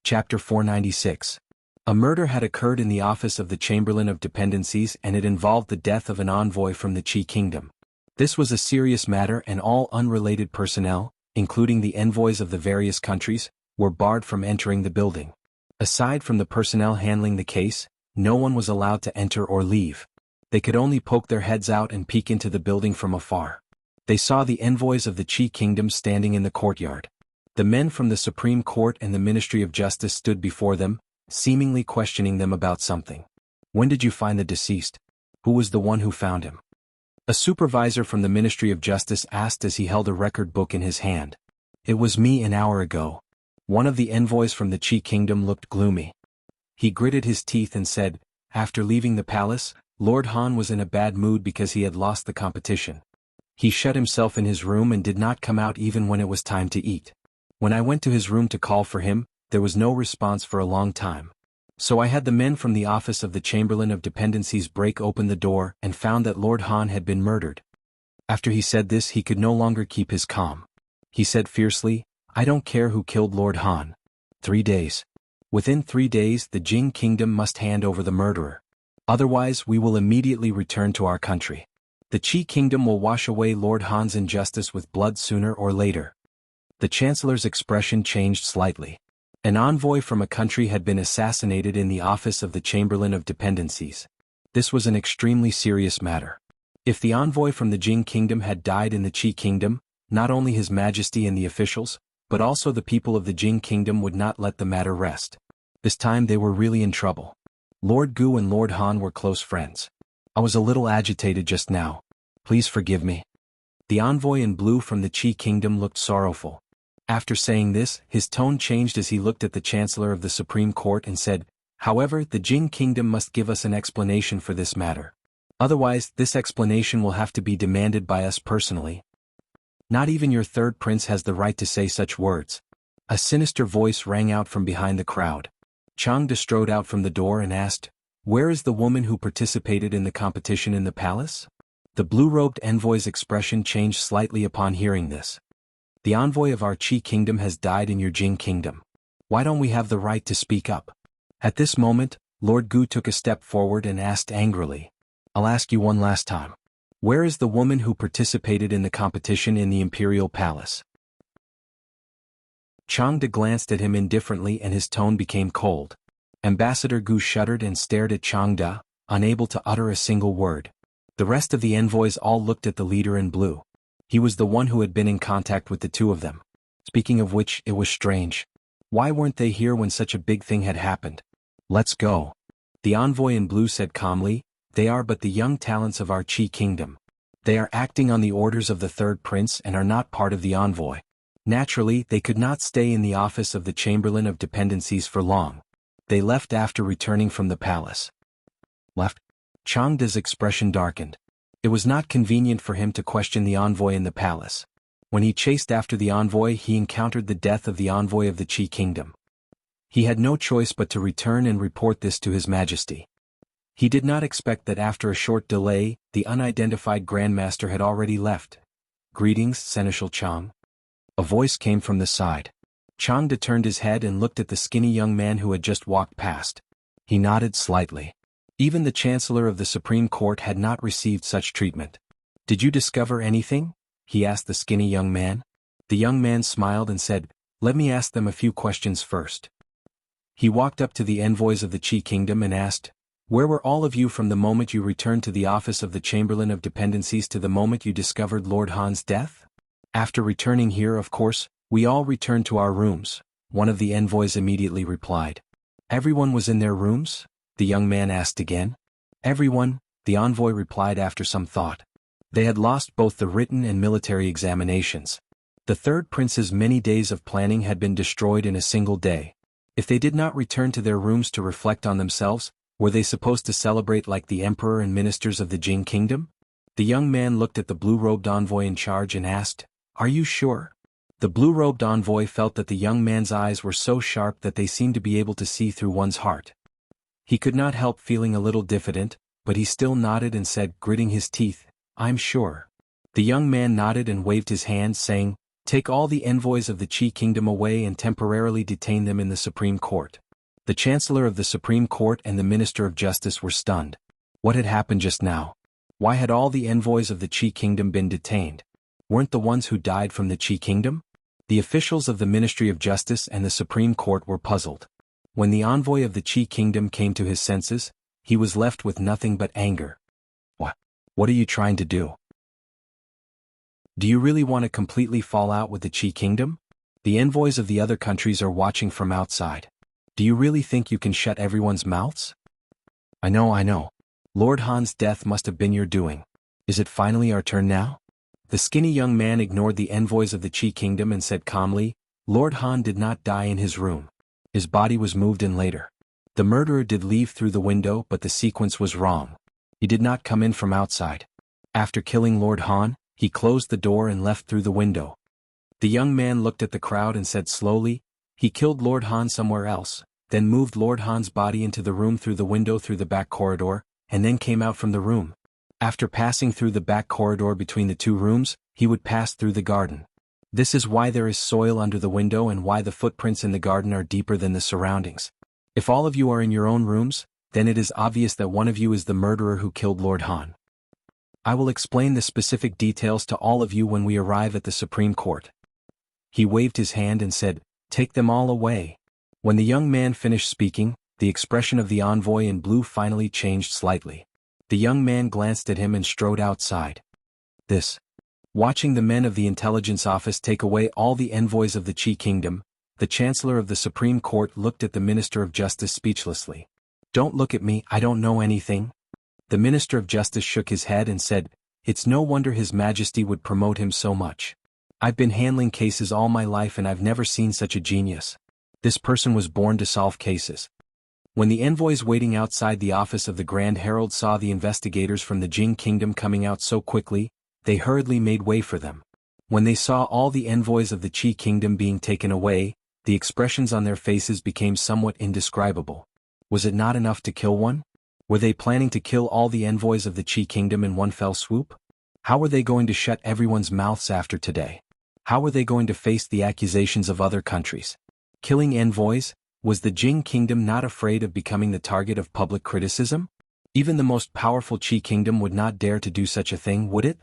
Chapter 496. A murder had occurred in the office of the Chamberlain of Dependencies, and it involved the death of an envoy from the Qi Kingdom. This was a serious matter, and all unrelated personnel, including the envoys of the various countries, were barred from entering the building. Aside from the personnel handling the case, no one was allowed to enter or leave. They could only poke their heads out and peek into the building from afar. They saw the envoys of the Qi Kingdom standing in the courtyard. The men from the Supreme Court and the Ministry of Justice stood before them, seemingly questioning them about something. When did you find the deceased? Who was the one who found him? A supervisor from the Ministry of Justice asked as he held a record book in his hand. It was me an hour ago. One of the envoys from the Qi Kingdom looked gloomy. He gritted his teeth and said, after leaving the palace, Lord Han was in a bad mood because he had lost the competition. He shut himself in his room and did not come out even when it was time to eat. When I went to his room to call for him, there was no response for a long time. So I had the men from the office of the Chamberlain of Dependencies break open the door and found that Lord Han had been murdered. After he said this, he could no longer keep his calm. He said fiercely, I don't care who killed Lord Han. 3 days. Within 3 days the Jing Kingdom must hand over the murderer. Otherwise we will immediately return to our country. The Qi Kingdom will wash away Lord Han's injustice with blood sooner or later. The Chancellor's expression changed slightly. An envoy from a country had been assassinated in the office of the Chamberlain of Dependencies. This was an extremely serious matter. If the envoy from the Jing Kingdom had died in the Qi Kingdom, not only His Majesty and the officials, but also the people of the Jing Kingdom would not let the matter rest. This time they were really in trouble. Lord Gu and Lord Han were close friends. I was a little agitated just now. Please forgive me. The envoy in blue from the Qi Kingdom looked sorrowful. After saying this, his tone changed as he looked at the Chancellor of the Supreme Court and said, however, the Jing Kingdom must give us an explanation for this matter. Otherwise, this explanation will have to be demanded by us personally. Not even your third prince has the right to say such words. A sinister voice rang out from behind the crowd. Chang De strode out from the door and asked, where is the woman who participated in the competition in the palace? The blue-robed envoy's expression changed slightly upon hearing this. The envoy of our Qi Kingdom has died in your Jing Kingdom. Why don't we have the right to speak up? At this moment, Lord Gu took a step forward and asked angrily, I'll ask you one last time. Where is the woman who participated in the competition in the Imperial Palace? Chang De glanced at him indifferently and his tone became cold. Ambassador Gu shuddered and stared at Chang De, unable to utter a single word. The rest of the envoys all looked at the leader in blue. He was the one who had been in contact with the two of them. Speaking of which, it was strange. Why weren't they here when such a big thing had happened? Let's go. The envoy in blue said calmly, they are but the young talents of our Qi Kingdom. They are acting on the orders of the third prince and are not part of the envoy. Naturally, they could not stay in the office of the Chamberlain of Dependencies for long. They left after returning from the palace. Left? Chang De's expression darkened. It was not convenient for him to question the envoy in the palace. When he chased after the envoy, he encountered the death of the envoy of the Qi Kingdom. He had no choice but to return and report this to His Majesty. He did not expect that after a short delay, the unidentified Grandmaster had already left. Greetings, Seneschal Chang. A voice came from the side. Chang De turned his head and looked at the skinny young man who had just walked past. He nodded slightly. Even the Chancellor of the Supreme Court had not received such treatment. Did you discover anything? He asked the skinny young man. The young man smiled and said, let me ask them a few questions first. He walked up to the envoys of the Qi Kingdom and asked, where were all of you from the moment you returned to the office of the Chamberlain of Dependencies to the moment you discovered Lord Han's death? After returning here, of course, we all returned to our rooms, one of the envoys immediately replied. Everyone was in their rooms? The young man asked again. Everyone, the envoy replied after some thought. They had lost both the written and military examinations. The third prince's many days of planning had been destroyed in a single day. If they did not return to their rooms to reflect on themselves, were they supposed to celebrate like the emperor and ministers of the Jing Kingdom? The young man looked at the blue-robed envoy in charge and asked, are you sure? The blue-robed envoy felt that the young man's eyes were so sharp that they seemed to be able to see through one's heart. He could not help feeling a little diffident, but he still nodded and said, gritting his teeth, I'm sure. The young man nodded and waved his hand saying, Take all the envoys of the Qi kingdom away and temporarily detain them in the Supreme Court. The Chancellor of the Supreme Court and the Minister of Justice were stunned. What had happened just now? Why had all the envoys of the Qi kingdom been detained? Weren't the ones who died from the Qi kingdom? The officials of the Ministry of Justice and the Supreme Court were puzzled. When the envoy of the Qi kingdom came to his senses, he was left with nothing but anger. What are you trying to do? Do you really want to completely fall out with the Qi kingdom? The envoys of the other countries are watching from outside. Do you really think you can shut everyone's mouths? I know. Lord Han's death must have been your doing. Is it finally our turn now? The skinny young man ignored the envoys of the Qi kingdom and said calmly, Lord Han did not die in his room. His body was moved in later. The murderer did leave through the window, but the sequence was wrong. He did not come in from outside. After killing Lord Han, he closed the door and left through the window. The young man looked at the crowd and said slowly, he killed Lord Han somewhere else, then moved Lord Han's body into the room through the window through the back corridor, and then came out from the room. After passing through the back corridor between the two rooms, he would pass through the garden. This is why there is soil under the window and why the footprints in the garden are deeper than the surroundings. If all of you are in your own rooms, then it is obvious that one of you is the murderer who killed Lord Han. I will explain the specific details to all of you when we arrive at the Supreme Court. He waved his hand and said, take them all away. When the young man finished speaking, the expression of the envoy in blue finally changed slightly. The young man glanced at him and strode outside. Watching the men of the intelligence office take away all the envoys of the Qi kingdom, the Chancellor of the Supreme Court looked at the Minister of Justice speechlessly. Don't look at me, I don't know anything. The Minister of Justice shook his head and said, it's no wonder His Majesty would promote him so much. I've been handling cases all my life and I've never seen such a genius. This person was born to solve cases. When the envoys waiting outside the office of the Grand Herald saw the investigators from the Jing kingdom coming out so quickly, they hurriedly made way for them. When they saw all the envoys of the Qi kingdom being taken away, the expressions on their faces became somewhat indescribable. Was it not enough to kill one? Were they planning to kill all the envoys of the Qi kingdom in one fell swoop? How were they going to shut everyone's mouths after today? How were they going to face the accusations of other countries? Killing envoys? Was the Jing kingdom not afraid of becoming the target of public criticism? Even the most powerful Qi kingdom would not dare to do such a thing, would it?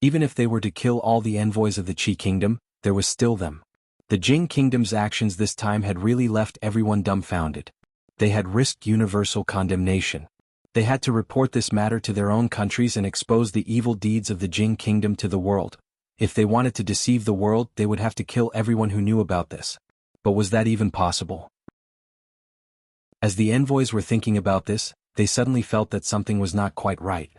Even if they were to kill all the envoys of the Qi kingdom, there was still them. The Jing kingdom's actions this time had really left everyone dumbfounded. They had risked universal condemnation. They had to report this matter to their own countries and expose the evil deeds of the Jing kingdom to the world. If they wanted to deceive the world, they would have to kill everyone who knew about this. But was that even possible? As the envoys were thinking about this, they suddenly felt that something was not quite right.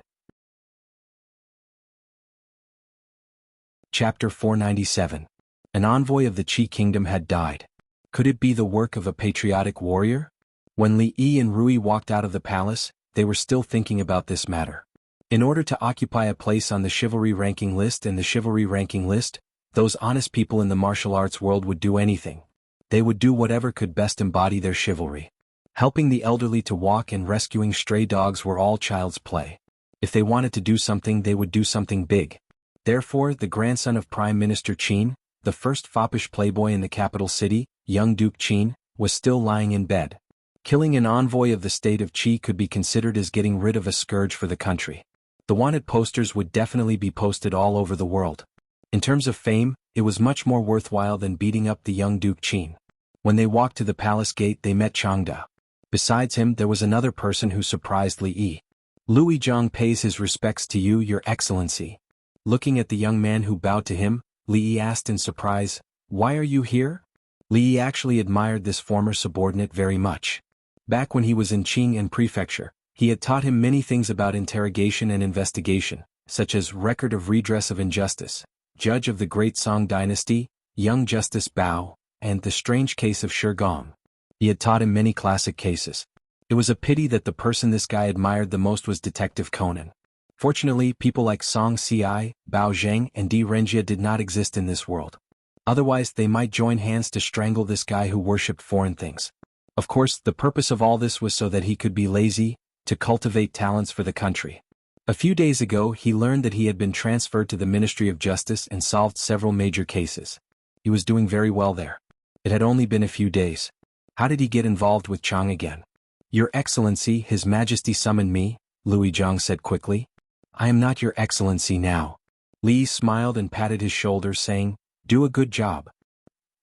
Chapter 497. An envoy of the Qi kingdom had died. Could it be the work of a patriotic warrior? When Li Yi and Rui walked out of the palace, they were still thinking about this matter. In order to occupy a place on the chivalry ranking list and the chivalry ranking list, those honest people in the martial arts world would do anything. They would do whatever could best embody their chivalry. Helping the elderly to walk and rescuing stray dogs were all child's play. If they wanted to do something, they would do something big. Therefore, the grandson of Prime Minister Qin, the first foppish playboy in the capital city, young Duke Qin, was still lying in bed. Killing an envoy of the state of Qi could be considered as getting rid of a scourge for the country. The wanted posters would definitely be posted all over the world. In terms of fame, it was much more worthwhile than beating up the young Duke Qin. When they walked to the palace gate, they met Changda. Besides him, there was another person who surprised Li Yi. Louis Zhang pays his respects to you, Your Excellency. Looking at the young man who bowed to him, Li Yi asked in surprise, why are you here? Li Yi actually admired this former subordinate very much. Back when he was in Qing'an Prefecture, he had taught him many things about interrogation and investigation, such as record of redress of injustice, judge of the Great Song Dynasty, young Justice Bao, and the strange case of Shi Gong. He had taught him many classic cases. It was a pity that the person this guy admired the most was Detective Conan. Fortunately, people like Song Ci, Bao Zheng, and Di Renjia did not exist in this world. Otherwise, they might join hands to strangle this guy who worshipped foreign things. Of course, the purpose of all this was so that he could be lazy, to cultivate talents for the country. A few days ago, he learned that he had been transferred to the Ministry of Justice and solved several major cases. He was doing very well there. It had only been a few days. How did he get involved with Chang again? Your Excellency, His Majesty summoned me, Lui Zhang said quickly. I am not your Excellency now. Li smiled and patted his shoulder saying, do a good job.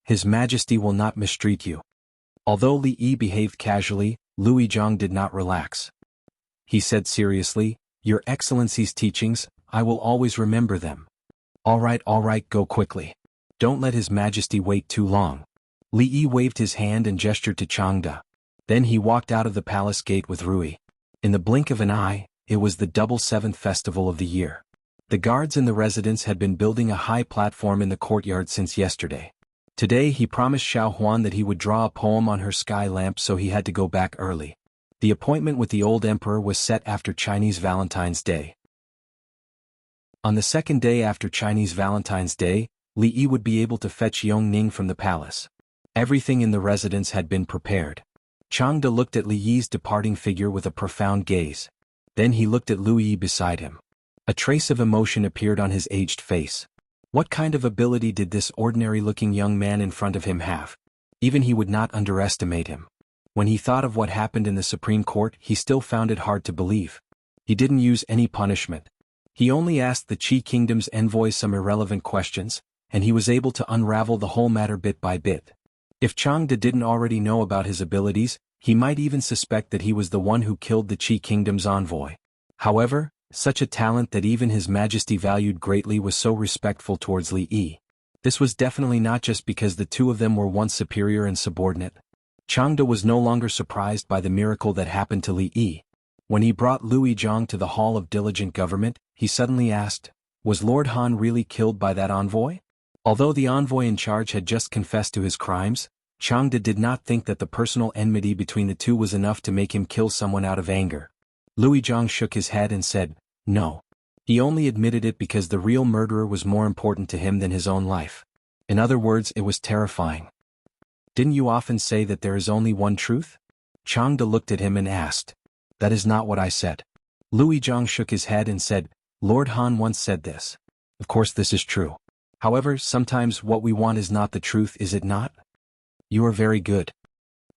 His Majesty will not mistreat you. Although Li Yi behaved casually, Lui Zhang did not relax. He said seriously, Your Excellency's teachings, I will always remember them. All right, go quickly. Don't let His Majesty wait too long. Li Yi waved his hand and gestured to Changde. Then he walked out of the palace gate with Rui. In the blink of an eye, it was the double seventh festival of the year. The guards in the residence had been building a high platform in the courtyard since yesterday. Today he promised Xiao Huan that he would draw a poem on her sky lamp, so he had to go back early. The appointment with the old emperor was set after Chinese Valentine's Day. On the second day after Chinese Valentine's Day, Li Yi would be able to fetch Yongning from the palace. Everything in the residence had been prepared. Changde looked at Li Yi's departing figure with a profound gaze. Then he looked at Lu Yi beside him. A trace of emotion appeared on his aged face. What kind of ability did this ordinary-looking young man in front of him have? Even he would not underestimate him. When he thought of what happened in the Supreme Court, he still found it hard to believe. He didn't use any punishment. He only asked the Qi Kingdom's envoy some irrelevant questions, and he was able to unravel the whole matter bit by bit. If Changde didn't already know about his abilities, he might even suspect that he was the one who killed the Qi Kingdom's envoy. However, such a talent that even His Majesty valued greatly was so respectful towards Li Yi. This was definitely not just because the two of them were once superior and subordinate. Changde was no longer surprised by the miracle that happened to Li Yi. When he brought Lui Zhang to the Hall of Diligent Government, he suddenly asked, was Lord Han really killed by that envoy? Although the envoy in charge had just confessed to his crimes, Changde did not think that the personal enmity between the two was enough to make him kill someone out of anger. Lui Zhang shook his head and said, no. He only admitted it because the real murderer was more important to him than his own life. In other words, it was terrifying. Didn't you often say that there is only one truth? Changde looked at him and asked. That is not what I said. Lui Zhang shook his head and said, Lord Han once said this. Of course this is true. However, sometimes what we want is not the truth, is it not? You are very good.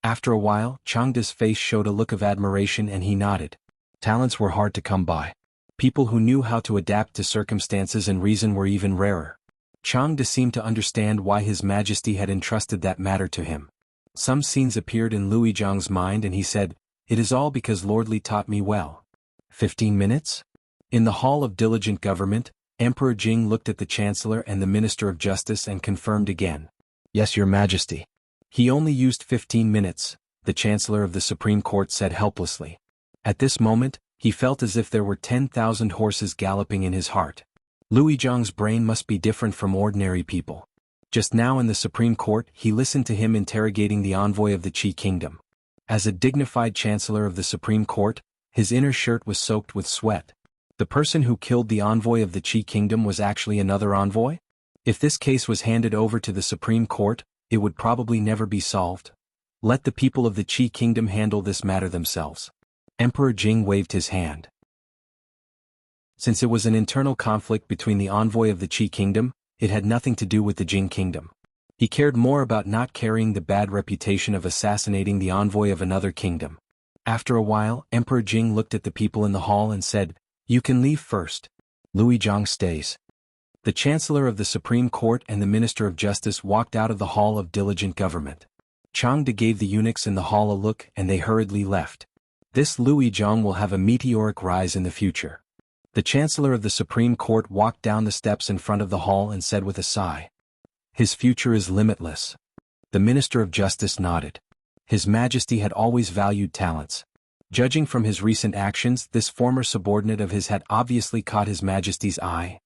After a while, Changde's face showed a look of admiration and he nodded. Talents were hard to come by. People who knew how to adapt to circumstances and reason were even rarer. Changde seemed to understand why His Majesty had entrusted that matter to him. Some scenes appeared in Lui Zhang's mind and he said, it is all because Lord Li taught me well. 15 minutes? In the Hall of Diligent Government, Emperor Jing looked at the Chancellor and the Minister of Justice and confirmed again. Yes, Your Majesty. He only used 15 minutes, the Chancellor of the Supreme Court said helplessly. At this moment, he felt as if there were 10,000 horses galloping in his heart. Lui Zhang's brain must be different from ordinary people. Just now in the Supreme Court, he listened to him interrogating the envoy of the Qi Kingdom. As a dignified Chancellor of the Supreme Court, his inner shirt was soaked with sweat. The person who killed the envoy of the Qi Kingdom was actually another envoy? If this case was handed over to the Supreme Court, it would probably never be solved. Let the people of the Qi Kingdom handle this matter themselves. Emperor Jing waved his hand. Since it was an internal conflict between the envoy of the Qi Kingdom, it had nothing to do with the Jing Kingdom. He cared more about not carrying the bad reputation of assassinating the envoy of another kingdom. After a while, Emperor Jing looked at the people in the hall and said, you can leave first. Lui Zhang stays. The Chancellor of the Supreme Court and the Minister of Justice walked out of the Hall of Diligent Government. Changde gave the eunuchs in the hall a look and they hurriedly left. This Lui Zhang will have a meteoric rise in the future. The Chancellor of the Supreme Court walked down the steps in front of the hall and said with a sigh. His future is limitless. The Minister of Justice nodded. His Majesty had always valued talents. Judging from his recent actions, this former subordinate of his had obviously caught His Majesty's eye.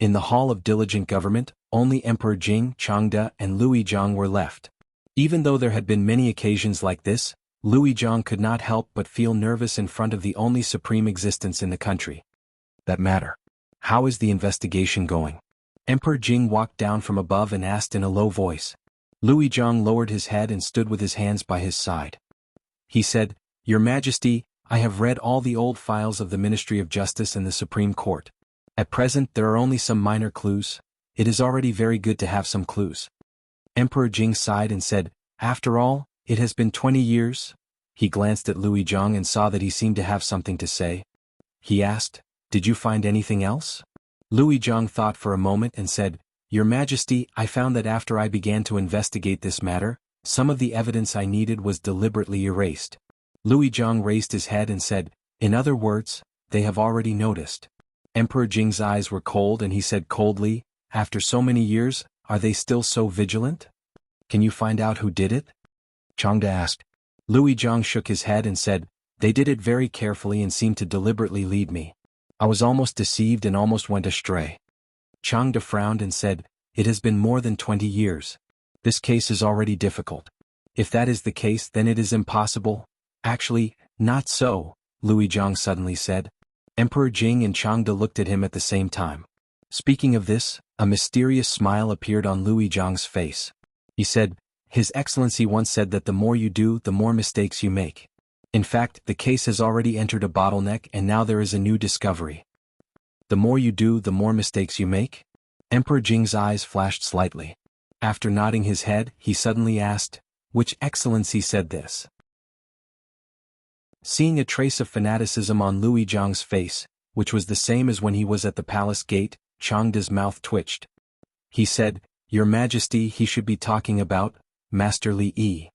In the Hall of Diligent Government, only Emperor Jing, Changde, and Lui Zhang were left. Even though there had been many occasions like this, Lui Zhang could not help but feel nervous in front of the only supreme existence in the country. That matter. How is the investigation going? Emperor Jing walked down from above and asked in a low voice. Lui Zhang lowered his head and stood with his hands by his side. He said, Your Majesty, I have read all the old files of the Ministry of Justice and the Supreme Court. At present there are only some minor clues. It is already very good to have some clues. Emperor Jing sighed and said, "After all, it has been 20 years?" He glanced at Luizhang and saw that he seemed to have something to say. He asked, "Did you find anything else?" Luizhang thought for a moment and said, "Your Majesty, I found that after I began to investigate this matter, some of the evidence I needed was deliberately erased." Luizhang raised his head and said, "In other words, they have already noticed." Emperor Jing's eyes were cold and he said coldly, "After so many years, are they still so vigilant? Can you find out who did it?" Changde asked. Luizhang shook his head and said, "They did it very carefully and seemed to deliberately lead me. I was almost deceived and almost went astray." Changde frowned and said, "It has been more than 20 years. This case is already difficult. If that is the case, then it is impossible." "Actually, not so," Luizhang suddenly said. Emperor Jing and Changde looked at him at the same time. Speaking of this, a mysterious smile appeared on Luizhang's face. He said, "His Excellency once said that the more you do, the more mistakes you make. In fact, the case has already entered a bottleneck and now there is a new discovery." "The more you do, the more mistakes you make?" Emperor Jing's eyes flashed slightly. After nodding his head, he suddenly asked, "Which Excellency said this?" Seeing a trace of fanaticism on Luizhang's face, which was the same as when he was at the palace gate, Changde's mouth twitched. He said, "Your Majesty, he should be talking about Master Li Yi."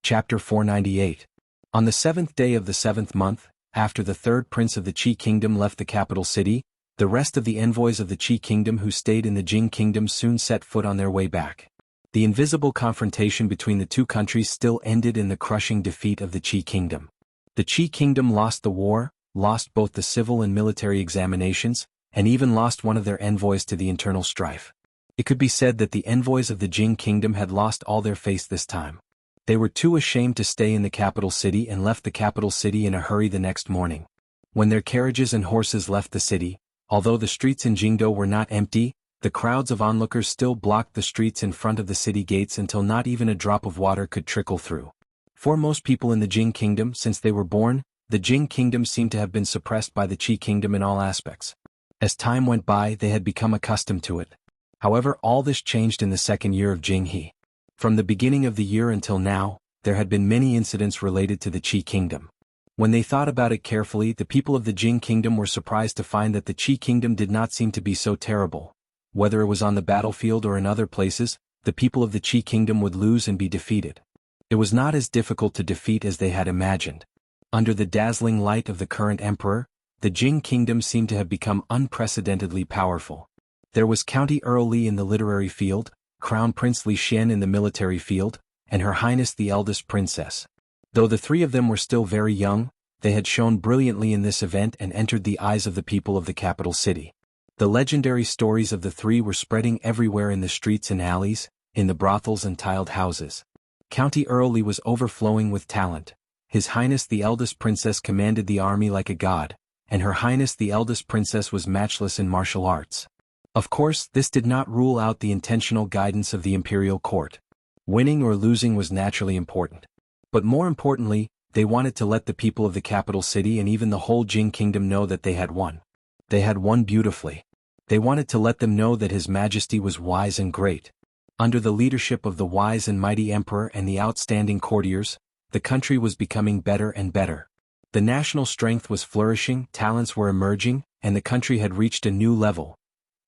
Chapter 498. On the 7th day of the 7th month, after the third prince of the Qi kingdom left the capital city, the rest of the envoys of the Qi kingdom who stayed in the Jing kingdom soon set foot on their way back. The invisible confrontation between the two countries still ended in the crushing defeat of the Qi kingdom. The Qi kingdom lost the war, lost both the civil and military examinations, and even lost one of their envoys to the internal strife. It could be said that the envoys of the Jing kingdom had lost all their face this time. They were too ashamed to stay in the capital city and left the capital city in a hurry the next morning. When their carriages and horses left the city, although the streets in Jianghu were not empty, the crowds of onlookers still blocked the streets in front of the city gates until not even a drop of water could trickle through. For most people in the Jing kingdom, since they were born, the Jing kingdom seemed to have been suppressed by the Qi kingdom in all aspects. As time went by, they had become accustomed to it. However, all this changed in the second year of Jinghe. From the beginning of the year until now, there had been many incidents related to the Qi kingdom. When they thought about it carefully, the people of the Jing kingdom were surprised to find that the Qi kingdom did not seem to be so terrible. Whether it was on the battlefield or in other places, the people of the Qi kingdom would lose and be defeated. It was not as difficult to defeat as they had imagined. Under the dazzling light of the current emperor, the Jing kingdom seemed to have become unprecedentedly powerful. There was County Earl Li in the literary field, Crown Prince Li Xian in the military field, and Her Highness the eldest princess. Though the three of them were still very young, they had shone brilliantly in this event and entered the eyes of the people of the capital city. The legendary stories of the three were spreading everywhere in the streets and alleys, in the brothels and tiled houses. County Earl Li was overflowing with talent. His Highness the eldest princess commanded the army like a god, and Her Highness the eldest princess was matchless in martial arts. Of course, this did not rule out the intentional guidance of the imperial court. Winning or losing was naturally important. But more importantly, they wanted to let the people of the capital city and even the whole Jing kingdom know that they had won. They had won beautifully. They wanted to let them know that His Majesty was wise and great. Under the leadership of the wise and mighty emperor and the outstanding courtiers, the country was becoming better and better. The national strength was flourishing, talents were emerging, and the country had reached a new level.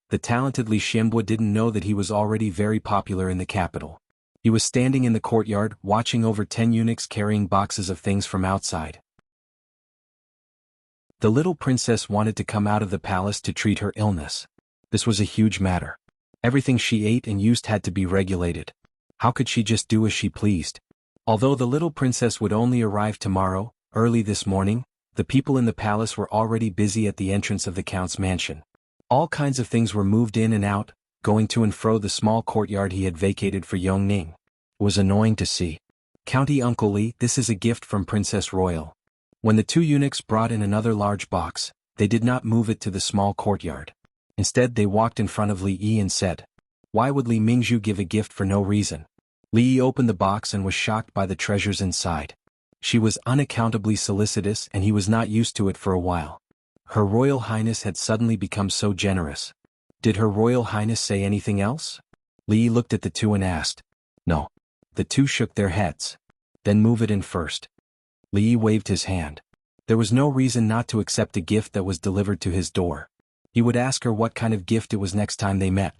The talented Li Xianbo didn't know that he was already very popular in the capital. He was standing in the courtyard, watching over 10 eunuchs carrying boxes of things from outside. The little princess wanted to come out of the palace to treat her illness. This was a huge matter. Everything she ate and used had to be regulated. How could she just do as she pleased? Although the little princess would only arrive tomorrow, early this morning, the people in the palace were already busy at the entrance of the count's mansion. All kinds of things were moved in and out, going to and fro the small courtyard he had vacated for Yongning. It was annoying to see. "County Uncle Li, this is a gift from Princess Royal." When the two eunuchs brought in another large box, they did not move it to the small courtyard. Instead, they walked in front of Li Yi and said, "Why would Li Mingzhu give a gift for no reason?" Li Yi opened the box and was shocked by the treasures inside. She was unaccountably solicitous and he was not used to it for a while. Her Royal Highness had suddenly become so generous. Did Her Royal Highness say anything else? Li looked at the two and asked. No. The two shook their heads. Then move it in first. Li waved his hand. There was no reason not to accept a gift that was delivered to his door. He would ask her what kind of gift it was next time they met.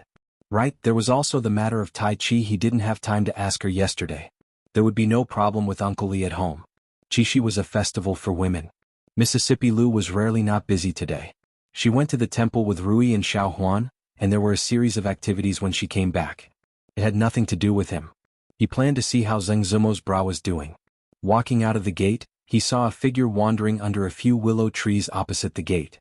Right, there was also the matter of Tai Chi. He didn't have time to ask her yesterday. There would be no problem with Uncle Li at home. Qixi was a festival for women. Mississippi Lu was rarely not busy today. She went to the temple with Rui and Xiao Huan, and there were a series of activities when she came back. It had nothing to do with him. He planned to see how Zheng Zimo's bra was doing. Walking out of the gate, he saw a figure wandering under a few willow trees opposite the gate.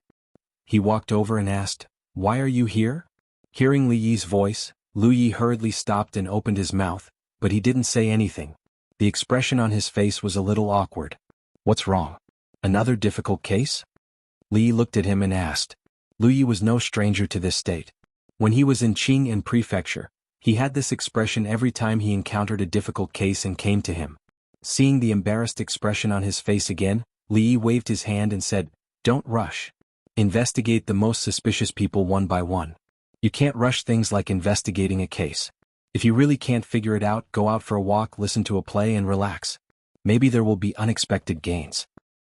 He walked over and asked, "Why are you here?" Hearing Li Yi's voice, Lu Yi hurriedly stopped and opened his mouth, but he didn't say anything. The expression on his face was a little awkward. "What's wrong? Another difficult case?" Li looked at him and asked. Lu Yi was no stranger to this state. When he was in Qing'an Prefecture, he had this expression every time he encountered a difficult case and came to him. Seeing the embarrassed expression on his face again, Li Yi waved his hand and said, "Don't rush. Investigate the most suspicious people one by one. You can't rush things like investigating a case. If you really can't figure it out, go out for a walk, listen to a play and relax. Maybe there will be unexpected gains."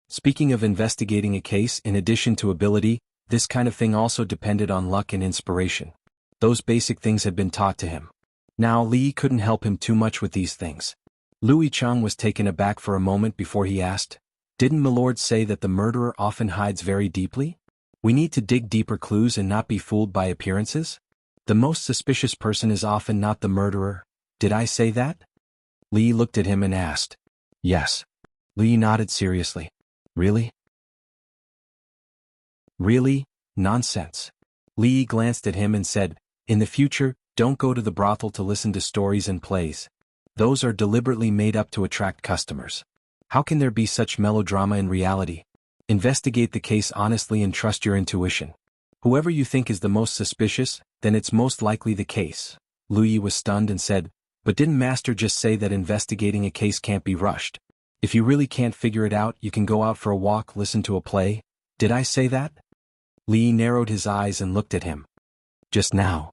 Speaking of investigating a case, in addition to ability, this kind of thing also depended on luck and inspiration. Those basic things had been taught to him. Now Li couldn't help him too much with these things. Louis Chang was taken aback for a moment before he asked, "Didn't Milord say that the murderer often hides very deeply? We need to dig deeper clues and not be fooled by appearances? The most suspicious person is often not the murderer. Did I say that?" Li looked at him and asked. "Yes." Li nodded seriously. "Really?" "Really? Nonsense." Li glanced at him and said, "In the future, don't go to the brothel to listen to stories and plays. Those are deliberately made up to attract customers. How can there be such melodrama in reality? Investigate the case honestly and trust your intuition. Whoever you think is the most suspicious, then it's most likely the case." Lu Yi was stunned and said, "But didn't Master just say that investigating a case can't be rushed? If you really can't figure it out, you can go out for a walk, listen to a play. Did I say that?" Li narrowed his eyes and looked at him. "Just now."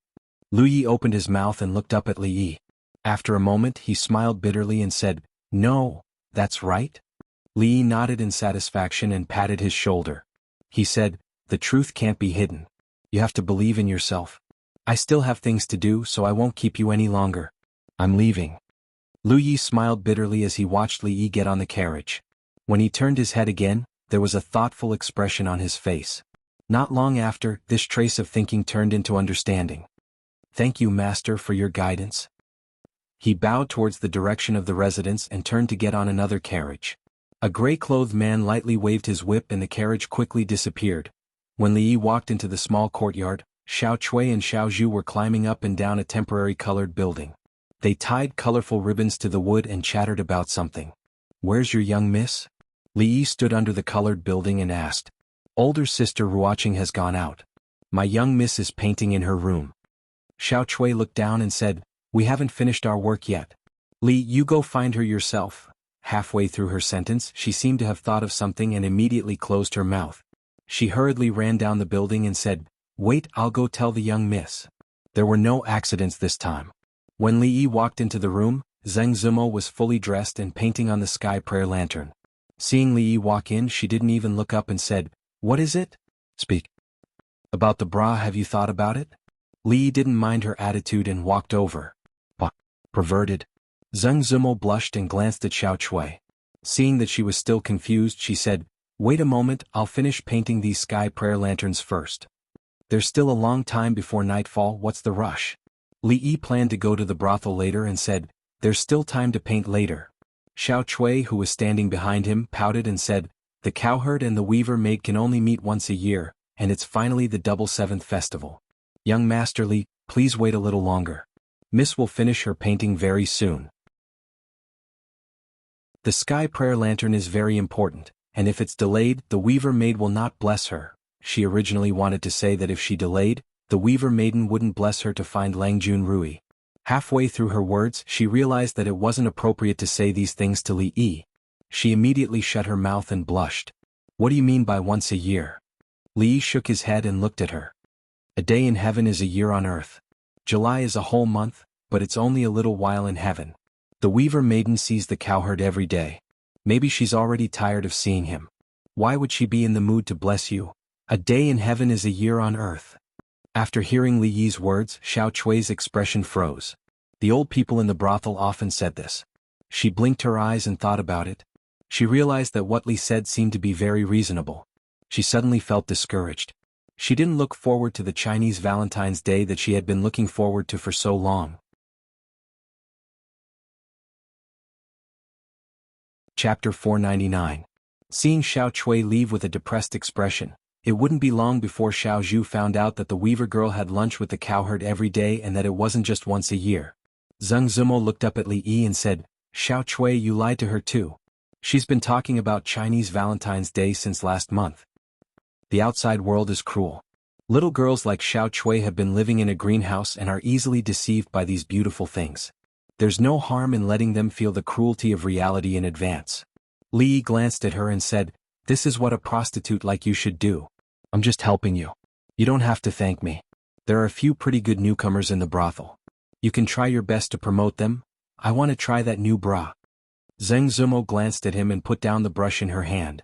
Lu Yi opened his mouth and looked up at Li Yi. After a moment he smiled bitterly and said, "No, that's right." Li Yi nodded in satisfaction and patted his shoulder. He said, "The truth can't be hidden. You have to believe in yourself. I still have things to do, so I won't keep you any longer. I'm leaving." Lu Yi smiled bitterly as he watched Li Yi get on the carriage. When he turned his head again, there was a thoughtful expression on his face. Not long after, this trace of thinking turned into understanding. "Thank you, Master, for your guidance." He bowed towards the direction of the residence and turned to get on another carriage. A gray-clothed man lightly waved his whip and the carriage quickly disappeared. When Li Yi walked into the small courtyard, Xiao Chui and Xiao Zhu were climbing up and down a temporary colored building. They tied colorful ribbons to the wood and chattered about something. "Where's your young miss?" Li Yi stood under the colored building and asked. "Older sister Ruoqing has gone out. My young miss is painting in her room." Xiao Chui looked down and said, "We haven't finished our work yet. Li, you go find her yourself." Halfway through her sentence, she seemed to have thought of something and immediately closed her mouth. She hurriedly ran down the building and said, "Wait, I'll go tell the young miss." There were no accidents this time. When Li Yi walked into the room, Zheng Zimo was fully dressed and painting on the sky prayer lantern. Seeing Li Yi walk in, she didn't even look up and said, "What is it?" "Speak." "About the bra, have you thought about it?" Li Yi didn't mind her attitude and walked over. Perverted." Zheng Zimo blushed and glanced at Xiao Chui. Seeing that she was still confused, she said, "Wait a moment, I'll finish painting these sky prayer lanterns first. There's still a long time before nightfall, what's the rush?" Li Yi planned to go to the brothel later and said, "There's still time to paint later." Xiao Chui, who was standing behind him, pouted and said, "The cowherd and the weaver maid can only meet once a year, and it's finally the double seventh festival. Young Master Li, please wait a little longer. Miss will finish her painting very soon." The sky prayer lantern is very important, and if it's delayed, the weaver maid will not bless her. She originally wanted to say that if she delayed, the weaver maiden wouldn't bless her to find Langjun Rui. Halfway through her words, she realized that it wasn't appropriate to say these things to Li Yi. She immediately shut her mouth and blushed. "What do you mean by once a year?" Li Yi shook his head and looked at her. A day in heaven is a year on earth. July is a whole month, but it's only a little while in heaven. The weaver maiden sees the cowherd every day. Maybe she's already tired of seeing him. Why would she be in the mood to bless you? A day in heaven is a year on earth. After hearing Li Yi's words, Xiao Chui's expression froze. The old people in the brothel often said this. She blinked her eyes and thought about it. She realized that what Li said seemed to be very reasonable. She suddenly felt discouraged. She didn't look forward to the Chinese Valentine's Day that she had been looking forward to for so long. Chapter 499. Seeing Xiao Chui leave with a depressed expression, it wouldn't be long before Xiao Zhu found out that the weaver girl had lunch with the cowherd every day and that it wasn't just once a year. Zheng Zimo looked up at Li Yi and said, "Xiao Chui, you lied to her too. She's been talking about Chinese Valentine's Day since last month. The outside world is cruel. Little girls like Xiao Chui have been living in a greenhouse and are easily deceived by these beautiful things. There's no harm in letting them feel the cruelty of reality in advance." Li Yi glanced at her and said, "This is what a prostitute like you should do. I'm just helping you. You don't have to thank me. There are a few pretty good newcomers in the brothel. You can try your best to promote them. I want to try that new bra." Zheng Zimo glanced at him and put down the brush in her hand.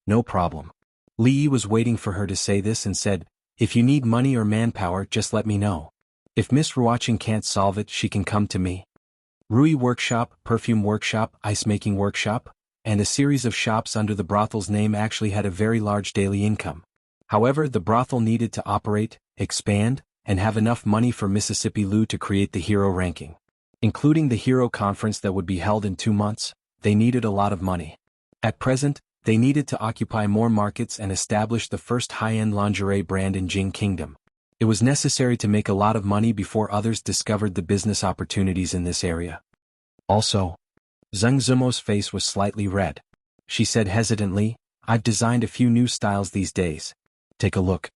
"No problem." Li Yi was waiting for her to say this and said, "If you need money or manpower, just let me know. If Miss Ruoqing can't solve it, she can come to me." Rui Workshop, Perfume Workshop, Ice Making Workshop, and a series of shops under the brothel's name actually had a very large daily income. However, the brothel needed to operate, expand, and have enough money for Mississippi Lu to create the hero ranking. Including the hero conference that would be held in 2 months, they needed a lot of money. At present, they needed to occupy more markets and establish the first high-end lingerie brand in Jing Kingdom. It was necessary to make a lot of money before others discovered the business opportunities in this area. Also, Zheng Zimo's face was slightly red. She said hesitantly, "I've designed a few new styles these days. Take a look.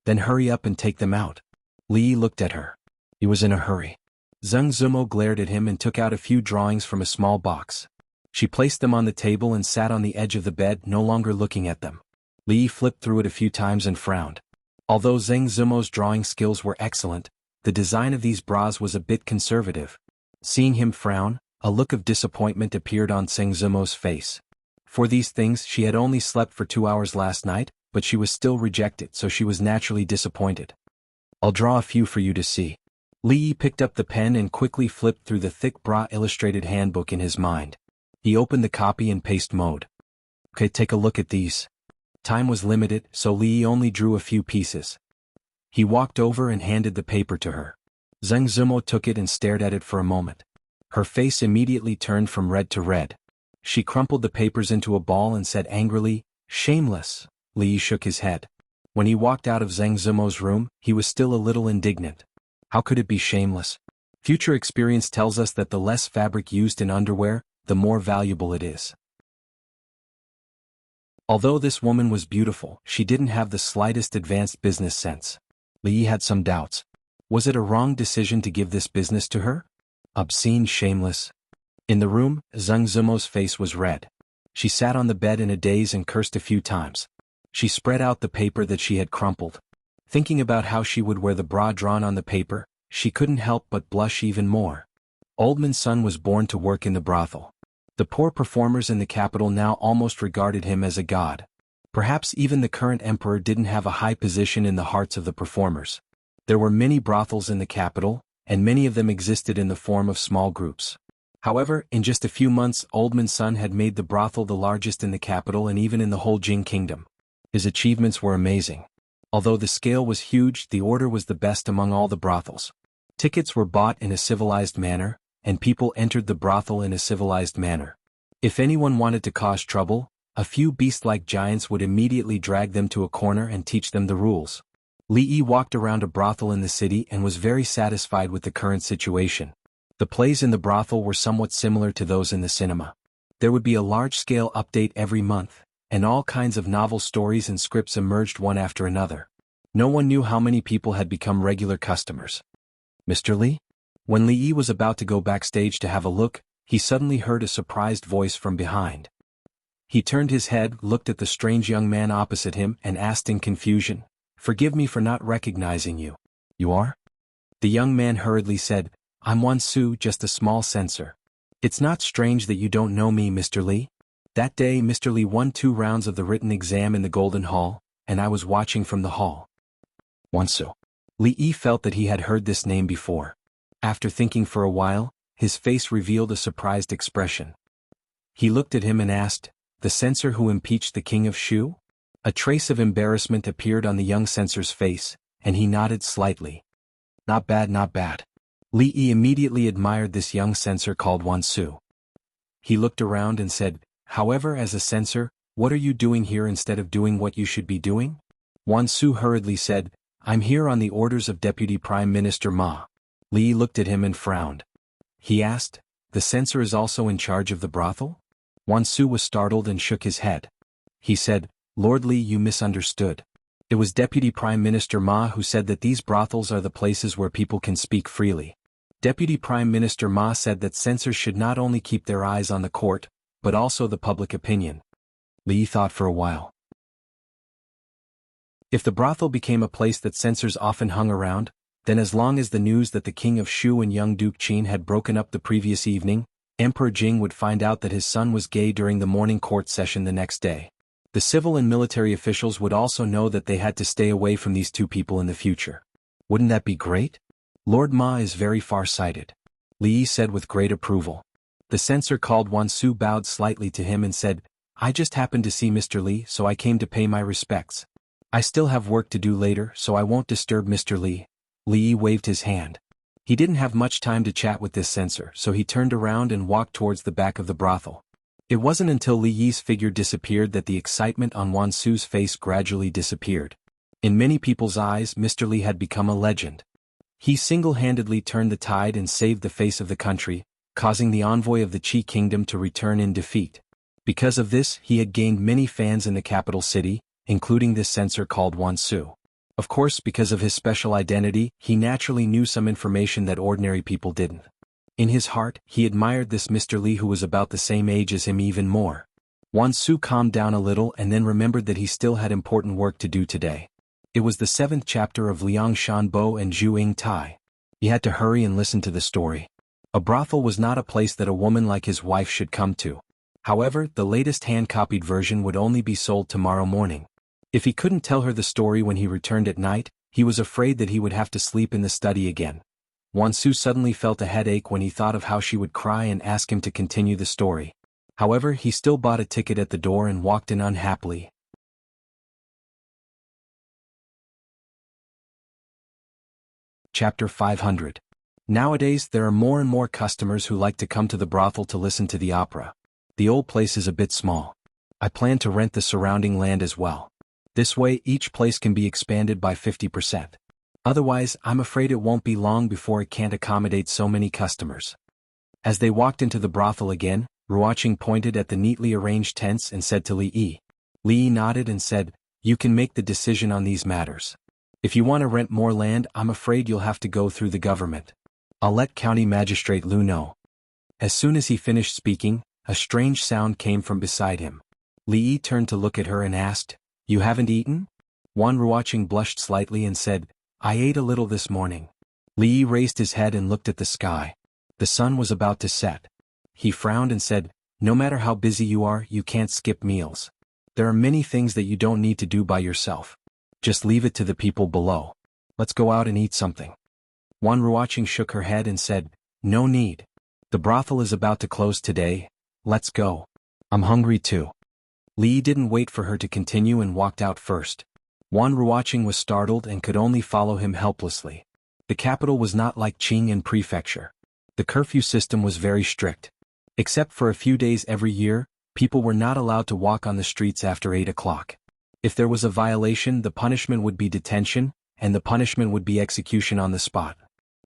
Then hurry up and take them out." Li Yi looked at her. He was in a hurry. Zheng Zimo glared at him and took out a few drawings from a small box. She placed them on the table and sat on the edge of the bed, no longer looking at them. Li Yi flipped through it a few times and frowned. Although Zheng Zimo's drawing skills were excellent, the design of these bras was a bit conservative. Seeing him frown, a look of disappointment appeared on Zheng Zimo's face. For these things she had only slept for 2 hours last night, but she was still rejected, so she was naturally disappointed. "I'll draw a few for you to see." Li Yi picked up the pen and quickly flipped through the thick bra illustrated handbook in his mind. He opened the copy in paste mode. "Okay, take a look at these." Time was limited, so Li Yi only drew a few pieces. He walked over and handed the paper to her. Zheng Zimo took it and stared at it for a moment. Her face immediately turned from red to red. She crumpled the papers into a ball and said angrily, "Shameless." Li Yi shook his head. When he walked out of Zheng Zimo's room, he was still a little indignant. How could it be shameless? Future experience tells us that the less fabric used in underwear, the more valuable it is. Although this woman was beautiful, she didn't have the slightest advanced business sense. Li Yi had some doubts. Was it a wrong decision to give this business to her? Obscene, shameless. In the room, Zheng Zimo's face was red. She sat on the bed in a daze and cursed a few times. She spread out the paper that she had crumpled. Thinking about how she would wear the bra drawn on the paper, she couldn't help but blush even more. Oldman's son was born to work in the brothel. The poor performers in the capital now almost regarded him as a god. Perhaps even the current emperor didn't have a high position in the hearts of the performers. There were many brothels in the capital, and many of them existed in the form of small groups. However, in just a few months, Oldman's son had made the brothel the largest in the capital and even in the whole Jing Kingdom. His achievements were amazing. Although the scale was huge, the order was the best among all the brothels. Tickets were bought in a civilized manner, and people entered the brothel in a civilized manner. If anyone wanted to cause trouble, a few beast-like giants would immediately drag them to a corner and teach them the rules. Li Yi walked around a brothel in the city and was very satisfied with the current situation. The plays in the brothel were somewhat similar to those in the cinema. There would be a large-scale update every month, and all kinds of novel stories and scripts emerged one after another. No one knew how many people had become regular customers. "Mr. Li?" When Li Yi was about to go backstage to have a look, he suddenly heard a surprised voice from behind. He turned his head, looked at the strange young man opposite him, and asked in confusion, forgive me for not recognizing you. You are? The young man hurriedly said, I'm Wansu, just a small censor. It's not strange that you don't know me, Mr. Li. That day Mr. Li won 2 rounds of the written exam in the Golden Hall, and I was watching from the hall. Wansu. Li Yi felt that he had heard this name before. After thinking for a while, his face revealed a surprised expression. He looked at him and asked, the censor who impeached the king of Shu? A trace of embarrassment appeared on the young censor's face, and he nodded slightly. Not bad, not bad. Li Yi immediately admired this young censor called Wansu. He looked around and said, however, as a censor, what are you doing here instead of doing what you should be doing? Wansu hurriedly said, I'm here on the orders of Deputy Prime Minister Ma. Li Yi looked at him and frowned. He asked, the censor is also in charge of the brothel? Wansu was startled and shook his head. He said, Lord Li, you misunderstood. It was Deputy Prime Minister Ma who said that these brothels are the places where people can speak freely. Deputy Prime Minister Ma said that censors should not only keep their eyes on the court, but also the public opinion. Li thought for a while. If the brothel became a place that censors often hung around, then as long as the news that the king of Shu and young Duke Qin had broken up the previous evening, Emperor Jing would find out that his son was gay during the morning court session the next day. The civil and military officials would also know that they had to stay away from these 2 people in the future. Wouldn't that be great? Lord Ma is very far-sighted. Li Yi said with great approval. The censor called Wansu bowed slightly to him and said, I just happened to see Mr. Li, so I came to pay my respects. I still have work to do later, so I won't disturb Mr. Li. Li Yi waved his hand. He didn't have much time to chat with this censor, so he turned around and walked towards the back of the brothel. It wasn't until Li Yi's figure disappeared that the excitement on Wansu's face gradually disappeared. In many people's eyes, Mr. Li had become a legend. He single-handedly turned the tide and saved the face of the country, causing the envoy of the Qi kingdom to return in defeat. Because of this, he had gained many fans in the capital city, including this censor called Wansu. Of course, because of his special identity, he naturally knew some information that ordinary people didn't. In his heart, he admired this Mr. Li who was about the same age as him even more. Wansu calmed down a little and then remembered that he still had important work to do today. It was the 7th chapter of Liang Shanbo and Zhu Ying Tai. He had to hurry and listen to the story. A brothel was not a place that a woman like his wife should come to. However, the latest hand-copied version would only be sold tomorrow morning. If he couldn't tell her the story when he returned at night, he was afraid that he would have to sleep in the study again. Wansu suddenly felt a headache when he thought of how she would cry and ask him to continue the story. However, he still bought a ticket at the door and walked in unhappily. Chapter 500. Nowadays there are more and more customers who like to come to the brothel to listen to the opera. The old place is a bit small. I plan to rent the surrounding land as well. This way each place can be expanded by 50%. Otherwise, I'm afraid it won't be long before it can't accommodate so many customers. As they walked into the brothel again, Ruoqing pointed at the neatly arranged tents and said to Li Yi. Li Yi nodded and said, you can make the decision on these matters. If you want to rent more land, I'm afraid you'll have to go through the government. I'll let County Magistrate Lu know. As soon as he finished speaking, a strange sound came from beside him. Li Yi turned to look at her and asked, you haven't eaten? Ruoqing blushed slightly and said, I ate a little this morning. Li Yi raised his head and looked at the sky. The sun was about to set. He frowned and said, no matter how busy you are, you can't skip meals. There are many things that you don't need to do by yourself. Just leave it to the people below. Let's go out and eat something. Ruoqing shook her head and said, no need. The brothel is about to close today. Let's go. I'm hungry too. Li Yi didn't wait for her to continue and walked out first. Ruoqing was startled and could only follow him helplessly. The capital was not like Qing'an Prefecture. The curfew system was very strict. Except for a few days every year, people were not allowed to walk on the streets after 8 o'clock. If there was a violation, the punishment would be detention, and the punishment would be execution on the spot.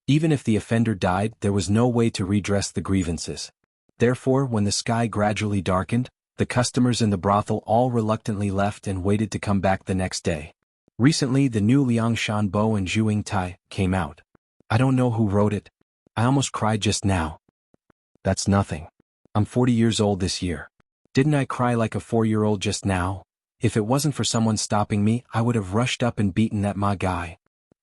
Even if the offender died, there was no way to redress the grievances. Therefore, when the sky gradually darkened, the customers in the brothel all reluctantly left and waited to come back the next day. Recently, the new Liang Shanbo and Zhu Ying Tai came out. I don't know who wrote it. I almost cried just now. That's nothing. I'm 40 years old this year. Didn't I cry like a 4-year-old just now? If it wasn't for someone stopping me, I would have rushed up and beaten that ma guy.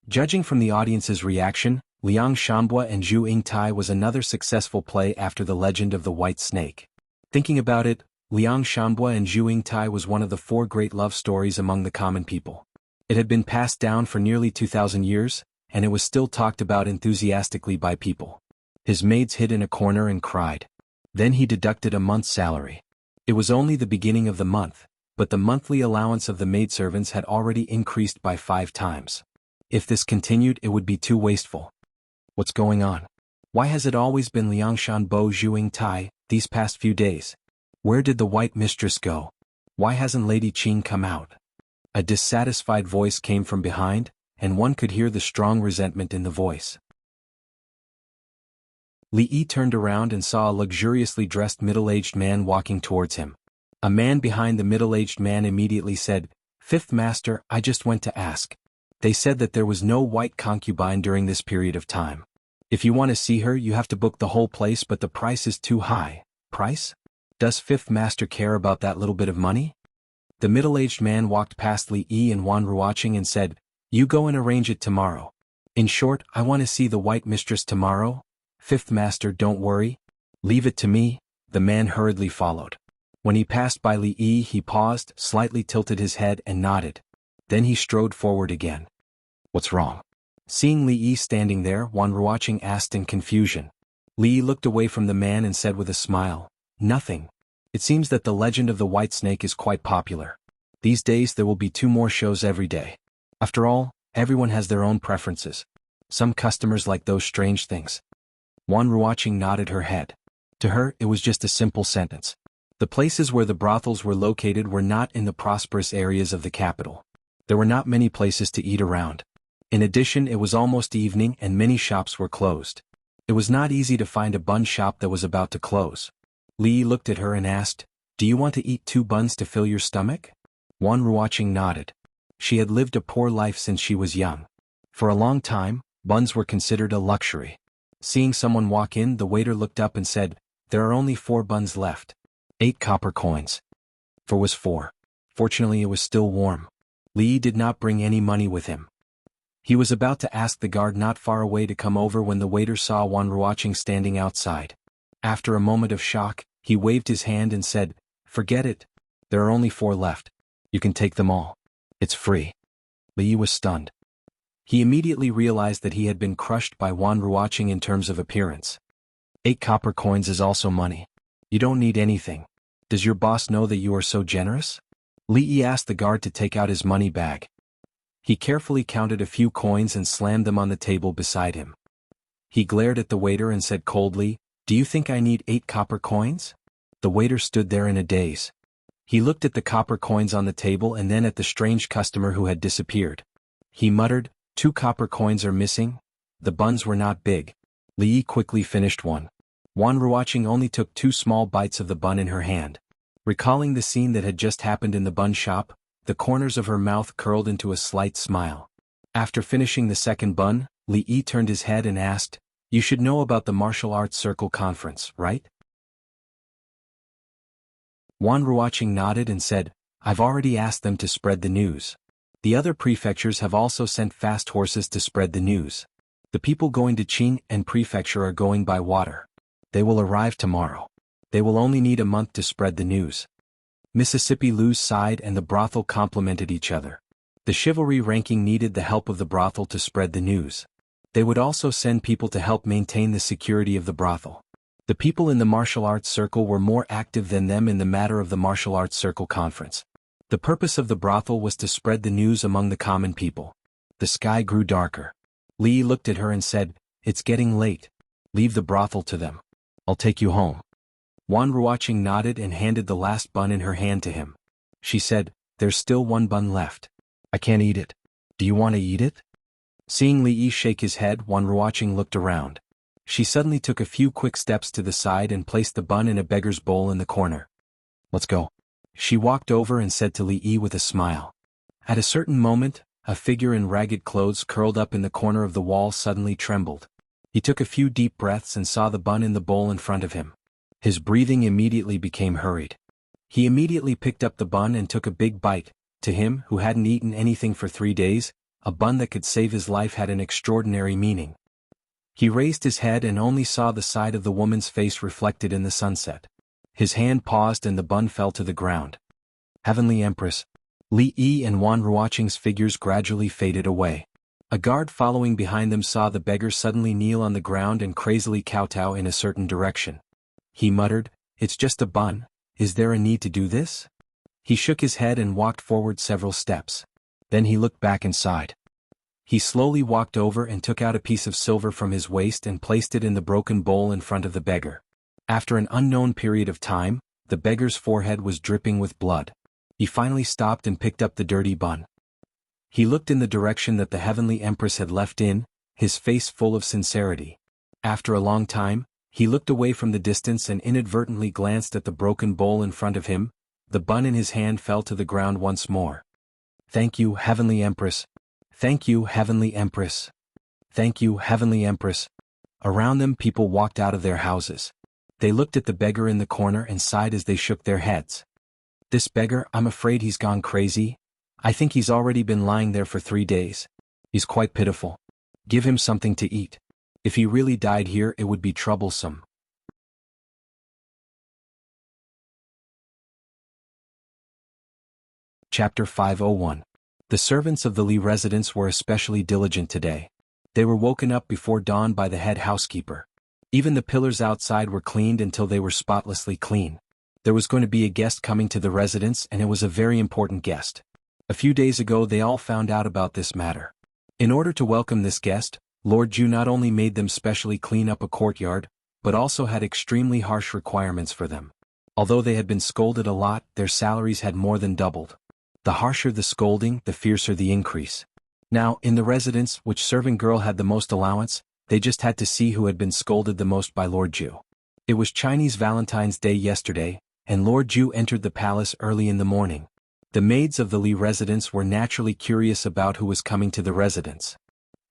Judging from the audience's reaction, Liang Shanbua and Zhu Yingtai was another successful play after the legend of the White Snake. Thinking about it, Liang Shanbua and Zhu Yingtai was one of the 4 great love stories among the common people. It had been passed down for nearly 2,000 years, and it was still talked about enthusiastically by people. His maids hid in a corner and cried. Then he deducted a month's salary. It was only the beginning of the month, but the monthly allowance of the maidservants had already increased by 5 times. If this continued, it would be too wasteful. What's going on? Why has it always been Liang Shanbo Zhu Yingtai these past few days? Where did the white mistress go? Why hasn't Lady Qing come out? A dissatisfied voice came from behind, and one could hear the strong resentment in the voice. Li Yi turned around and saw a luxuriously dressed middle-aged man walking towards him. A man behind the middle-aged man immediately said, "Fifth Master, I just went to ask. They said that there was no white concubine during this period of time. If you want to see her, you have to book the whole place, but the price is too high." Price? Does Fifth Master care about that little bit of money? The middle-aged man walked past Li Yi and Wan Ruoqing and said, "You go and arrange it tomorrow. In short, I want to see the white mistress tomorrow. Fifth Master, don't worry. Leave it to me." The man hurriedly followed. When he passed by Li Yi, he paused, slightly tilted his head and nodded. Then he strode forward again. "What's wrong?" Seeing Li Yi standing there, Wan Ruoqing asked in confusion. Li Yi looked away from the man and said with a smile, "Nothing. It seems that the legend of the White Snake is quite popular. These days there will be 2 more shows every day. After all, everyone has their own preferences. Some customers like those strange things." Wan Ruoqing nodded her head. To her, it was just a simple sentence. The places where the brothels were located were not in the prosperous areas of the capital. There were not many places to eat around. In addition, it was almost evening and many shops were closed. It was not easy to find a bun shop that was about to close. Li Yi looked at her and asked, "Do you want to eat 2 buns to fill your stomach?" Wan Ruoqing nodded. She had lived a poor life since she was young. For a long time, buns were considered a luxury. Seeing someone walk in, the waiter looked up and said, "There are only 4 buns left. 8 copper coins." 4 was 4. Fortunately, it was still warm. Li Yi did not bring any money with him. He was about to ask the guard not far away to come over when the waiter saw Wan Ruoqing standing outside. After a moment of shock, he waved his hand and said, "Forget it. There are only 4 left. You can take them all. It's free." Li Yi was stunned. He immediately realized that he had been crushed by Wan Ruoqing in terms of appearance. 8 copper coins is also money. You don't need anything. Does your boss know that you are so generous? Li Yi asked the guard to take out his money bag. He carefully counted a few coins and slammed them on the table beside him. He glared at the waiter and said coldly, "Do you think I need 8 copper coins?" The waiter stood there in a daze. He looked at the copper coins on the table and then at the strange customer who had disappeared. He muttered, "2 copper coins are missing." The buns were not big. Li Yi quickly finished one. Wan Ruoqing only took 2 small bites of the bun in her hand. Recalling the scene that had just happened in the bun shop, the corners of her mouth curled into a slight smile. After finishing the second bun, Li Yi turned his head and asked, "You should know about the martial arts circle conference, right?" Wan Ruoqing nodded and said, "I've already asked them to spread the news. The other prefectures have also sent fast horses to spread the news. The people going to Qing and prefecture are going by water. They will arrive tomorrow. They will only need a month to spread the news." Mississippi Lou's sighed and the brothel complimented each other. The chivalry ranking needed the help of the brothel to spread the news. They would also send people to help maintain the security of the brothel. The people in the martial arts circle were more active than them in the matter of the martial arts circle conference. The purpose of the brothel was to spread the news among the common people. The sky grew darker. Li Yi looked at her and said, "It's getting late. Leave the brothel to them. I'll take you home." Wan Ruoqing nodded and handed the last bun in her hand to him. She said, "There's still 1 bun left. I can't eat it. Do you want to eat it?" Seeing Li Yi shake his head, Wan Ruoqing looked around. She suddenly took a few quick steps to the side and placed the bun in a beggar's bowl in the corner. "Let's go." She walked over and said to Li Yi with a smile. At a certain moment, a figure in ragged clothes curled up in the corner of the wall suddenly trembled. He took a few deep breaths and saw the bun in the bowl in front of him. His breathing immediately became hurried. He immediately picked up the bun and took a big bite. To him, who hadn't eaten anything for 3 days, a bun that could save his life had an extraordinary meaning. He raised his head and only saw the side of the woman's face reflected in the sunset. His hand paused and the bun fell to the ground. Heavenly Empress. Li Yi and Wan Ruoqing's figures gradually faded away. A guard following behind them saw the beggar suddenly kneel on the ground and crazily kowtow in a certain direction. He muttered, "It's just a bun, is there a need to do this?" He shook his head and walked forward several steps. Then he looked back and sighed. He slowly walked over and took out a piece of silver from his waist and placed it in the broken bowl in front of the beggar. After an unknown period of time, the beggar's forehead was dripping with blood. He finally stopped and picked up the dirty bun. He looked in the direction that the Heavenly Empress had left in, his face full of sincerity. After a long time, he looked away from the distance and inadvertently glanced at the broken bowl in front of him. The bun in his hand fell to the ground once more. "Thank you, Heavenly Empress. Thank you, Heavenly Empress. Thank you, Heavenly Empress." Around them people walked out of their houses. They looked at the beggar in the corner and sighed as they shook their heads. "This beggar, I'm afraid he's gone crazy. I think he's already been lying there for 3 days. He's quite pitiful. Give him something to eat. If he really died here it would be troublesome." Chapter 501. The servants of the Li residence were especially diligent today. They were woken up before dawn by the head housekeeper. Even the pillars outside were cleaned until they were spotlessly clean. There was going to be a guest coming to the residence and it was a very important guest. A few days ago they all found out about this matter. In order to welcome this guest, Lord Ju not only made them specially clean up a courtyard, but also had extremely harsh requirements for them. Although they had been scolded a lot, their salaries had more than doubled. The harsher the scolding, the fiercer the increase. Now, in the residence, which servant girl had the most allowance, they just had to see who had been scolded the most by Lord Ju. It was Chinese Valentine's Day yesterday, and Lord Ju entered the palace early in the morning. The maids of the Li residence were naturally curious about who was coming to the residence.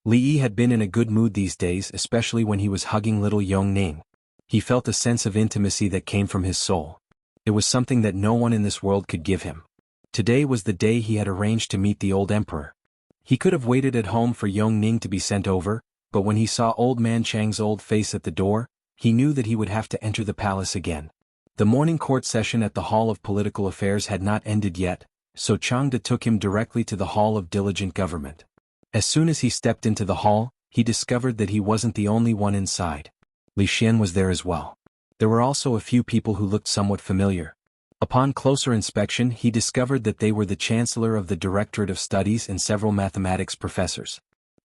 Li Yi had been in a good mood these days, especially when he was hugging little Yong Ning. He felt a sense of intimacy that came from his soul. It was something that no one in this world could give him. Today was the day he had arranged to meet the old emperor. He could have waited at home for Yong Ning to be sent over, but when he saw old man Chang's old face at the door, he knew that he would have to enter the palace again. The morning court session at the Hall of Political Affairs had not ended yet, so Changde took him directly to the Hall of Diligent Government. As soon as he stepped into the hall, he discovered that he wasn't the only one inside. Li Xian was there as well. There were also a few people who looked somewhat familiar. Upon closer inspection he discovered that they were the Chancellor of the Directorate of Studies and several mathematics professors.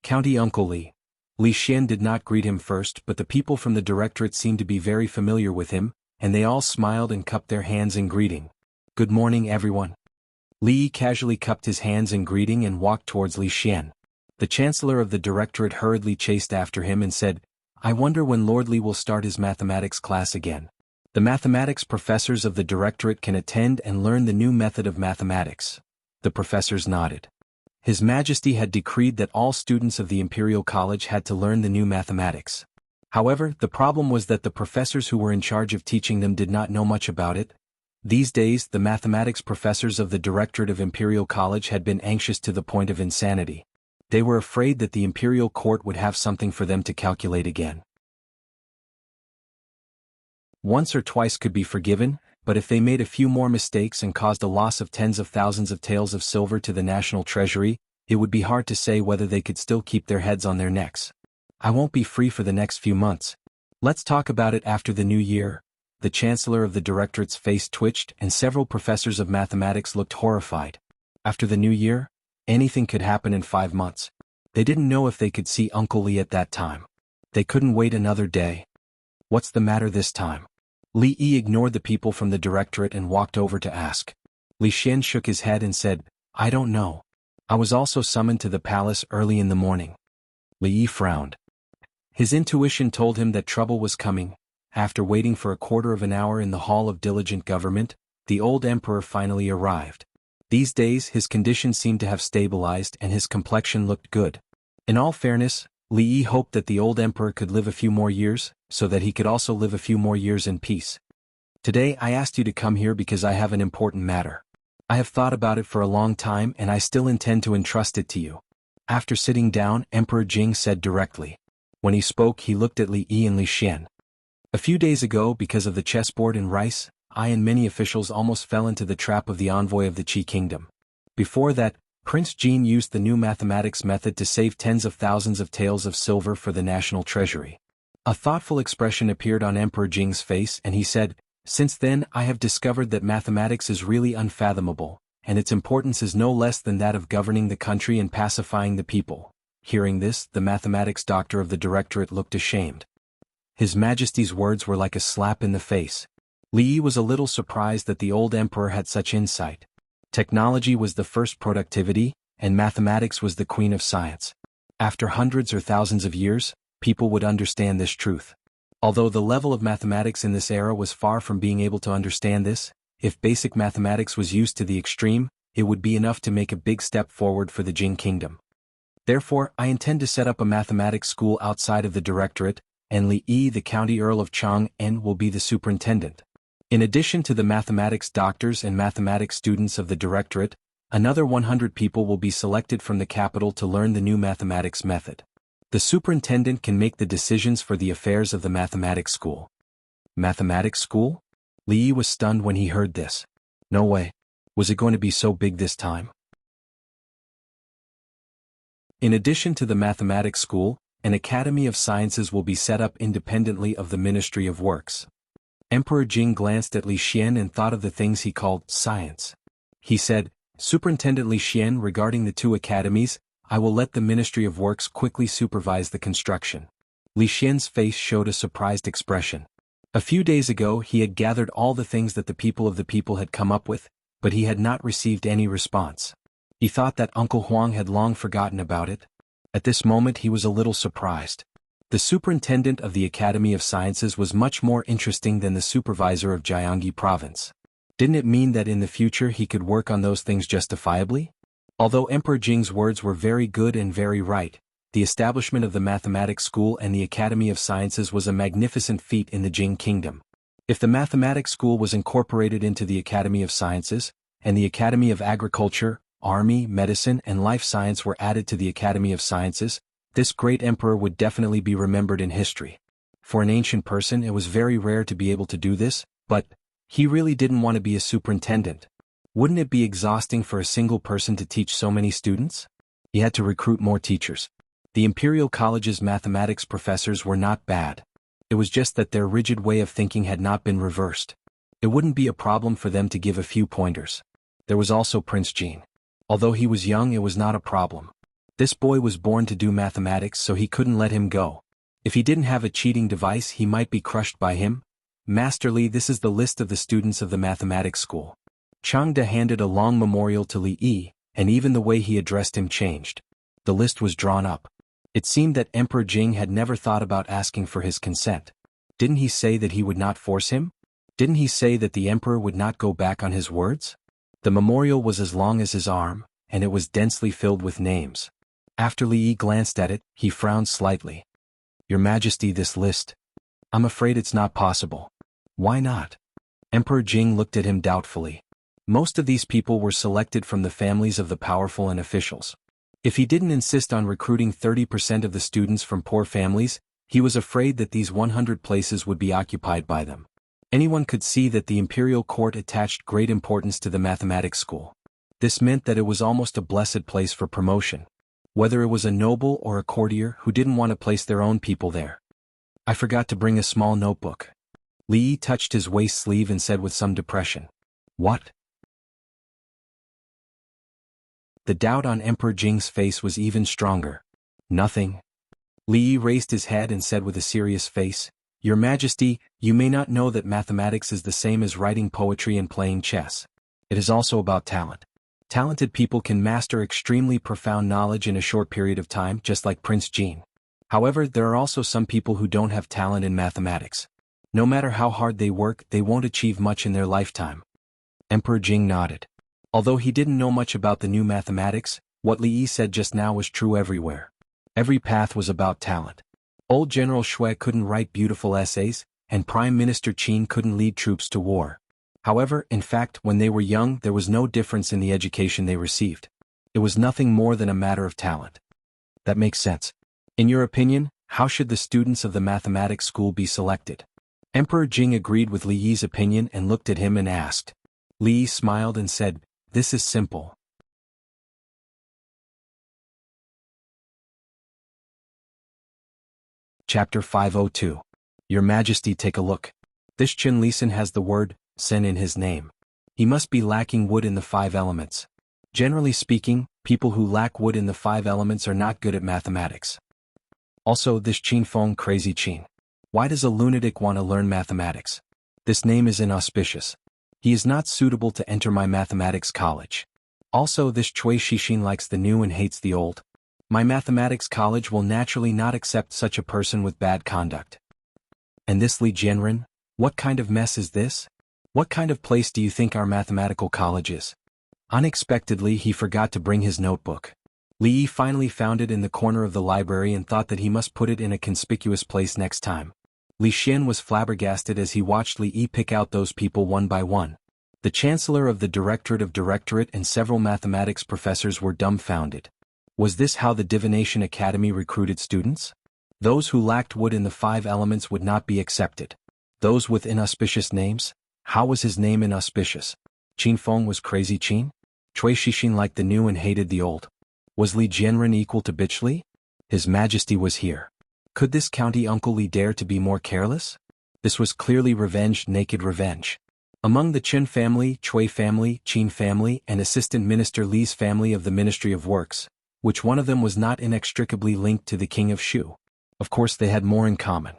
County Uncle Li. Li Xian did not greet him first, but the people from the directorate seemed to be very familiar with him, and they all smiled and cupped their hands in greeting. "Good morning, everyone." Li casually cupped his hands in greeting and walked towards Li Xian. The Chancellor of the Directorate hurriedly chased after him and said, "I wonder when Lord Li will start his mathematics class again. The mathematics professors of the Directorate can attend and learn the new method of mathematics." The professors nodded. His Majesty had decreed that all students of the Imperial College had to learn the new mathematics. However, the problem was that the professors who were in charge of teaching them did not know much about it. These days, the mathematics professors of the Directorate of Imperial College had been anxious to the point of insanity. They were afraid that the Imperial Court would have something for them to calculate again. Once or twice could be forgiven, but if they made a few more mistakes and caused a loss of tens of thousands of taels of silver to the national treasury, it would be hard to say whether they could still keep their heads on their necks. "I won't be free for the next few months. Let's talk about it after the new year." The Chancellor of the Directorate's face twitched and several professors of mathematics looked horrified. After the new year? Anything could happen in 5 months. They didn't know if they could see Uncle Li at that time. They couldn't wait another day. What's the matter this time? Li Yi ignored the people from the Directorate and walked over to ask. Li Xian shook his head and said, "I don't know. I was also summoned to the palace early in the morning." Li Yi frowned. His intuition told him that trouble was coming. After waiting for a quarter of an hour in the Hall of Diligent Government, the old emperor finally arrived. These days his condition seemed to have stabilized and his complexion looked good. In all fairness, Li Yi hoped that the old emperor could live a few more years, so that he could also live a few more years in peace. Today I asked you to come here because I have an important matter. I have thought about it for a long time and I still intend to entrust it to you. After sitting down, Emperor Jing said directly. When he spoke, he looked at Li Yi and Li Xian. A few days ago, because of the chessboard and rice, I and many officials almost fell into the trap of the envoy of the Qi kingdom. Before that, Prince Jin used the new mathematics method to save tens of thousands of taels of silver for the national treasury. A thoughtful expression appeared on Emperor Jing's face and he said, "Since then I have discovered that mathematics is really unfathomable, and its importance is no less than that of governing the country and pacifying the people." Hearing this, the mathematics doctor of the directorate looked ashamed. His Majesty's words were like a slap in the face. Li Yi was a little surprised that the old emperor had such insight. Technology was the first productivity, and mathematics was the queen of science. After hundreds or thousands of years, people would understand this truth. Although the level of mathematics in this era was far from being able to understand this, if basic mathematics was used to the extreme, it would be enough to make a big step forward for the Jing kingdom. Therefore, I intend to set up a mathematics school outside of the directorate, and Li Yi, the county earl of Chang'an, will be the superintendent. In addition to the mathematics doctors and mathematics students of the directorate, another 100 people will be selected from the capital to learn the new mathematics method. The superintendent can make the decisions for the affairs of the mathematics school. Mathematics school? Li Yi was stunned when he heard this. No way. Was it going to be so big this time? In addition to the mathematics school, an academy of sciences will be set up independently of the Ministry of Works. Emperor Jing glanced at Li Xian and thought of the things he called science. He said, "Superintendent Li Xian, regarding the two academies, I will let the Ministry of Works quickly supervise the construction." Li Xian's face showed a surprised expression. A few days ago he had gathered all the things that the people had come up with, but he had not received any response. He thought that Uncle Huang had long forgotten about it. At this moment he was a little surprised. The superintendent of the Academy of Sciences was much more interesting than the supervisor of Jianghu province. Didn't it mean that in the future he could work on those things justifiably? Although Emperor Jing's words were very good and very right, the establishment of the mathematics school and the Academy of Sciences was a magnificent feat in the Jing kingdom. If the mathematics school was incorporated into the Academy of Sciences, and the Academy of Agriculture, Army, Medicine and Life Science were added to the Academy of Sciences, this great emperor would definitely be remembered in history. For an ancient person it was very rare to be able to do this, but he really didn't want to be a superintendent. Wouldn't it be exhausting for a single person to teach so many students? He had to recruit more teachers. The Imperial College's mathematics professors were not bad. It was just that their rigid way of thinking had not been reversed. It wouldn't be a problem for them to give a few pointers. There was also Prince Jin. Although he was young, it was not a problem. This boy was born to do mathematics, so he couldn't let him go. If he didn't have a cheating device, he might be crushed by him. Master Li, this is the list of the students of the mathematics school. Changde handed a long memorial to Li Yi, and even the way he addressed him changed. The list was drawn up. It seemed that Emperor Jing had never thought about asking for his consent. Didn't he say that he would not force him? Didn't he say that the emperor would not go back on his words? The memorial was as long as his arm, and it was densely filled with names. After Li Yi glanced at it, he frowned slightly. "Your Majesty, this list. I'm afraid it's not possible." "Why not?" Emperor Jing looked at him doubtfully. Most of these people were selected from the families of the powerful and officials. If he didn't insist on recruiting 30% of the students from poor families, he was afraid that these 100 places would be occupied by them. Anyone could see that the imperial court attached great importance to the mathematics school. This meant that it was almost a blessed place for promotion. Whether it was a noble or a courtier who didn't want to place their own people there. "I forgot to bring a small notebook." Li Yi touched his waist sleeve and said with some depression. "What?" The doubt on Emperor Jing's face was even stronger. "Nothing." Li Yi raised his head and said with a serious face, "Your Majesty, you may not know that mathematics is the same as writing poetry and playing chess. It is also about talent. Talented people can master extremely profound knowledge in a short period of time, just like Prince Jin. However, there are also some people who don't have talent in mathematics. No matter how hard they work, they won't achieve much in their lifetime." Emperor Jing nodded. Although he didn't know much about the new mathematics, what Li Yi said just now was true everywhere. Every path was about talent. Old General Shui couldn't write beautiful essays, and Prime Minister Qin couldn't lead troops to war. However, in fact, when they were young there was no difference in the education they received. It was nothing more than a matter of talent. That makes sense. In your opinion, how should the students of the mathematics school be selected? Emperor Jing agreed with Li Yi's opinion and looked at him and asked. Li Yi smiled and said, "This is simple. Chapter 502. Your Majesty, take a look. This Qin Lisan has the word sen in his name. He must be lacking wood in the 5 elements. Generally speaking, people who lack wood in the 5 elements are not good at mathematics. Also, this Qin Feng crazy Qin. Why does a lunatic want to learn mathematics? This name is inauspicious. He is not suitable to enter my mathematics college. Also, this Chui Shixin likes the new and hates the old. My mathematics college will naturally not accept such a person with bad conduct. And this Li Jianren? What kind of mess is this? What kind of place do you think our mathematical college is?" Unexpectedly, he forgot to bring his notebook. Li Yi finally found it in the corner of the library and thought that he must put it in a conspicuous place next time. Li Xian was flabbergasted as he watched Li Yi pick out those people one by one. The Chancellor of the Directorate and several mathematics professors were dumbfounded. Was this how the Divination Academy recruited students? Those who lacked wood in the 5 elements would not be accepted. Those with inauspicious names? How was his name inauspicious? Qin Feng was crazy Qin? Chui Shixin liked the new and hated the old. Was Li Jianren equal to Bitch Li? His Majesty was here. Could this county Uncle Li dare to be more careless? This was clearly revenge, naked revenge. Among the Qin family, Chui family, Qin family, and Assistant Minister Li's family of the Ministry of Works, which one of them was not inextricably linked to the King of Shu? Of course they had more in common.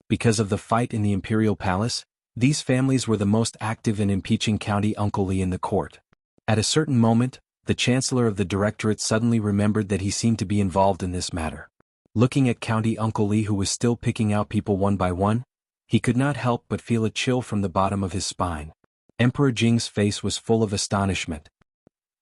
Because of the fight in the Imperial Palace, these families were the most active in impeaching County Uncle Li in the court. At a certain moment, the Chancellor of the Directorate suddenly remembered that he seemed to be involved in this matter. Looking at County Uncle Li, who was still picking out people one by one, he could not help but feel a chill from the bottom of his spine. Emperor Jing's face was full of astonishment.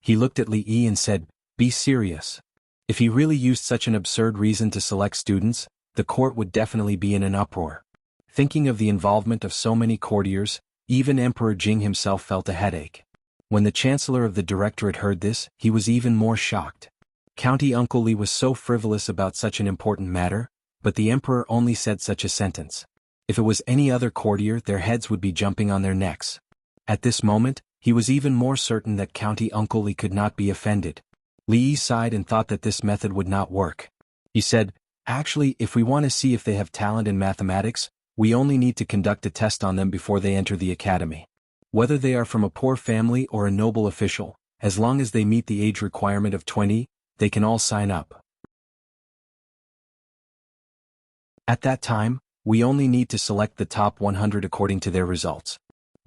He looked at Li Yi and said, "Be serious. If he really used such an absurd reason to select students, the court would definitely be in an uproar." Thinking of the involvement of so many courtiers, even Emperor Jing himself felt a headache. When the Chancellor of the Directorate heard this, he was even more shocked. County Uncle Li was so frivolous about such an important matter, but the Emperor only said such a sentence. If it was any other courtier, their heads would be jumping on their necks. At this moment, he was even more certain that County Uncle Li could not be offended. Li Yi sighed and thought that this method would not work. He said, "Actually, if we want to see if they have talent in mathematics, we only need to conduct a test on them before they enter the academy. Whether they are from a poor family or a noble official, as long as they meet the age requirement of 20, they can all sign up. At that time, we only need to select the top 100 according to their results."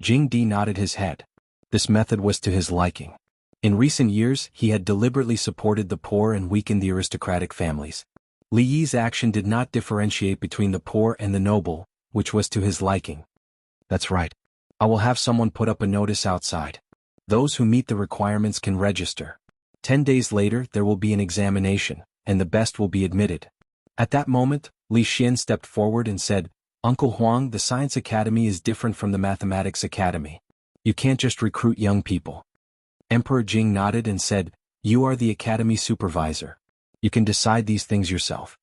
Jing Di nodded his head. This method was to his liking. In recent years, he had deliberately supported the poor and weakened the aristocratic families. Li Yi's action did not differentiate between the poor and the noble, which was to his liking. "That's right. I will have someone put up a notice outside. Those who meet the requirements can register. 10 days later there will be an examination, and the best will be admitted." At that moment, Li Xian stepped forward and said, "Uncle Huang, the Science Academy is different from the Mathematics Academy. You can't just recruit young people." Emperor Jing nodded and said, "You are the Academy supervisor. You can decide these things yourself."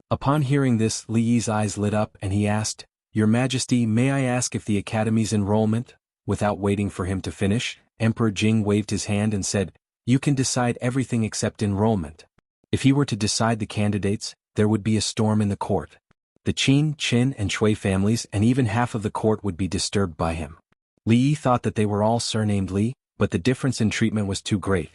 Upon hearing this, Li Yi's eyes lit up and he asked, "Your Majesty, may I ask if the Academy's enrollment?" Without waiting for him to finish, Emperor Jing waved his hand and said, "You can decide everything except enrollment." If he were to decide the candidates, there would be a storm in the court. The Qin, and Chui families and even half of the court would be disturbed by him. Li Yi thought that they were all surnamed Li, but the difference in treatment was too great.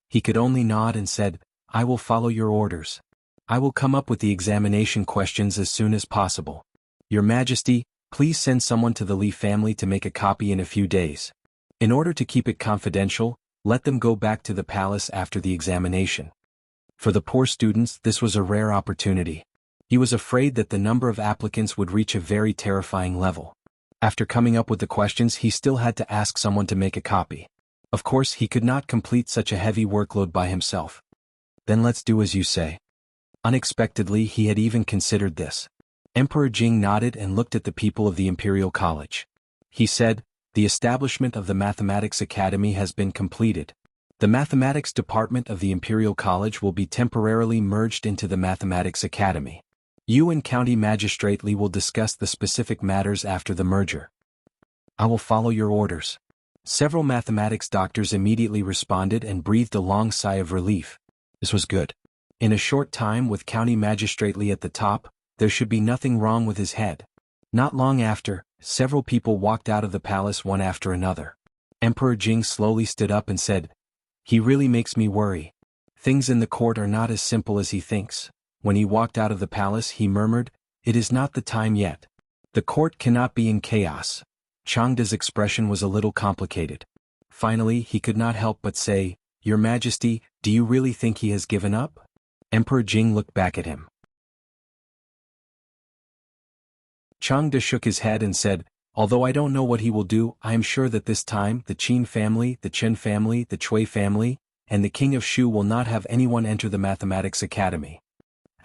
He could only nod and said, "I will follow your orders. I will come up with the examination questions as soon as possible. Your Majesty, please send someone to the Li family to make a copy in a few days. In order to keep it confidential, let them go back to the palace after the examination." For the poor students, this was a rare opportunity. He was afraid that the number of applicants would reach a very terrifying level. After coming up with the questions, he still had to ask someone to make a copy. Of course, he could not complete such a heavy workload by himself. "Then let's do as you say." Unexpectedly, he had even considered this. Emperor Jing nodded and looked at the people of the Imperial College. He said, "The establishment of the Mathematics Academy has been completed. The Mathematics Department of the Imperial College will be temporarily merged into the Mathematics Academy. You and County Magistrate Li will discuss the specific matters after the merger." "I will follow your orders." Several mathematics doctors immediately responded and breathed a long sigh of relief. This was good. In a short time, with County Magistrate Li at the top, there should be nothing wrong with his head. Not long after, several people walked out of the palace one after another. Emperor Jing slowly stood up and said, "He really makes me worry. Things in the court are not as simple as he thinks." When he walked out of the palace, he murmured, "It is not the time yet. The court cannot be in chaos." Changda's expression was a little complicated. Finally, he could not help but say, "Your Majesty, do you really think he has given up?" Emperor Jing looked back at him. Changda shook his head and said, "Although I don't know what he will do, I am sure that this time the Qin family, the Chen family, the Cui family, and the King of Shu will not have anyone enter the Mathematics Academy."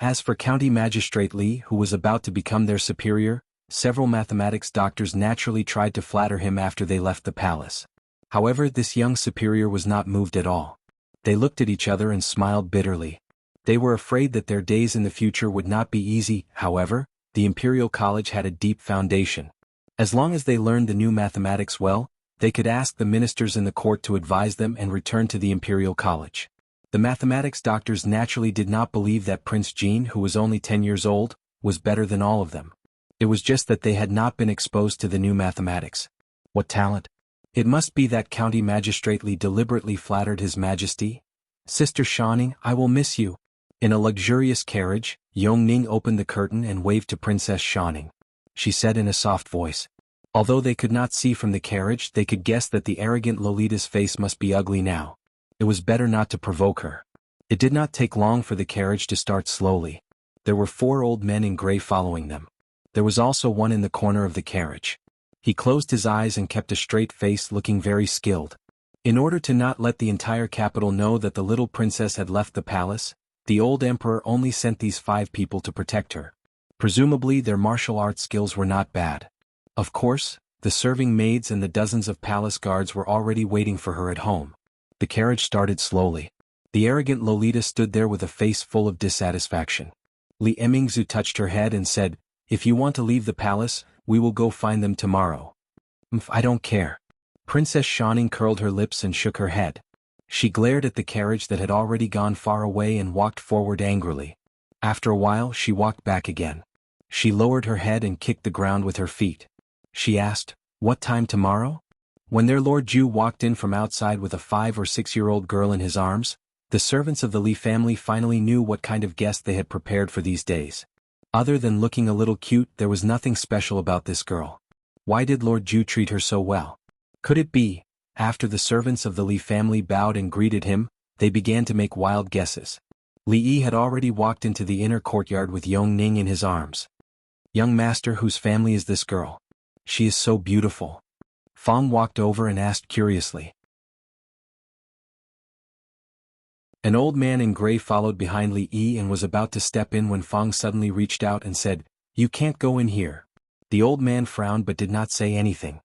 As for County Magistrate Li, who was about to become their superior, several mathematics doctors naturally tried to flatter him after they left the palace. However, this young superior was not moved at all. They looked at each other and smiled bitterly. They were afraid that their days in the future would not be easy. However, the Imperial College had a deep foundation. As long as they learned the new mathematics well, they could ask the ministers in the court to advise them and return to the Imperial College. The mathematics doctors naturally did not believe that Prince Jean, who was only 10 years old, was better than all of them. It was just that they had not been exposed to the new mathematics. What talent! It must be that County Magistrate Li deliberately flattered His Majesty. "Sister Shaning, I will miss you." In a luxurious carriage, Yongning opened the curtain and waved to Princess Shaning. She said in a soft voice. Although they could not see from the carriage, they could guess that the arrogant Lolita's face must be ugly now. It was better not to provoke her. It did not take long for the carriage to start slowly. There were 4 old men in gray following them. There was also one in the corner of the carriage. He closed his eyes and kept a straight face, looking very skilled. In order to not let the entire capital know that the little princess had left the palace, the old emperor only sent these 5 people to protect her. Presumably their martial arts skills were not bad. Of course, the serving maids and the dozens of palace guards were already waiting for her at home. The carriage started slowly. The arrogant Lolita stood there with a face full of dissatisfaction. Li Emingzu touched her head and said, "If you want to leave the palace, we will go find them tomorrow." I don't care." Princess Shaning curled her lips and shook her head. She glared at the carriage that had already gone far away and walked forward angrily. After a while, she walked back again. She lowered her head and kicked the ground with her feet. She asked, "What time tomorrow?" When their Lord Ju walked in from outside with a 5 or 6-year-old girl in his arms, the servants of the Li family finally knew what kind of guest they had prepared for these days. Other than looking a little cute, there was nothing special about this girl. Why did Lord Ju treat her so well? Could it be, after the servants of the Li family bowed and greeted him, they began to make wild guesses? Li Yi had already walked into the inner courtyard with Yongning in his arms. "Young master, whose family is this girl? She is so beautiful." Fang walked over and asked curiously. An old man in gray followed behind Li Yi and was about to step in when Fang suddenly reached out and said, "You can't go in here." The old man frowned but did not say anything.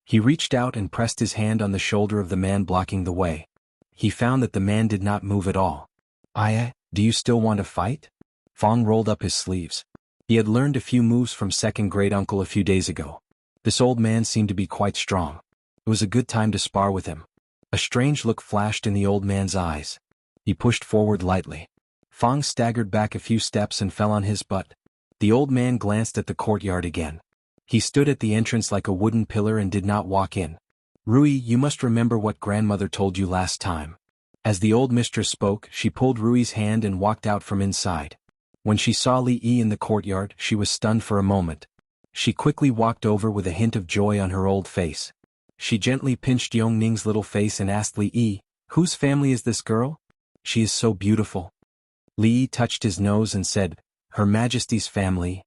He reached out and pressed his hand on the shoulder of the man blocking the way. He found that the man did not move at all. Do you still want to fight?" Fang rolled up his sleeves. He had learned a few moves from second grade uncle a few days ago. This old man seemed to be quite strong. It was a good time to spar with him. A strange look flashed in the old man's eyes. He pushed forward lightly. Fang staggered back a few steps and fell on his butt. The old man glanced at the courtyard again. He stood at the entrance like a wooden pillar and did not walk in. "Rui, you must remember what grandmother told you last time." As the old mistress spoke, she pulled Rui's hand and walked out from inside. When she saw Li Yi in the courtyard, she was stunned for a moment. She quickly walked over with a hint of joy on her old face. She gently pinched Yongning's little face and asked Li Yi, "Whose family is this girl? She is so beautiful." Li Yi touched his nose and said, "Her Majesty's family."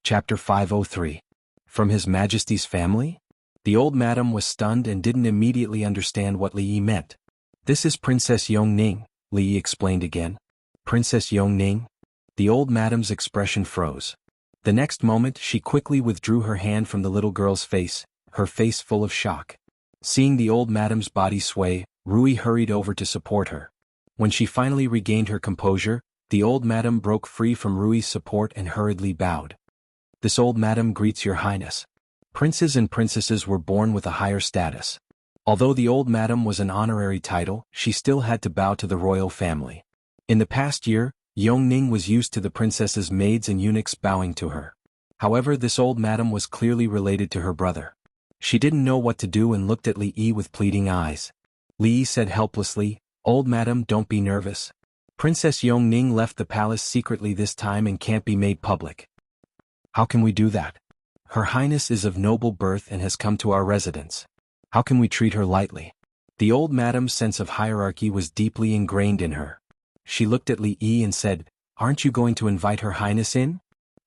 Chapter 503. From His Majesty's family? The old madam was stunned and didn't immediately understand what Li Yi meant. "This is Princess Yongning," Li explained again. "Princess Yongning?" The old madam's expression froze. The next moment she quickly withdrew her hand from the little girl's face, her face full of shock. Seeing the old madam's body sway, Rui hurried over to support her. When she finally regained her composure, the old madam broke free from Rui's support and hurriedly bowed. "This old madam greets your highness." Princes and princesses were born with a higher status. Although the old madam was an honorary title, she still had to bow to the royal family. In the past year, Yongning was used to the princess's maids and eunuchs bowing to her. However, this old madam was clearly related to her brother. She didn't know what to do and looked at Li Yi with pleading eyes. Li Yi said helplessly, "Old madam, don't be nervous. Princess Yongning left the palace secretly this time and can't be made public." "How can we do that? Her highness is of noble birth and has come to our residence. How can we treat her lightly?" The old madam's sense of hierarchy was deeply ingrained in her. She looked at Li Yi and said, "Aren't you going to invite her highness in?"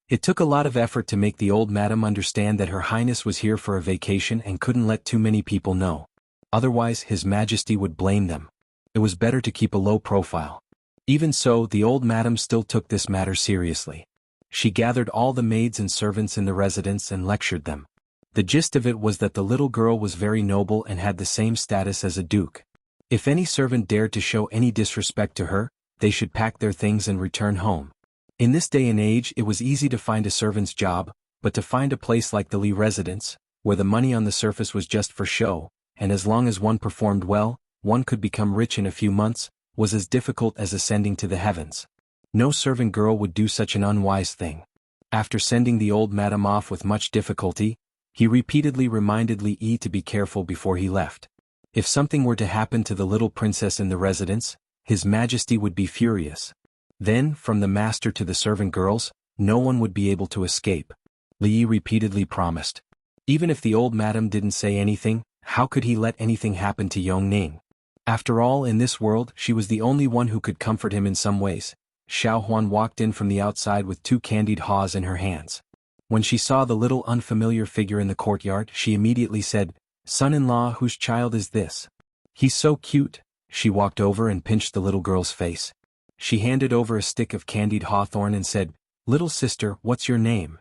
It took a lot of effort to make the old madam understand that her highness was here for a vacation and couldn't let too many people know. Otherwise his majesty would blame them. It was better to keep a low profile. Even so, the old madam still took this matter seriously. She gathered all the maids and servants in the residence and lectured them. The gist of it was that the little girl was very noble and had the same status as a duke. If any servant dared to show any disrespect to her, they should pack their things and return home. In this day and age it was easy to find a servant's job, but to find a place like the Li residence, where the money on the surface was just for show, and as long as one performed well, one could become rich in a few months, was as difficult as ascending to the heavens. No servant girl would do such an unwise thing. After sending the old madam off with much difficulty, he repeatedly reminded Li Yi to be careful before he left. If something were to happen to the little princess in the residence, His Majesty would be furious. Then, from the master to the servant girls, no one would be able to escape. Li Yi repeatedly promised. Even if the old madam didn't say anything, how could he let anything happen to Yongning? After all, in this world, she was the only one who could comfort him in some ways. Xiao Huan walked in from the outside with 2 candied haws in her hands. When she saw the little unfamiliar figure in the courtyard, she immediately said, "Son-in-law, whose child is this? He's so cute." She walked over and pinched the little girl's face. She handed over a stick of candied hawthorn and said, "Little sister, what's your name?"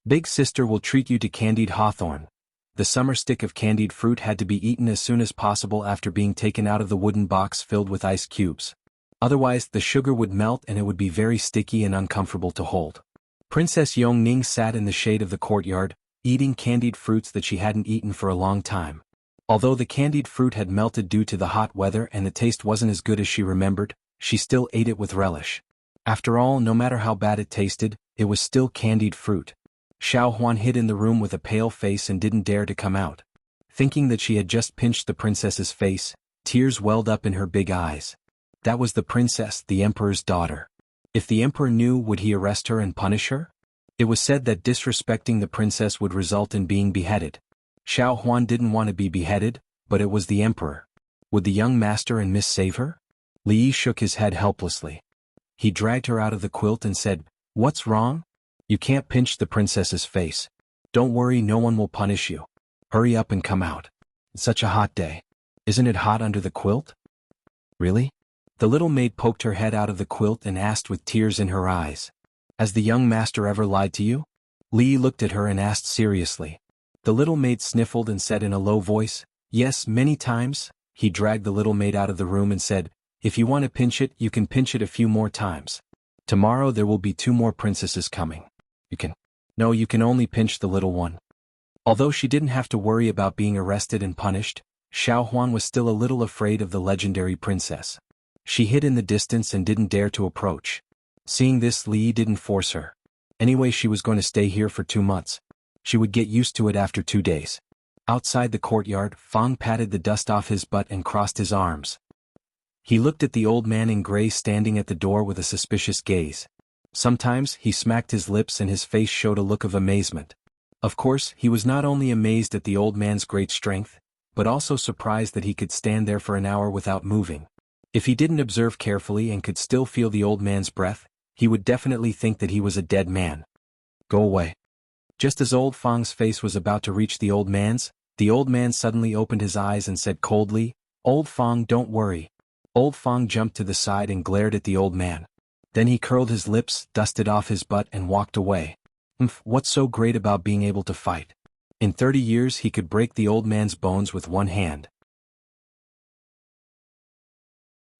"Big sister will treat you to candied hawthorn." The summer stick of candied fruit had to be eaten as soon as possible after being taken out of the wooden box filled with ice cubes. Otherwise, the sugar would melt and it would be very sticky and uncomfortable to hold. Princess Yongning sat in the shade of the courtyard, eating candied fruits that she hadn't eaten for a long time. Although the candied fruit had melted due to the hot weather and the taste wasn't as good as she remembered, she still ate it with relish. After all, no matter how bad it tasted, it was still candied fruit. Xiao Huan hid in the room with a pale face and didn't dare to come out. Thinking that she had just pinched the princess's face, tears welled up in her big eyes. That was the princess, the emperor's daughter. If the emperor knew, would he arrest her and punish her? It was said that disrespecting the princess would result in being beheaded. Xiao Huan didn't want to be beheaded, but it was the emperor. Would the young master and miss save her? Li Yi shook his head helplessly. He dragged her out of the quilt and said, "What's wrong? You can't pinch the princess's face. Don't worry, no one will punish you. Hurry up and come out. It's such a hot day. Isn't it hot under the quilt?" "Really?" The little maid poked her head out of the quilt and asked with tears in her eyes. "Has the young master ever lied to you?" Li Yi looked at her and asked seriously. The little maid sniffled and said in a low voice, "Yes, many times." He dragged the little maid out of the room and said, "If you want to pinch it, you can pinch it a few more times. Tomorrow there will be 2 more princesses coming. No, you can only pinch the little one." Although she didn't have to worry about being arrested and punished, Xiao Huan was still a little afraid of the legendary princess. She hid in the distance and didn't dare to approach. Seeing this, Li Yi didn't force her. Anyway, she was going to stay here for 2 months. She would get used to it after 2 days. Outside the courtyard, Fang patted the dust off his butt and crossed his arms. He looked at the old man in gray standing at the door with a suspicious gaze. Sometimes, he smacked his lips and his face showed a look of amazement. Of course, he was not only amazed at the old man's great strength, but also surprised that he could stand there for an hour without moving. If he didn't observe carefully and could still feel the old man's breath, he would definitely think that he was a dead man. "Go away." Just as old Fang's face was about to reach the old man's, The old man suddenly opened his eyes and said coldly, "Old Fong, don't worry." Old Fong jumped to the side and glared at the old man. Then he curled his lips, dusted off his butt and walked away. What's so great about being able to fight? In 30 years he could break the old man's bones with one hand.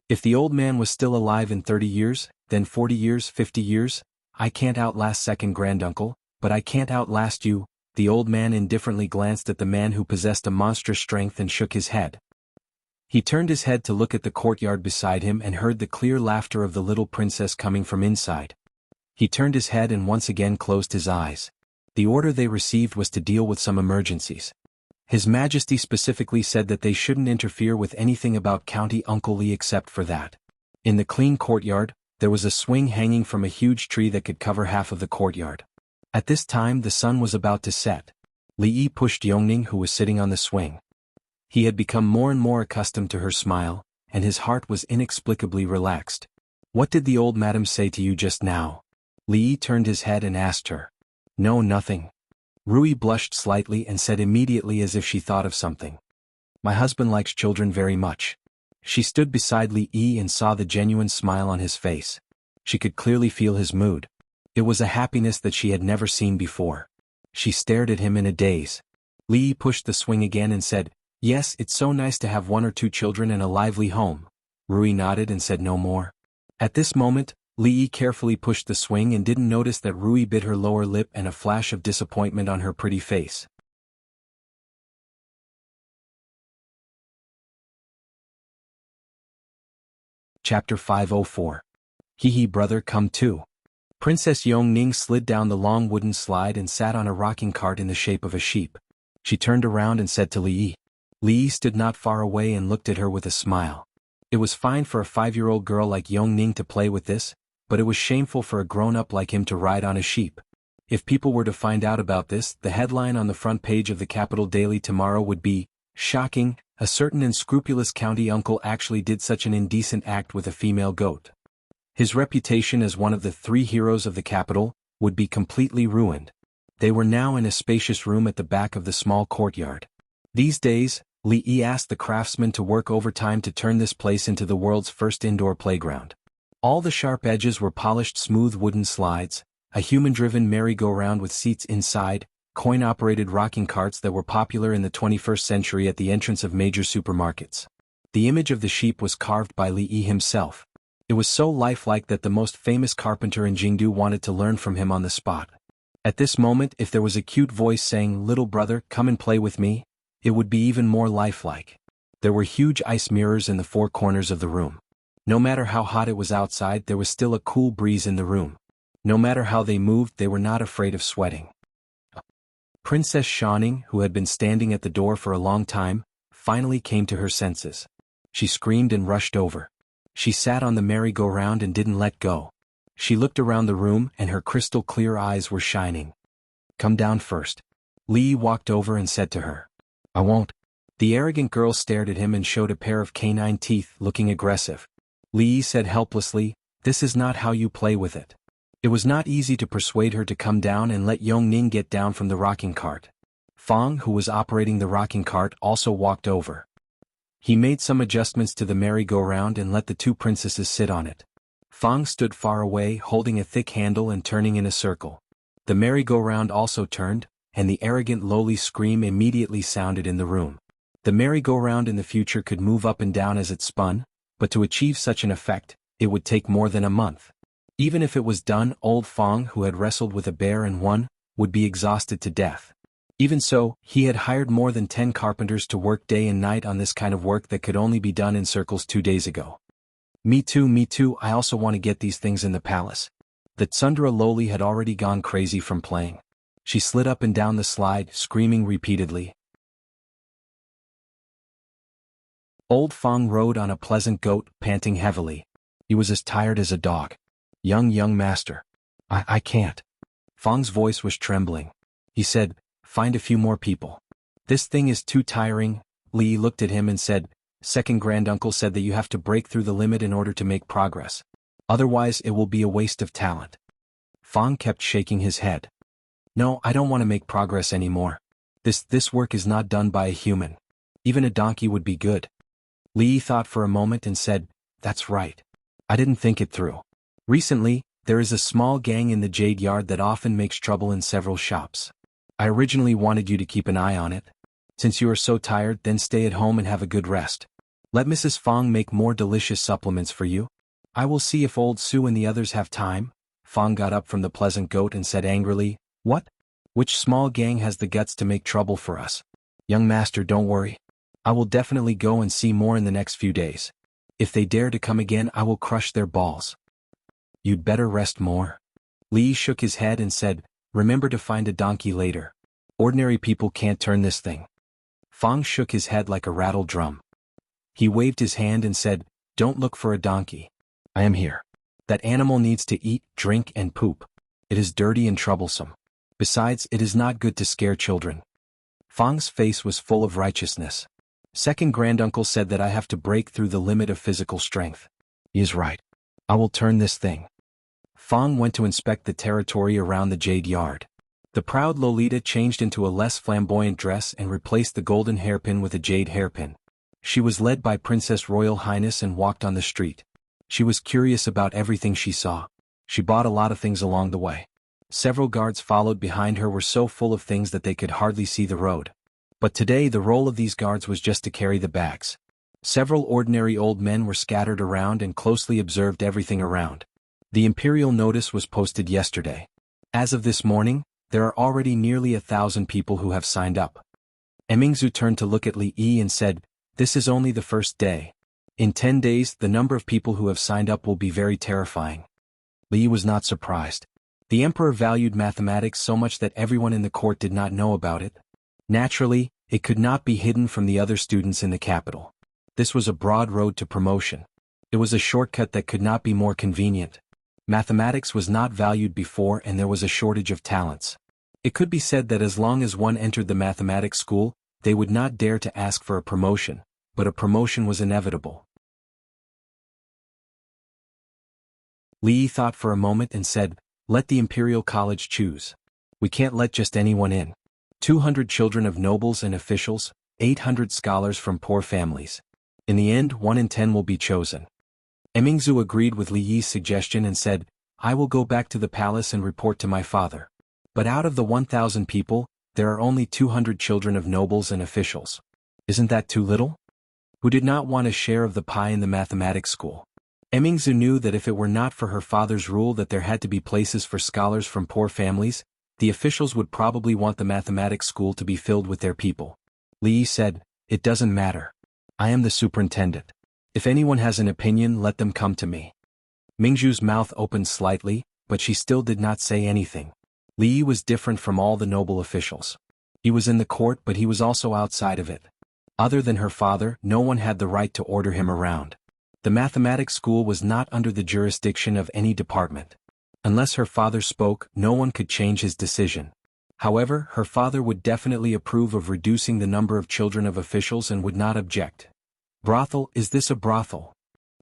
If the old man was still alive in 30 years, then 40 years, 50 years, I can't outlast second granduncle, but I can't outlast you. The old man indifferently glanced at the man who possessed a monstrous strength and shook his head. He turned his head to look at the courtyard beside him and heard the clear laughter of the little princess coming from inside. He turned his head and once again closed his eyes. The order they received was to deal with some emergencies. His Majesty specifically said that they shouldn't interfere with anything about County Uncle Lee except for that. In the clean courtyard, there was a swing hanging from a huge tree that could cover half of the courtyard. At this time the sun was about to set. Li Yi pushed Yongning, who was sitting on the swing. He had become more and more accustomed to her smile, and his heart was inexplicably relaxed. "What did the old madam say to you just now?" Li Yi turned his head and asked her. "No, nothing." Rui blushed slightly and said immediately as if she thought of something. "My husband likes children very much." She stood beside Li Yi and saw the genuine smile on his face. She could clearly feel his mood. It was a happiness that she had never seen before. She stared at him in a daze. Li Yi pushed the swing again and said, "Yes, it's so nice to have 1 or 2 children and a lively home." Rui nodded and said no more. At this moment, Li Yi carefully pushed the swing and didn't notice that Rui bit her lower lip and a flash of disappointment on her pretty face. Chapter 504. Hee brother, come too. Princess Yongning slid down the long wooden slide and sat on a rocking cart in the shape of a sheep. She turned around and said to Li Yi. Li Yi stood not far away and looked at her with a smile. It was fine for a 5-year-old girl like Yongning to play with this, but it was shameful for a grown-up like him to ride on a sheep. If people were to find out about this, the headline on the front page of the Capital Daily tomorrow would be, "Shocking, a certain unscrupulous county uncle actually did such an indecent act with a female goat." His reputation as one of the 3 heroes of the capital would be completely ruined. They were now in a spacious room at the back of the small courtyard. These days, Li Yi asked the craftsmen to work overtime to turn this place into the world's first indoor playground. All the sharp edges were polished smooth wooden slides, a human-driven merry-go-round with seats inside, coin-operated rocking carts that were popular in the 21st century at the entrance of major supermarkets. The image of the sheep was carved by Li Yi himself. It was so lifelike that the most famous carpenter in Jianghu wanted to learn from him on the spot. At this moment, if there was a cute voice saying, "Little brother, come and play with me," it would be even more lifelike. There were huge ice mirrors in the 4 corners of the room. No matter how hot it was outside, there was still a cool breeze in the room. No matter how they moved, they were not afraid of sweating. Princess Shawning, who had been standing at the door for a long time, finally came to her senses. She screamed and rushed over. She sat on the merry-go-round and didn't let go. She looked around the room and her crystal-clear eyes were shining. "Come down first." Li Yi walked over and said to her. "I won't." The arrogant girl stared at him and showed a pair of canine teeth, looking aggressive. Li Yi said helplessly, "This is not how you play with it." It was not easy to persuade her to come down and let Yongning get down from the rocking cart. Fong, who was operating the rocking cart, also walked over. He made some adjustments to the merry-go-round and let the 2 princesses sit on it. Fong stood far away, holding a thick handle and turning in a circle. The merry-go-round also turned, and the arrogant lowly scream immediately sounded in the room. The merry-go-round in the future could move up and down as it spun, but to achieve such an effect, it would take more than a month. Even if it was done, old Fong, who had wrestled with a bear and won, would be exhausted to death. Even so, he had hired more than 10 carpenters to work day and night on this kind of work that could only be done in circles 2 days ago. Me too, I also want to get these things in the palace." The Tsundra lowly had already gone crazy from playing. She slid up and down the slide, screaming repeatedly. Old Fong rode on a pleasant goat, panting heavily. He was as tired as a dog. Young master. I can't." Fong's voice was trembling. He said, "Find a few more people. This thing is too tiring." Li looked at him and said, "Second granduncle said that you have to break through the limit in order to make progress. Otherwise it will be a waste of talent." Fong kept shaking his head. "No, I don't want to make progress anymore. This work is not done by a human. Even a donkey would be good. Li thought for a moment and said, "That's right. I didn't think it through. Recently, there is a small gang in the Jade Yard that often makes trouble in several shops. I originally wanted you to keep an eye on it. Since you are so tired, then stay at home and have a good rest. Let Mrs. Fong make more delicious supplements for you. I will see if old Sue and the others have time." Fong got up from the pleasant goat and said angrily, "What? Which small gang has the guts to make trouble for us? Young master, don't worry. I will definitely go and see more in the next few days. If they dare to come again, I will crush their balls." "You'd better rest more." Li shook his head and said, "Remember to find a donkey later. Ordinary people can't turn this thing." Fong shook his head like a rattled drum. He waved his hand and said, "Don't look for a donkey. I am here. That animal needs to eat, drink, and poop. It is dirty and troublesome. Besides, it is not good to scare children." Fong's face was full of righteousness. Second granduncle said that I have to break through the limit of physical strength. He is right. I will turn this thing. Fong went to inspect the territory around the Jade Yard. The proud Lolita changed into a less flamboyant dress and replaced the golden hairpin with a jade hairpin. She was led by Princess Royal Highness and walked on the street. She was curious about everything she saw. She bought a lot of things along the way. Several guards followed behind her, were so full of things that they could hardly see the road. But today the role of these guards was just to carry the bags. Several ordinary old men were scattered around and closely observed everything around. The imperial notice was posted yesterday. As of this morning, there are already nearly 1,000 people who have signed up. Emingzu turned to look at Li Yi and said, "This is only the first day. In 10 days, the number of people who have signed up will be very terrifying." Li was not surprised. The emperor valued mathematics so much that everyone in the court did not know about it. Naturally, it could not be hidden from the other students in the capital. This was a broad road to promotion. It was a shortcut that could not be more convenient. Mathematics was not valued before and there was a shortage of talents. It could be said that as long as one entered the mathematics school, they would not dare to ask for a promotion, but a promotion was inevitable. Li thought for a moment and said, "Let the Imperial College choose. We can't let just anyone in. 200 children of nobles and officials, 800 scholars from poor families. In the end, 1 in 10 will be chosen." Emingzu agreed with Li Yi's suggestion and said, "I will go back to the palace and report to my father. But out of the 1,000 people, there are only 200 children of nobles and officials. Isn't that too little? Who did not want a share of the pie in the mathematics school?" Emingzu knew that if it were not for her father's rule that there had to be places for scholars from poor families, the officials would probably want the mathematics school to be filled with their people. Li said, "It doesn't matter. I am the superintendent. If anyone has an opinion, let them come to me." Mingzhu's mouth opened slightly, but she still did not say anything. Li was different from all the noble officials. He was in the court, but he was also outside of it. Other than her father, no one had the right to order him around. The mathematics school was not under the jurisdiction of any department. Unless her father spoke, no one could change his decision. However, her father would definitely approve of reducing the number of children of officials and would not object. "Brothel, is this a brothel?"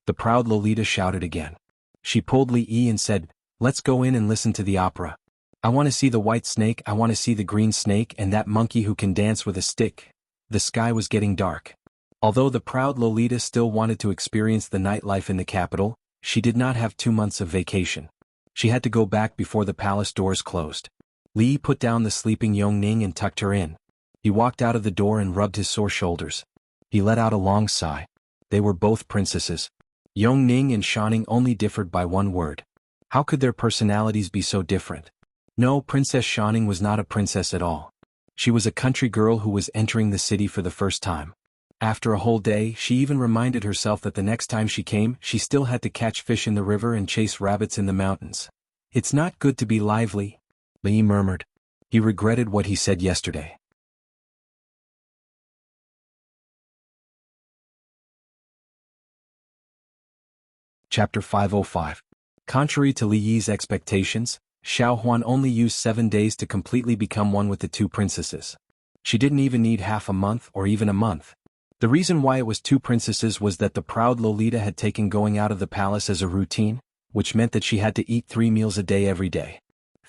The proud Lolita shouted again. She pulled Li Yi and said, "Let's go in and listen to the opera. I want to see the white snake, I want to see the green snake and that monkey who can dance with a stick." The sky was getting dark. Although the proud Lolita still wanted to experience the nightlife in the capital, she did not have 2 months of vacation. She had to go back before the palace doors closed. Li put down the sleeping Yongning and tucked her in. He walked out of the door and rubbed his sore shoulders. He let out a long sigh. They were both princesses. Yongning and Shanning only differed by one word. How could their personalities be so different? No, Princess Shanning was not a princess at all. She was a country girl who was entering the city for the first time. After a whole day, she even reminded herself that the next time she came, she still had to catch fish in the river and chase rabbits in the mountains. "It's not good to be lively," Li murmured. He regretted what he said yesterday. Chapter 505. Contrary to Li Yi's expectations, Xiao Huan only used 7 days to completely become one with the 2 princesses. She didn't even need half a month or even a month. The reason why it was 2 princesses was that the proud Lolita had taken going out of the palace as a routine, which meant that she had to eat 3 meals a day every day.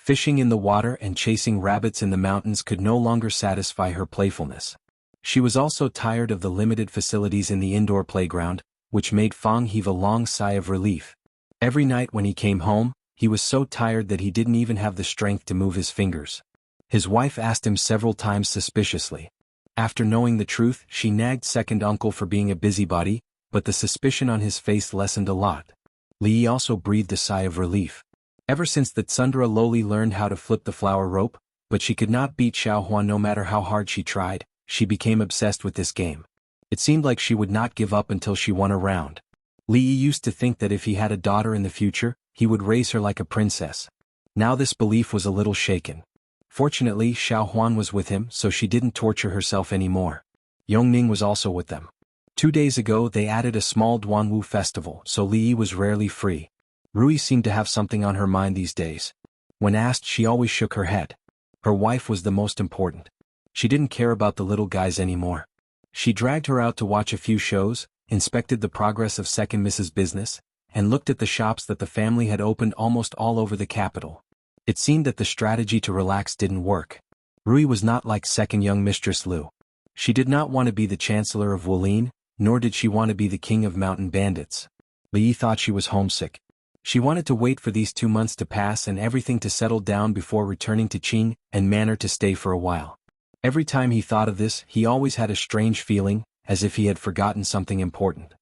Fishing in the water and chasing rabbits in the mountains could no longer satisfy her playfulness. She was also tired of the limited facilities in the indoor playground, which made Fang heave a long sigh of relief. Every night when he came home, he was so tired that he didn't even have the strength to move his fingers. His wife asked him several times suspiciously. After knowing the truth, she nagged second uncle for being a busybody, but the suspicion on his face lessened a lot. Li also breathed a sigh of relief. Ever since the Tsundere Loli learned how to flip the flower rope, but she could not beat Xiao Huan no matter how hard she tried, she became obsessed with this game. It seemed like she would not give up until she won a round. Li used to think that if he had a daughter in the future, he would raise her like a princess. Now this belief was a little shaken. Fortunately, Xiao Huan was with him, so she didn't torture herself anymore. Yongning was also with them. 2 days ago they added a small Duanwu festival, so Li was rarely free. Rui seemed to have something on her mind these days. When asked, she always shook her head. Her wife was the most important. She didn't care about the little guys anymore. She dragged her out to watch a few shows, inspected the progress of second Mrs. Business, and looked at the shops that the family had opened almost all over the capital. It seemed that the strategy to relax didn't work. Rui was not like second young Mistress Lu. She did not want to be the Chancellor of Wulin, nor did she want to be the King of Mountain Bandits. Li thought she was homesick. She wanted to wait for these 2 months to pass and everything to settle down before returning to Qing and Manor to stay for a while. Every time he thought of this, he always had a strange feeling, as if he had forgotten something important.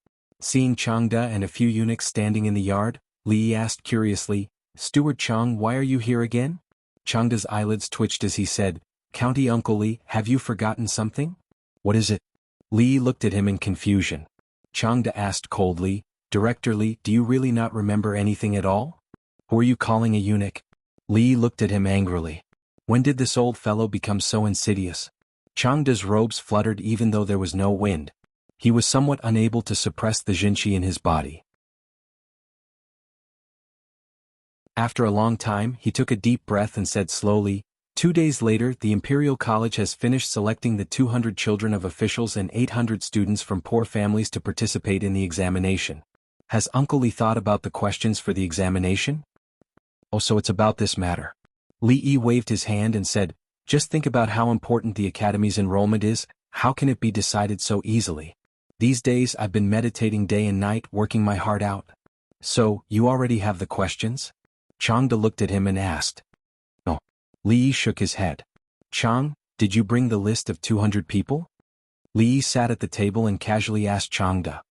Seeing Changda and a few eunuchs standing in the yard, Li asked curiously, "Steward Chang, why are you here again?" Changda's eyelids twitched as he said, "County Uncle Li, have you forgotten something?" "What is it?" Li looked at him in confusion. Changda asked coldly, "Director Li, do you really not remember anything at all? Who are you calling a eunuch?" Li looked at him angrily. When did this old fellow become so insidious? Changda's robes fluttered even though there was no wind. He was somewhat unable to suppress the jinqi in his body. After a long time, he took a deep breath and said slowly, 2 days later, the Imperial College has finished selecting the 200 children of officials and 800 students from poor families to participate in the examination. Has Uncle Li thought about the questions for the examination? Oh, so it's about this matter. Li Yi waved his hand and said, "Just think about how important the Academy's enrollment is. How can it be decided so easily? These days I've been meditating day and night, working my heart out." "So, you already have the questions?" Changda looked at him and asked. "No." Li Yi shook his head. "Chang, did you bring the list of 200 people?" Li Yi sat at the table and casually asked Changda.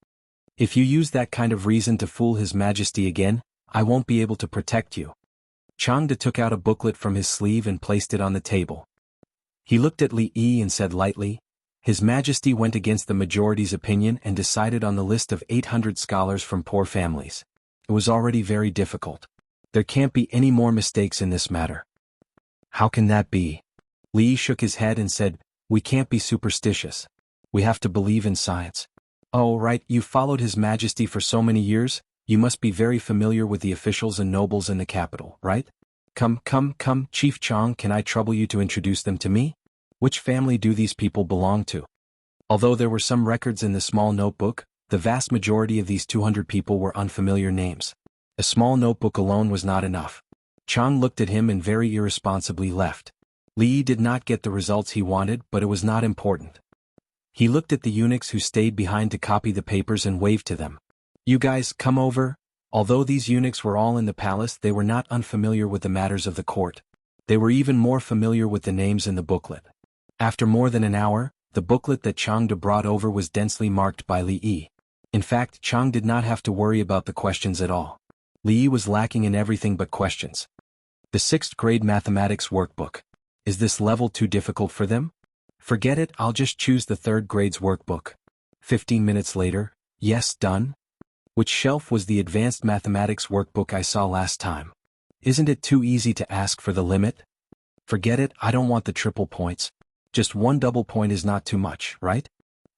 "If you use that kind of reason to fool His Majesty again, I won't be able to protect you." Changda took out a booklet from his sleeve and placed it on the table. He looked at Li Yi and said lightly, "His Majesty went against the majority's opinion and decided on the list of 800 scholars from poor families. It was already very difficult. There can't be any more mistakes in this matter." "How can that be?" Li Yi shook his head and said, "We can't be superstitious. We have to believe in science." "Oh, right, you followed His Majesty for so many years, you must be very familiar with the officials and nobles in the capital, right? Come, Chief Chang, can I trouble you to introduce them to me? Which family do these people belong to?" Although there were some records in the small notebook, the vast majority of these 200 people were unfamiliar names. A small notebook alone was not enough. Chang looked at him and very irresponsibly left. Li Yi did not get the results he wanted, but it was not important. He looked at the eunuchs who stayed behind to copy the papers and waved to them. "You guys, come over." Although these eunuchs were all in the palace, they were not unfamiliar with the matters of the court. They were even more familiar with the names in the booklet. After more than an hour, the booklet that Changda brought over was densely marked by Li Yi. In fact, Chang did not have to worry about the questions at all. Li Yi was lacking in everything but questions. The 6th grade mathematics workbook. Is this level too difficult for them? Forget it, I'll just choose the 3rd grade's workbook. 15 minutes later, yes, done. Which shelf was the advanced mathematics workbook I saw last time? Isn't it too easy to ask for the limit? Forget it, I don't want the triple points. Just 1 double point is not too much, right?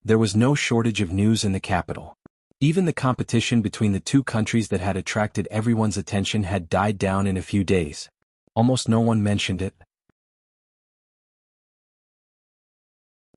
There was no shortage of news in the capital. Even the competition between the 2 countries that had attracted everyone's attention had died down in a few days. Almost no one mentioned it.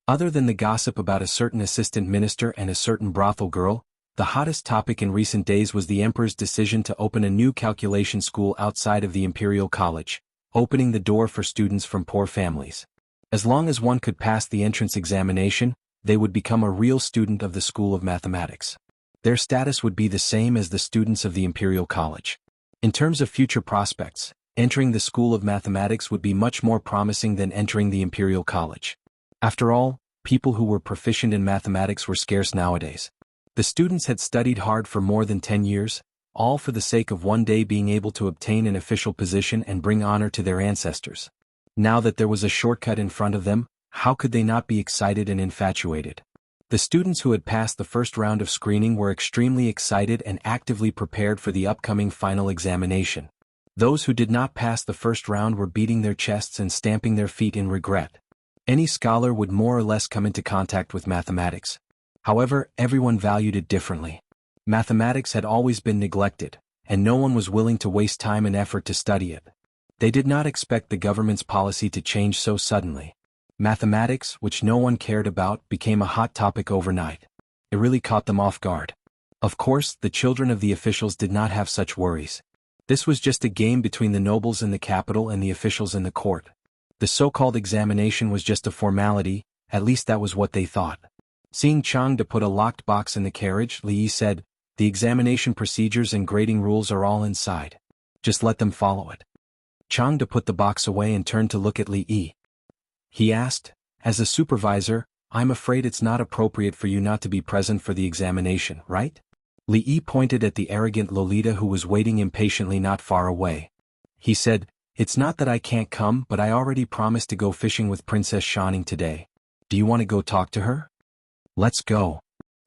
Other than the gossip about a certain assistant minister and a certain brothel girl, the hottest topic in recent days was the emperor's decision to open a new calculation school outside of the Imperial College. opening the door for students from poor families. As long as one could pass the entrance examination, they would become a real student of the School of Mathematics. Their status would be the same as the students of the Imperial College. In terms of future prospects, entering the School of Mathematics would be much more promising than entering the Imperial College. After all, people who were proficient in mathematics were scarce nowadays. The students had studied hard for more than 10 years, all for the sake of one day being able to obtain an official position and bring honor to their ancestors. Now that there was a shortcut in front of them, how could they not be excited and infatuated? The students who had passed the first round of screening were extremely excited and actively prepared for the upcoming final examination. Those who did not pass the first round were beating their chests and stamping their feet in regret. Any scholar would more or less come into contact with mathematics. However, everyone valued it differently. Mathematics had always been neglected, and no one was willing to waste time and effort to study it. They did not expect the government's policy to change so suddenly. Mathematics, which no one cared about, became a hot topic overnight. It really caught them off guard. Of course, the children of the officials did not have such worries. This was just a game between the nobles in the capital and the officials in the court. The so-called examination was just a formality, at least that was what they thought. Seeing Changde put a locked box in the carriage, Li Yi said, "The examination procedures and grading rules are all inside. Just let them follow it." Changde put the box away and turned to look at Li Yi. He asked, "As a supervisor, I'm afraid it's not appropriate for you not to be present for the examination, right?" Li Yi pointed at the arrogant Lolita who was waiting impatiently not far away. He said, "It's not that I can't come, but I already promised to go fishing with Princess Shining today. Do you want to go talk to her?" "Let's go."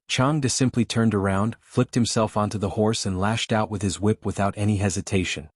Changde simply turned around, flipped himself onto the horse and lashed out with his whip without any hesitation.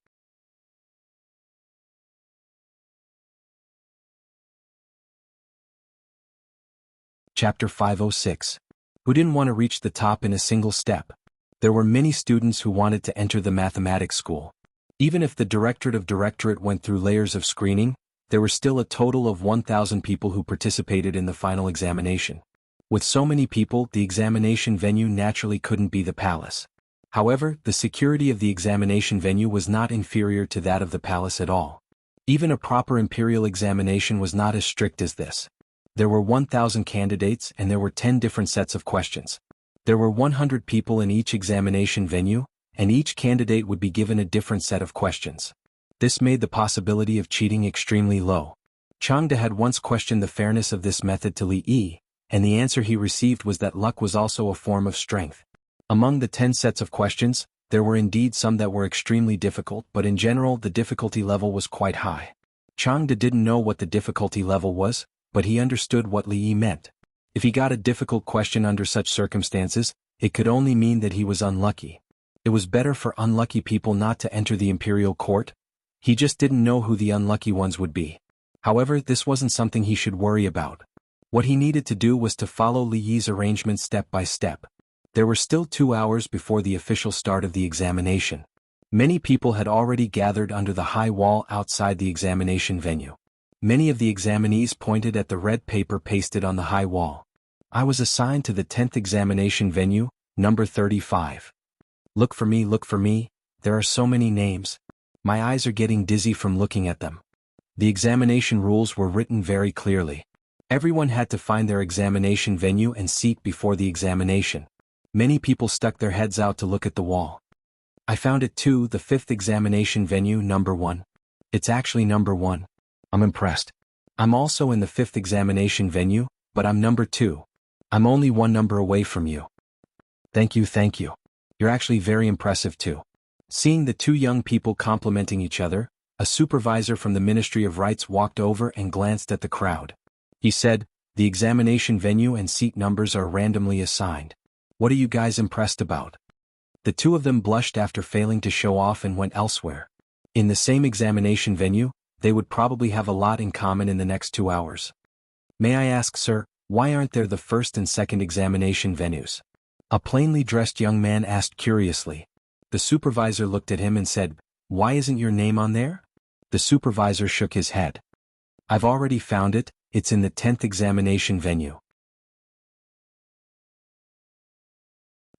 Chapter 506. Who didn't want to reach the top in a single step? There were many students who wanted to enter the mathematics school. Even if the directorate went through layers of screening, there were still a total of 1,000 people who participated in the final examination. With so many people, the examination venue naturally couldn't be the palace. However, the security of the examination venue was not inferior to that of the palace at all. Even a proper imperial examination was not as strict as this. There were 1,000 candidates and there were 10 different sets of questions. There were 100 people in each examination venue, and each candidate would be given a different set of questions. This made the possibility of cheating extremely low. Changde had once questioned the fairness of this method to Li Yi, and the answer he received was that luck was also a form of strength. Among the 10 sets of questions, there were indeed some that were extremely difficult, but in general the difficulty level was quite high. Changde didn't know what the difficulty level was, but he understood what Li Yi meant. If he got a difficult question under such circumstances, it could only mean that he was unlucky. It was better for unlucky people not to enter the imperial court. He just didn't know who the unlucky ones would be. However, this wasn't something he should worry about. What he needed to do was to follow Li Yi's arrangement step by step. There were still 2 hours before the official start of the examination. Many people had already gathered under the high wall outside the examination venue. Many of the examinees pointed at the red paper pasted on the high wall. "I was assigned to the 10th examination venue, number 35. Look for me, there are so many names. My eyes are getting dizzy from looking at them." The examination rules were written very clearly. Everyone had to find their examination venue and seat before the examination. Many people stuck their heads out to look at the wall. "I found it too, the 5th examination venue, number 1. It's actually number 1. I'm impressed. I'm also in the 5th examination venue, but I'm number 2. I'm only one number away from you." Thank you. You're actually very impressive too." Seeing the two young people complimenting each other, a supervisor from the Ministry of Rights walked over and glanced at the crowd. He said, "The examination venue and seat numbers are randomly assigned. What are you guys impressed about?" The two of them blushed after failing to show off and went elsewhere. In the same examination venue, they would probably have a lot in common in the next 2 hours. "May I ask, sir, why aren't there the 1st and 2nd examination venues?" A plainly dressed young man asked curiously. The supervisor looked at him and said, "Why isn't your name on there?" The supervisor shook his head. "I've already found it, it's in the 10th examination venue."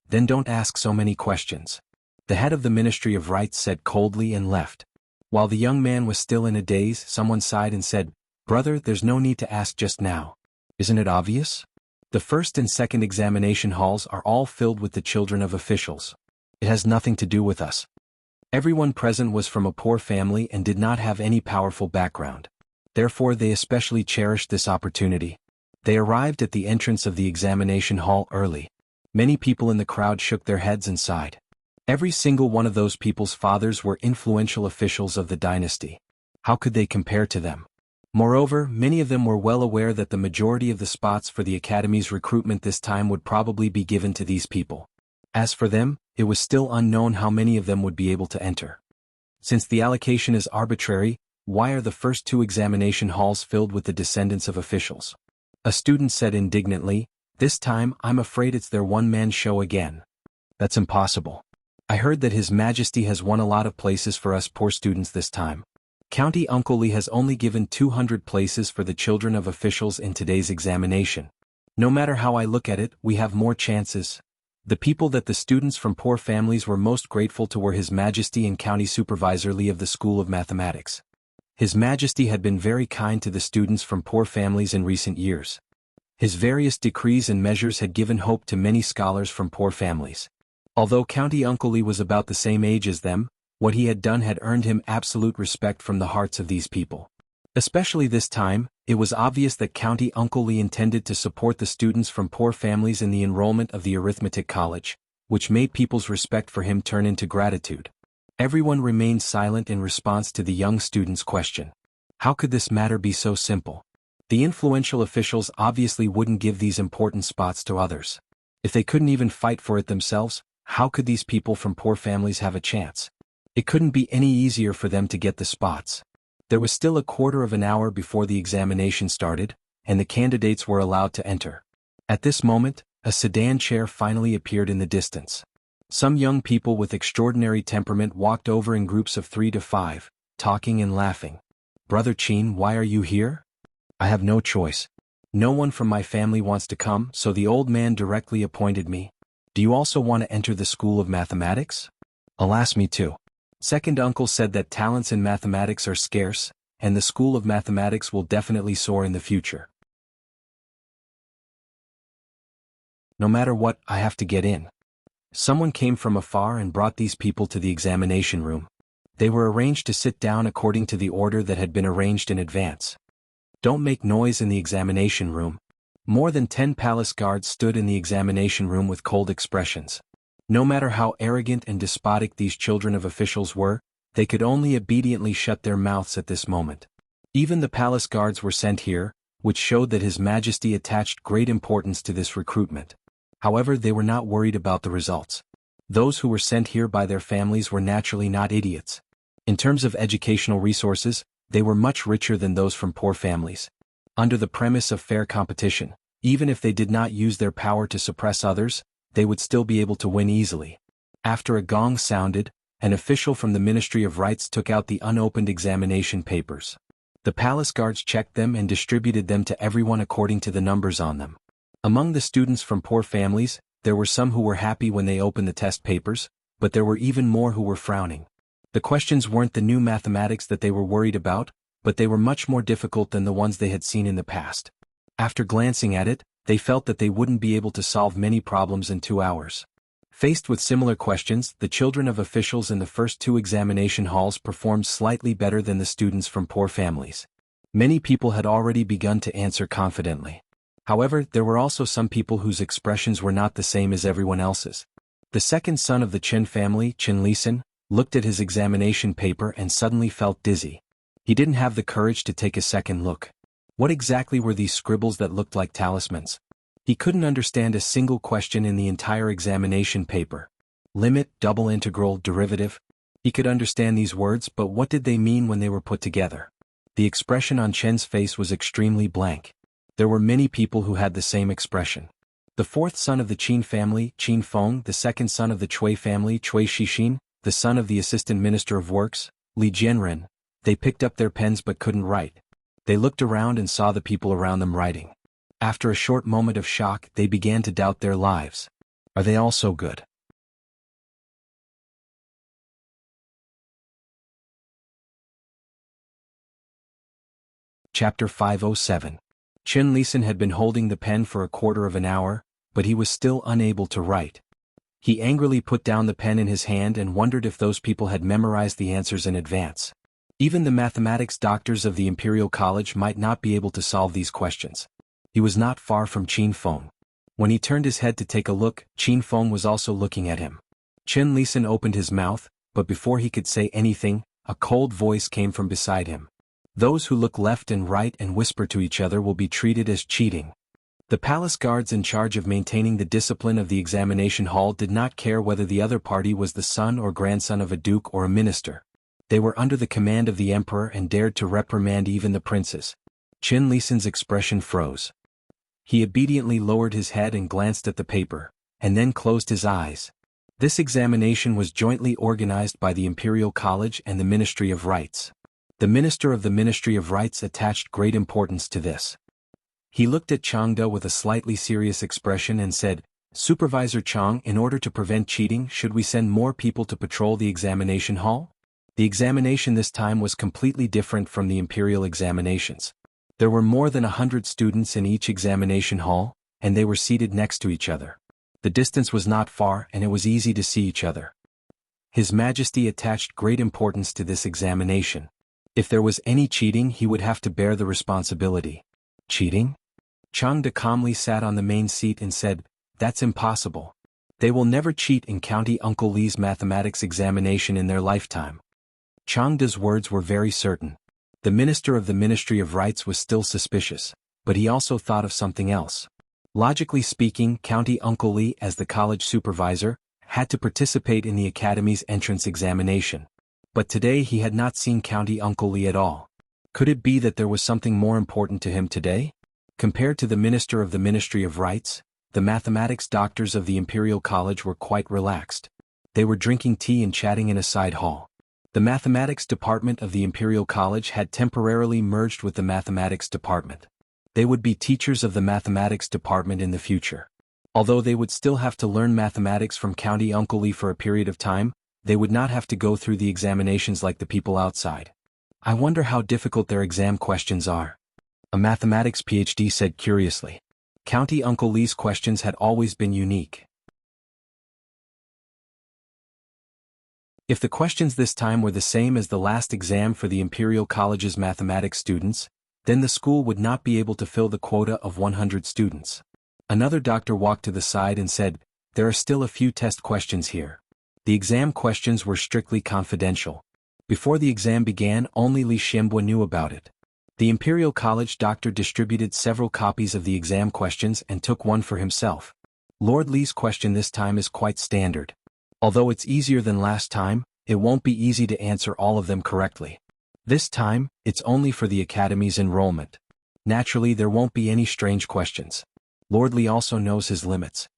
"Then don't ask so many questions," the head of the Ministry of Rights said coldly and left. While the young man was still in a daze, someone sighed and said, "Brother, there's no need to ask just now. Isn't it obvious? The first and second examination halls are all filled with the children of officials. It has nothing to do with us." Everyone present was from a poor family and did not have any powerful background. Therefore they especially cherished this opportunity. They arrived at the entrance of the examination hall early. Many people in the crowd shook their heads and sighed. Every single one of those people's fathers were influential officials of the dynasty. How could they compare to them? Moreover, many of them were well aware that the majority of the spots for the academy's recruitment this time would probably be given to these people. As for them, it was still unknown how many of them would be able to enter. Since the allocation is arbitrary, why are the first two examination halls filled with the descendants of officials? A student said indignantly, "This time I'm afraid it's their one-man show again. That's impossible. I heard that His Majesty has won a lot of places for us poor students this time. County Uncle Lee has only given 200 places for the children of officials in today's examination. No matter how I look at it, we have more chances." The people that the students from poor families were most grateful to were His Majesty and County Supervisor Lee of the School of Mathematics. His Majesty had been very kind to the students from poor families in recent years. His various decrees and measures had given hope to many scholars from poor families. Although County Uncle Lee was about the same age as them, what he had done had earned him absolute respect from the hearts of these people. Especially this time, it was obvious that County Uncle Lee intended to support the students from poor families in the enrollment of the arithmetic college, which made people's respect for him turn into gratitude. Everyone remained silent in response to the young student's question. How could this matter be so simple? The influential officials obviously wouldn't give these important spots to others. If they couldn't even fight for it themselves, how could these people from poor families have a chance? It couldn't be any easier for them to get the spots. There was still a quarter of an hour before the examination started, and the candidates were allowed to enter. At this moment, a sedan chair finally appeared in the distance. Some young people with extraordinary temperament walked over in groups of 3 to 5, talking and laughing. "Brother Chin, why are you here?" "I have no choice. No one from my family wants to come, so the old man directly appointed me." "Do you also want to enter the School of Mathematics?" "Alas, me too." Second uncle said that talents in mathematics are scarce, and the School of Mathematics will definitely soar in the future. "No matter what, I have to get in." Someone came from afar and brought these people to the examination room. They were arranged to sit down according to the order that had been arranged in advance. "Don't make noise in the examination room." More than 10 palace guards stood in the examination room with cold expressions. No matter how arrogant and despotic these children of officials were, they could only obediently shut their mouths at this moment. Even the palace guards were sent here, which showed that His Majesty attached great importance to this recruitment. However, they were not worried about the results. Those who were sent here by their families were naturally not idiots. In terms of educational resources, they were much richer than those from poor families. Under the premise of fair competition, even if they did not use their power to suppress others, they would still be able to win easily. After a gong sounded, an official from the Ministry of Rights took out the unopened examination papers. The palace guards checked them and distributed them to everyone according to the numbers on them. Among the students from poor families, there were some who were happy when they opened the test papers, but there were even more who were frowning. The questions weren't the new mathematics that they were worried about, but they were much more difficult than the ones they had seen in the past. After glancing at it, they felt that they wouldn't be able to solve many problems in 2 hours. Faced with similar questions, the children of officials in the first 2 examination halls performed slightly better than the students from poor families. Many people had already begun to answer confidently. However, there were also some people whose expressions were not the same as everyone else's. The second son of the Chen family, Chen Lisan, looked at his examination paper and suddenly felt dizzy. He didn't have the courage to take a second look. What exactly were these scribbles that looked like talismans? He couldn't understand a single question in the entire examination paper. Limit, double integral, derivative. He could understand these words, but what did they mean when they were put together? The expression on Chen's face was extremely blank. There were many people who had the same expression. The fourth son of the Qin family, Qin Feng, the second son of the Cui family, Cui Shixin, the son of the Assistant Minister of Works, Li Jianren, they picked up their pens but couldn't write. They looked around and saw the people around them writing. After a short moment of shock, they began to doubt their lives. Are they all so good? Chapter 507. Chen Lisan had been holding the pen for a quarter of an hour, but he was still unable to write. He angrily put down the pen in his hand and wondered if those people had memorized the answers in advance. Even the mathematics doctors of the Imperial College might not be able to solve these questions. He was not far from Qin Feng. When he turned his head to take a look, Qin Feng was also looking at him. Chen Lisan opened his mouth, but before he could say anything, a cold voice came from beside him. Those who look left and right and whisper to each other will be treated as cheating. The palace guards in charge of maintaining the discipline of the examination hall did not care whether the other party was the son or grandson of a duke or a minister. They were under the command of the emperor and dared to reprimand even the princes. Chen Lisan's expression froze. He obediently lowered his head and glanced at the paper, and then closed his eyes. This examination was jointly organized by the Imperial College and the Ministry of Rites. The minister of the Ministry of Rites attached great importance to this. He looked at Changde with a slightly serious expression and said, "Supervisor Chang, in order to prevent cheating, should we send more people to patrol the examination hall?" The examination this time was completely different from the imperial examinations. There were more than 100 students in each examination hall, and they were seated next to each other. The distance was not far and it was easy to see each other. His Majesty attached great importance to this examination. If there was any cheating, he would have to bear the responsibility. Cheating? Changde calmly sat on the main seat and said, "That's impossible. They will never cheat in County Uncle Li's mathematics examination in their lifetime." Changde's words were very certain. The minister of the Ministry of Rites was still suspicious, but he also thought of something else. Logically speaking, County Uncle Li, as the college supervisor, had to participate in the academy's entrance examination. But today he had not seen County Uncle Li at all. Could it be that there was something more important to him today? Compared to the minister of the Ministry of Rites, the mathematics doctors of the Imperial College were quite relaxed. They were drinking tea and chatting in a side hall. The mathematics department of the Imperial College had temporarily merged with the mathematics department. They would be teachers of the mathematics department in the future. Although they would still have to learn mathematics from County Uncle Li for a period of time, they would not have to go through the examinations like the people outside. "I wonder how difficult their exam questions are," a mathematics PhD said curiously. County Uncle Li's questions had always been unique. If the questions this time were the same as the last exam for the Imperial College's mathematics students, then the school would not be able to fill the quota of 100 students. Another doctor walked to the side and said, "There are still a few test questions here." The exam questions were strictly confidential. Before the exam began, only Li Xianbo knew about it. The Imperial College doctor distributed several copies of the exam questions and took one for himself. Lord Li's question this time is quite standard. Although it's easier than last time, it won't be easy to answer all of them correctly. This time, it's only for the academy's enrollment. Naturally, there won't be any strange questions. Lord Li also knows his limits.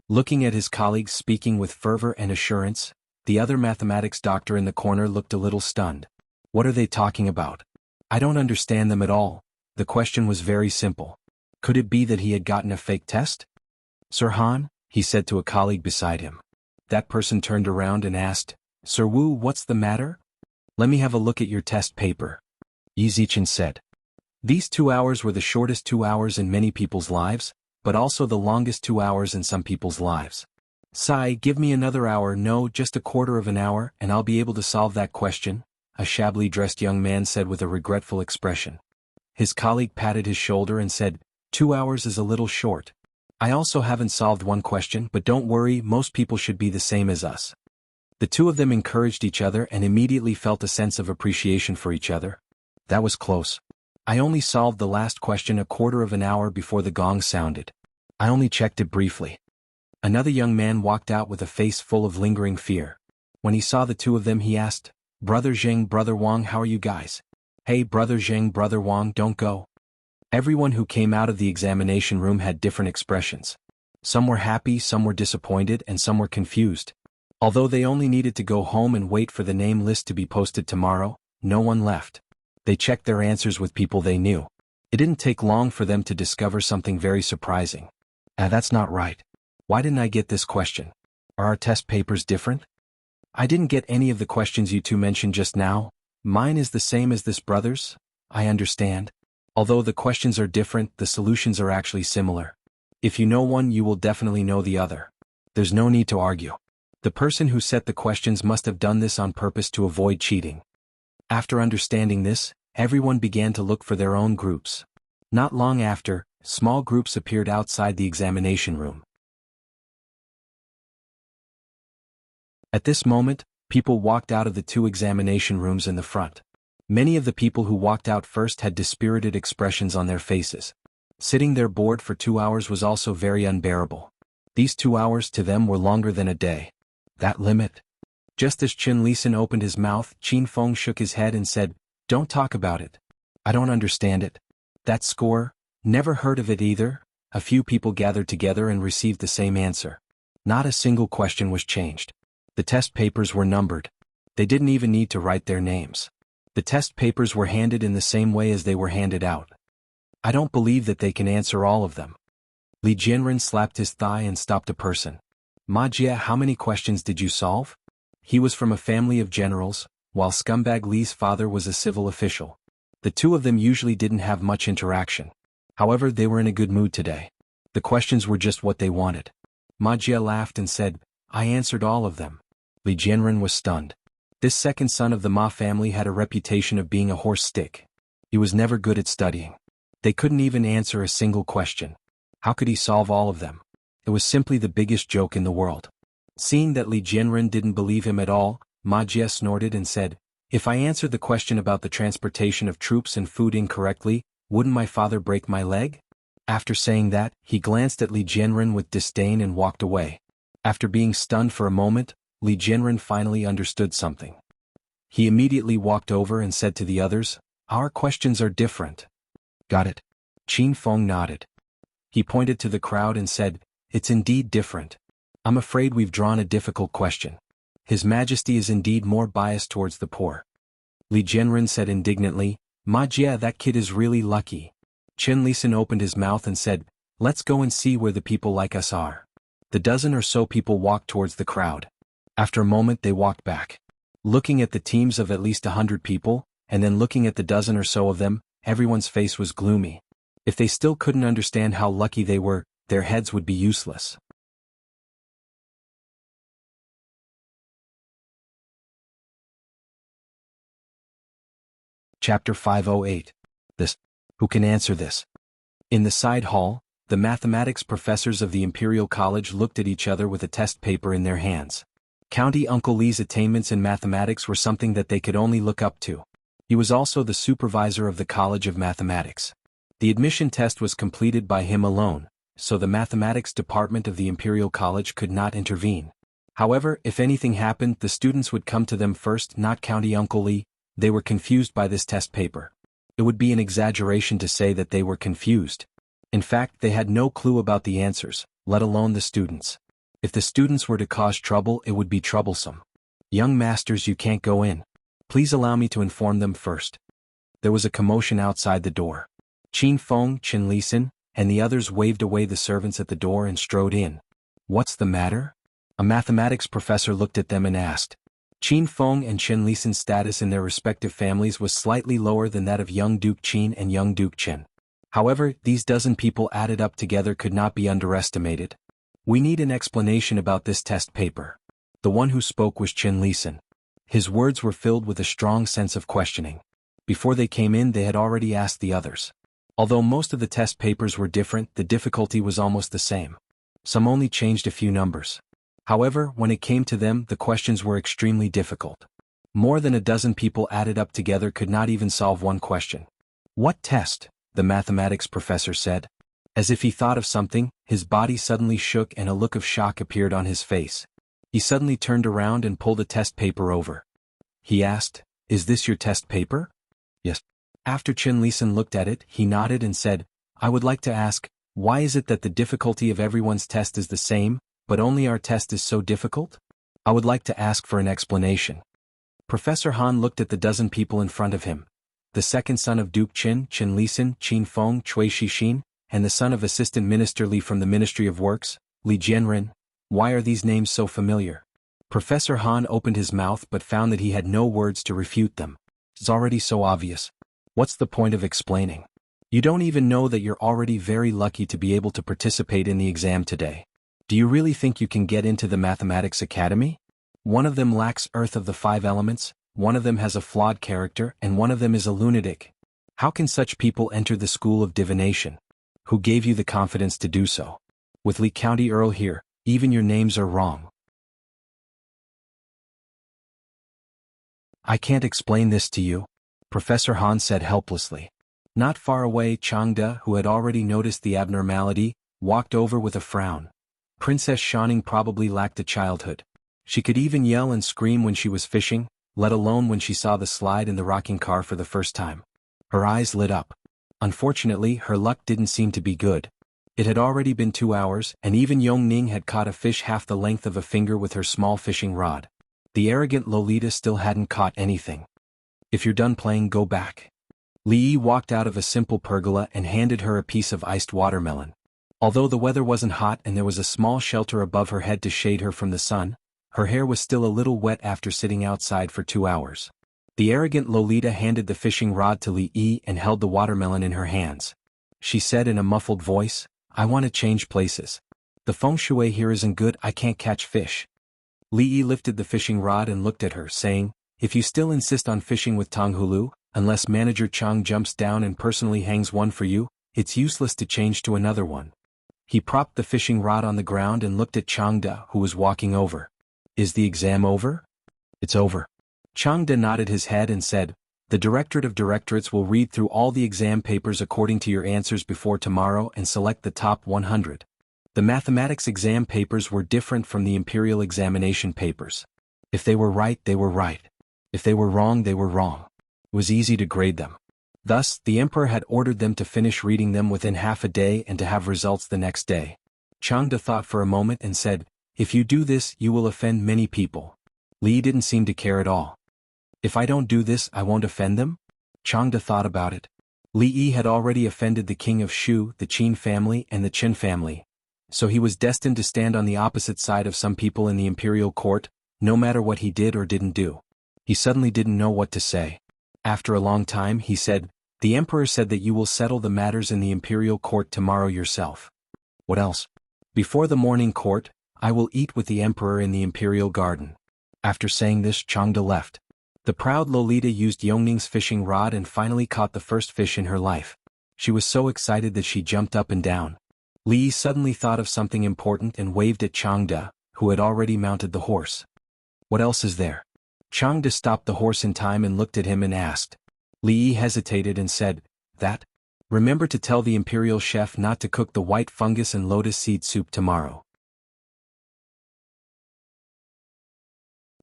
Looking at his colleagues speaking with fervor and assurance, the other mathematics doctor in the corner looked a little stunned. "What are they talking about? I don't understand them at all." The question was very simple. Could it be that he had gotten a fake test? "Sir Han," he said to a colleague beside him. That person turned around and asked, "Sir Wu, what's the matter?" "Let me have a look at your test paper," Yi Zichen said. These 2 hours were the shortest 2 hours in many people's lives, but also the longest 2 hours in some people's lives. "Sai, give me another hour, no, just a quarter of an hour, and I'll be able to solve that question," a shabbily dressed young man said with a regretful expression. His colleague patted his shoulder and said, "2 hours is a little short. I also haven't solved one question, but don't worry, most people should be the same as us." The two of them encouraged each other and immediately felt a sense of appreciation for each other. "That was close. I only solved the last question a quarter of an hour before the gong sounded. I only checked it briefly." Another young man walked out with a face full of lingering fear. When he saw the two of them, he asked, "Brother Zheng, Brother Wang, how are you guys?" "Hey, Brother Zheng, Brother Wang, don't go." Everyone who came out of the examination room had different expressions. Some were happy, some were disappointed, and some were confused. Although they only needed to go home and wait for the name list to be posted tomorrow, no one left. They checked their answers with people they knew. It didn't take long for them to discover something very surprising. That's not right. Why didn't I get this question? Are our test papers different? I didn't get any of the questions you two mentioned just now. Mine is the same as this brother's. I understand. Although the questions are different, the solutions are actually similar. If you know one, you will definitely know the other. There's no need to argue. The person who set the questions must have done this on purpose to avoid cheating. After understanding this, everyone began to look for their own groups. Not long after, small groups appeared outside the examination room. At this moment, people walked out of the two examination rooms in the front. Many of the people who walked out first had dispirited expressions on their faces. Sitting there bored for 2 hours was also very unbearable. These 2 hours to them were longer than a day. That limit? Just as Qin Lisan opened his mouth, Qin Feng shook his head and said, "Don't talk about it. I don't understand it. That score? Never heard of it either." A few people gathered together and received the same answer. Not a single question was changed. The test papers were numbered. They didn't even need to write their names. The test papers were handed in the same way as they were handed out. I don't believe that they can answer all of them. Li Jianren slapped his thigh and stopped a person. "Ma Jie, how many questions did you solve?" He was from a family of generals, while scumbag Li's father was a civil official. The two of them usually didn't have much interaction. However, they were in a good mood today. The questions were just what they wanted. Ma Jie laughed and said, "I answered all of them." Li Jianren was stunned. This second son of the Ma family had a reputation of being a horse stick. He was never good at studying. They couldn't even answer a single question. How could he solve all of them? It was simply the biggest joke in the world. Seeing that Li Jianren didn't believe him at all, Ma Jie snorted and said, "If I answered the question about the transportation of troops and food incorrectly, wouldn't my father break my leg?" After saying that, he glanced at Li Jianren with disdain and walked away. After being stunned for a moment, Li Jianren finally understood something. He immediately walked over and said to the others, "Our questions are different." "Got it?" Qin Feng nodded. He pointed to the crowd and said, "It's indeed different. I'm afraid we've drawn a difficult question. His Majesty is indeed more biased towards the poor." Li Jianren said indignantly, "Ma Jie, that kid is really lucky." Qin Lisan opened his mouth and said, "Let's go and see where the people like us are." The dozen or so people walked towards the crowd. After a moment they walked back. Looking at the teams of at least 100 people, and then looking at the dozen or so of them, everyone's face was gloomy. If they still couldn't understand how lucky they were, their heads would be useless. Chapter 508. This. Who can answer this? In the side hall, the mathematics professors of the Imperial College looked at each other with a test paper in their hands. County Uncle Li's attainments in mathematics were something that they could only look up to. He was also the supervisor of the College of Mathematics. The admission test was completed by him alone, so the mathematics department of the Imperial College could not intervene. However, if anything happened, the students would come to them first, not County Uncle Li. They were confused by this test paper. It would be an exaggeration to say that they were confused. In fact, they had no clue about the answers, let alone the students. If the students were to cause trouble, it would be troublesome. "Young masters, you can't go in. Please allow me to inform them first." There was a commotion outside the door. Qin Feng, Qin Lisan, and the others waved away the servants at the door and strode in. "What's the matter?" A mathematics professor looked at them and asked. Qin Feng and Qin Lisan's status in their respective families was slightly lower than that of young Duke Qin and young Duke Qin. However, these dozen people added up together could not be underestimated. "We need an explanation about this test paper." The one who spoke was Qin Lisan. His words were filled with a strong sense of questioning. Before they came in, they had already asked the others. Although most of the test papers were different, the difficulty was almost the same. Some only changed a few numbers. However, when it came to them, the questions were extremely difficult. More than a dozen people added up together could not even solve one question. "What test?" the mathematics professor said. As if he thought of something, his body suddenly shook and a look of shock appeared on his face. He suddenly turned around and pulled a test paper over. He asked, "Is this your test paper?" "Yes." After Qin Lisan looked at it, he nodded and said, "I would like to ask, why is it that the difficulty of everyone's test is the same, but only our test is so difficult? I would like to ask for an explanation." Professor Han looked at the dozen people in front of him. The second son of Duke Qin, Qin Lisan, Qin Feng, Cui Shixin, and the son of Assistant Minister Li from the Ministry of Works, Li Jianren. Why are these names so familiar? Professor Han opened his mouth but found that he had no words to refute them. It's already so obvious. What's the point of explaining? You don't even know that you're already very lucky to be able to participate in the exam today. Do you really think you can get into the Mathematics Academy? One of them lacks Earth of the 5 elements, one of them has a flawed character, and one of them is a lunatic. How can such people enter the school of divination? Who gave you the confidence to do so? With Lee County Earl here, even your names are wrong. I can't explain this to you, Professor Han said helplessly. Not far away, Changde, who had already noticed the abnormality, walked over with a frown. Princess Shining probably lacked a childhood. She could even yell and scream when she was fishing, let alone when she saw the slide in the rocking car for the first time. Her eyes lit up. Unfortunately, her luck didn't seem to be good. It had already been 2 hours, and even Yongning had caught a fish half the length of a finger with her small fishing rod. The arrogant Lolita still hadn't caught anything. If you're done playing, go back. Li Yi walked out of a simple pergola and handed her a piece of iced watermelon. Although the weather wasn't hot and there was a small shelter above her head to shade her from the sun, her hair was still a little wet after sitting outside for 2 hours. The arrogant Lolita handed the fishing rod to Li Yi and held the watermelon in her hands. She said in a muffled voice, "I want to change places. The feng shui here isn't good, I can't catch fish." Li Yi lifted the fishing rod and looked at her, saying, "If you still insist on fishing with Tonghulu, unless Manager Chang jumps down and personally hangs one for you, it's useless to change to another one." He propped the fishing rod on the ground and looked at Changde, who was walking over. "Is the exam over?" "It's over." Changde nodded his head and said, "The Directorate of Directorates will read through all the exam papers according to your answers before tomorrow and select the top 100. The mathematics exam papers were different from the imperial examination papers. If they were right, they were right. If they were wrong, they were wrong. It was easy to grade them. Thus, the emperor had ordered them to finish reading them within half a day and to have results the next day. Changde thought for a moment and said, "If you do this, you will offend many people." Li didn't seem to care at all. "If I don't do this, I won't offend them?" Changde thought about it. Li Yi had already offended the king of Shu, the Qin family, and the Qin family. So he was destined to stand on the opposite side of some people in the imperial court, no matter what he did or didn't do. He suddenly didn't know what to say. After a long time, he said, "The emperor said that you will settle the matters in the imperial court tomorrow yourself." "What else?" "Before the morning court, I will eat with the emperor in the imperial garden." After saying this, Changde left. The proud Lolita used Yongning's fishing rod and finally caught the first fish in her life. She was so excited that she jumped up and down. Li suddenly thought of something important and waved at Changde, who had already mounted the horse. "What else is there?" Changde stopped the horse in time and looked at him and asked. Li hesitated and said, "That? Remember to tell the imperial chef not to cook the white fungus and lotus seed soup tomorrow."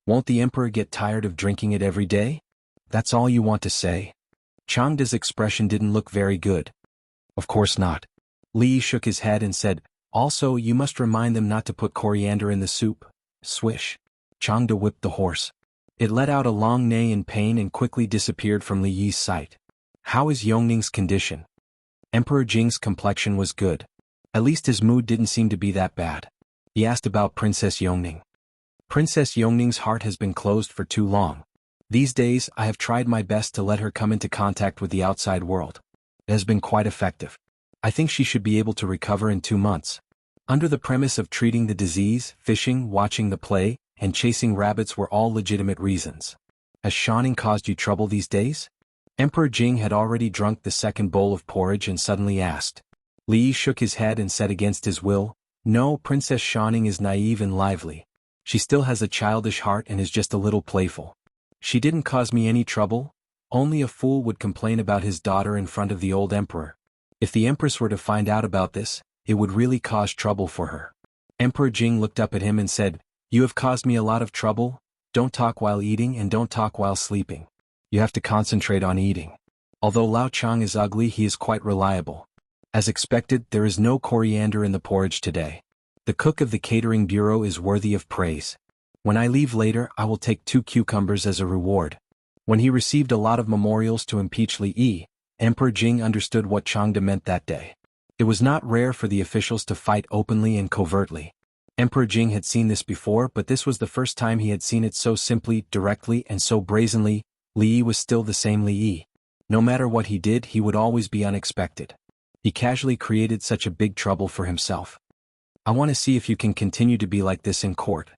"Won't the emperor get tired of drinking it every day? That's all you want to say?" Changde's expression didn't look very good. "Of course not." Li shook his head and said, "Also you must remind them not to put coriander in the soup." Swish. Changde whipped the horse. It let out a long neigh in pain and quickly disappeared from Li Yi's sight. "How is Yongning's condition?" Emperor Jing's complexion was good. At least his mood didn't seem to be that bad. He asked about Princess Yongning. "Princess Yongning's heart has been closed for too long. These days I have tried my best to let her come into contact with the outside world. It has been quite effective. I think she should be able to recover in 2 months. Under the premise of treating the disease, fishing, watching the play, and chasing rabbits were all legitimate reasons. Has Shining caused you trouble these days?" Emperor Jing had already drunk the second bowl of porridge and suddenly asked. Li shook his head and said against his will, "No, Princess Shining is naive and lively. She still has a childish heart and is just a little playful. She didn't cause me any trouble. Only a fool would complain about his daughter in front of the old emperor. If the empress were to find out about this, it would really cause trouble for her." Emperor Jing looked up at him and said, "You have caused me a lot of trouble. Don't talk while eating and don't talk while sleeping. You have to concentrate on eating. Although Lao Chang is ugly, he is quite reliable. As expected, there is no coriander in the porridge today. The cook of the catering bureau is worthy of praise. When I leave later, I will take 2 cucumbers as a reward." When he received a lot of memorials to impeach Li Yi, Emperor Jing understood what Changde meant that day. It was not rare for the officials to fight openly and covertly. Emperor Jing had seen this before, but this was the first time he had seen it so simply, directly, and so brazenly. Li Yi was still the same Li Yi. No matter what he did, he would always be unexpected. He casually created such a big trouble for himself. I want to see if you can continue to be like this in court.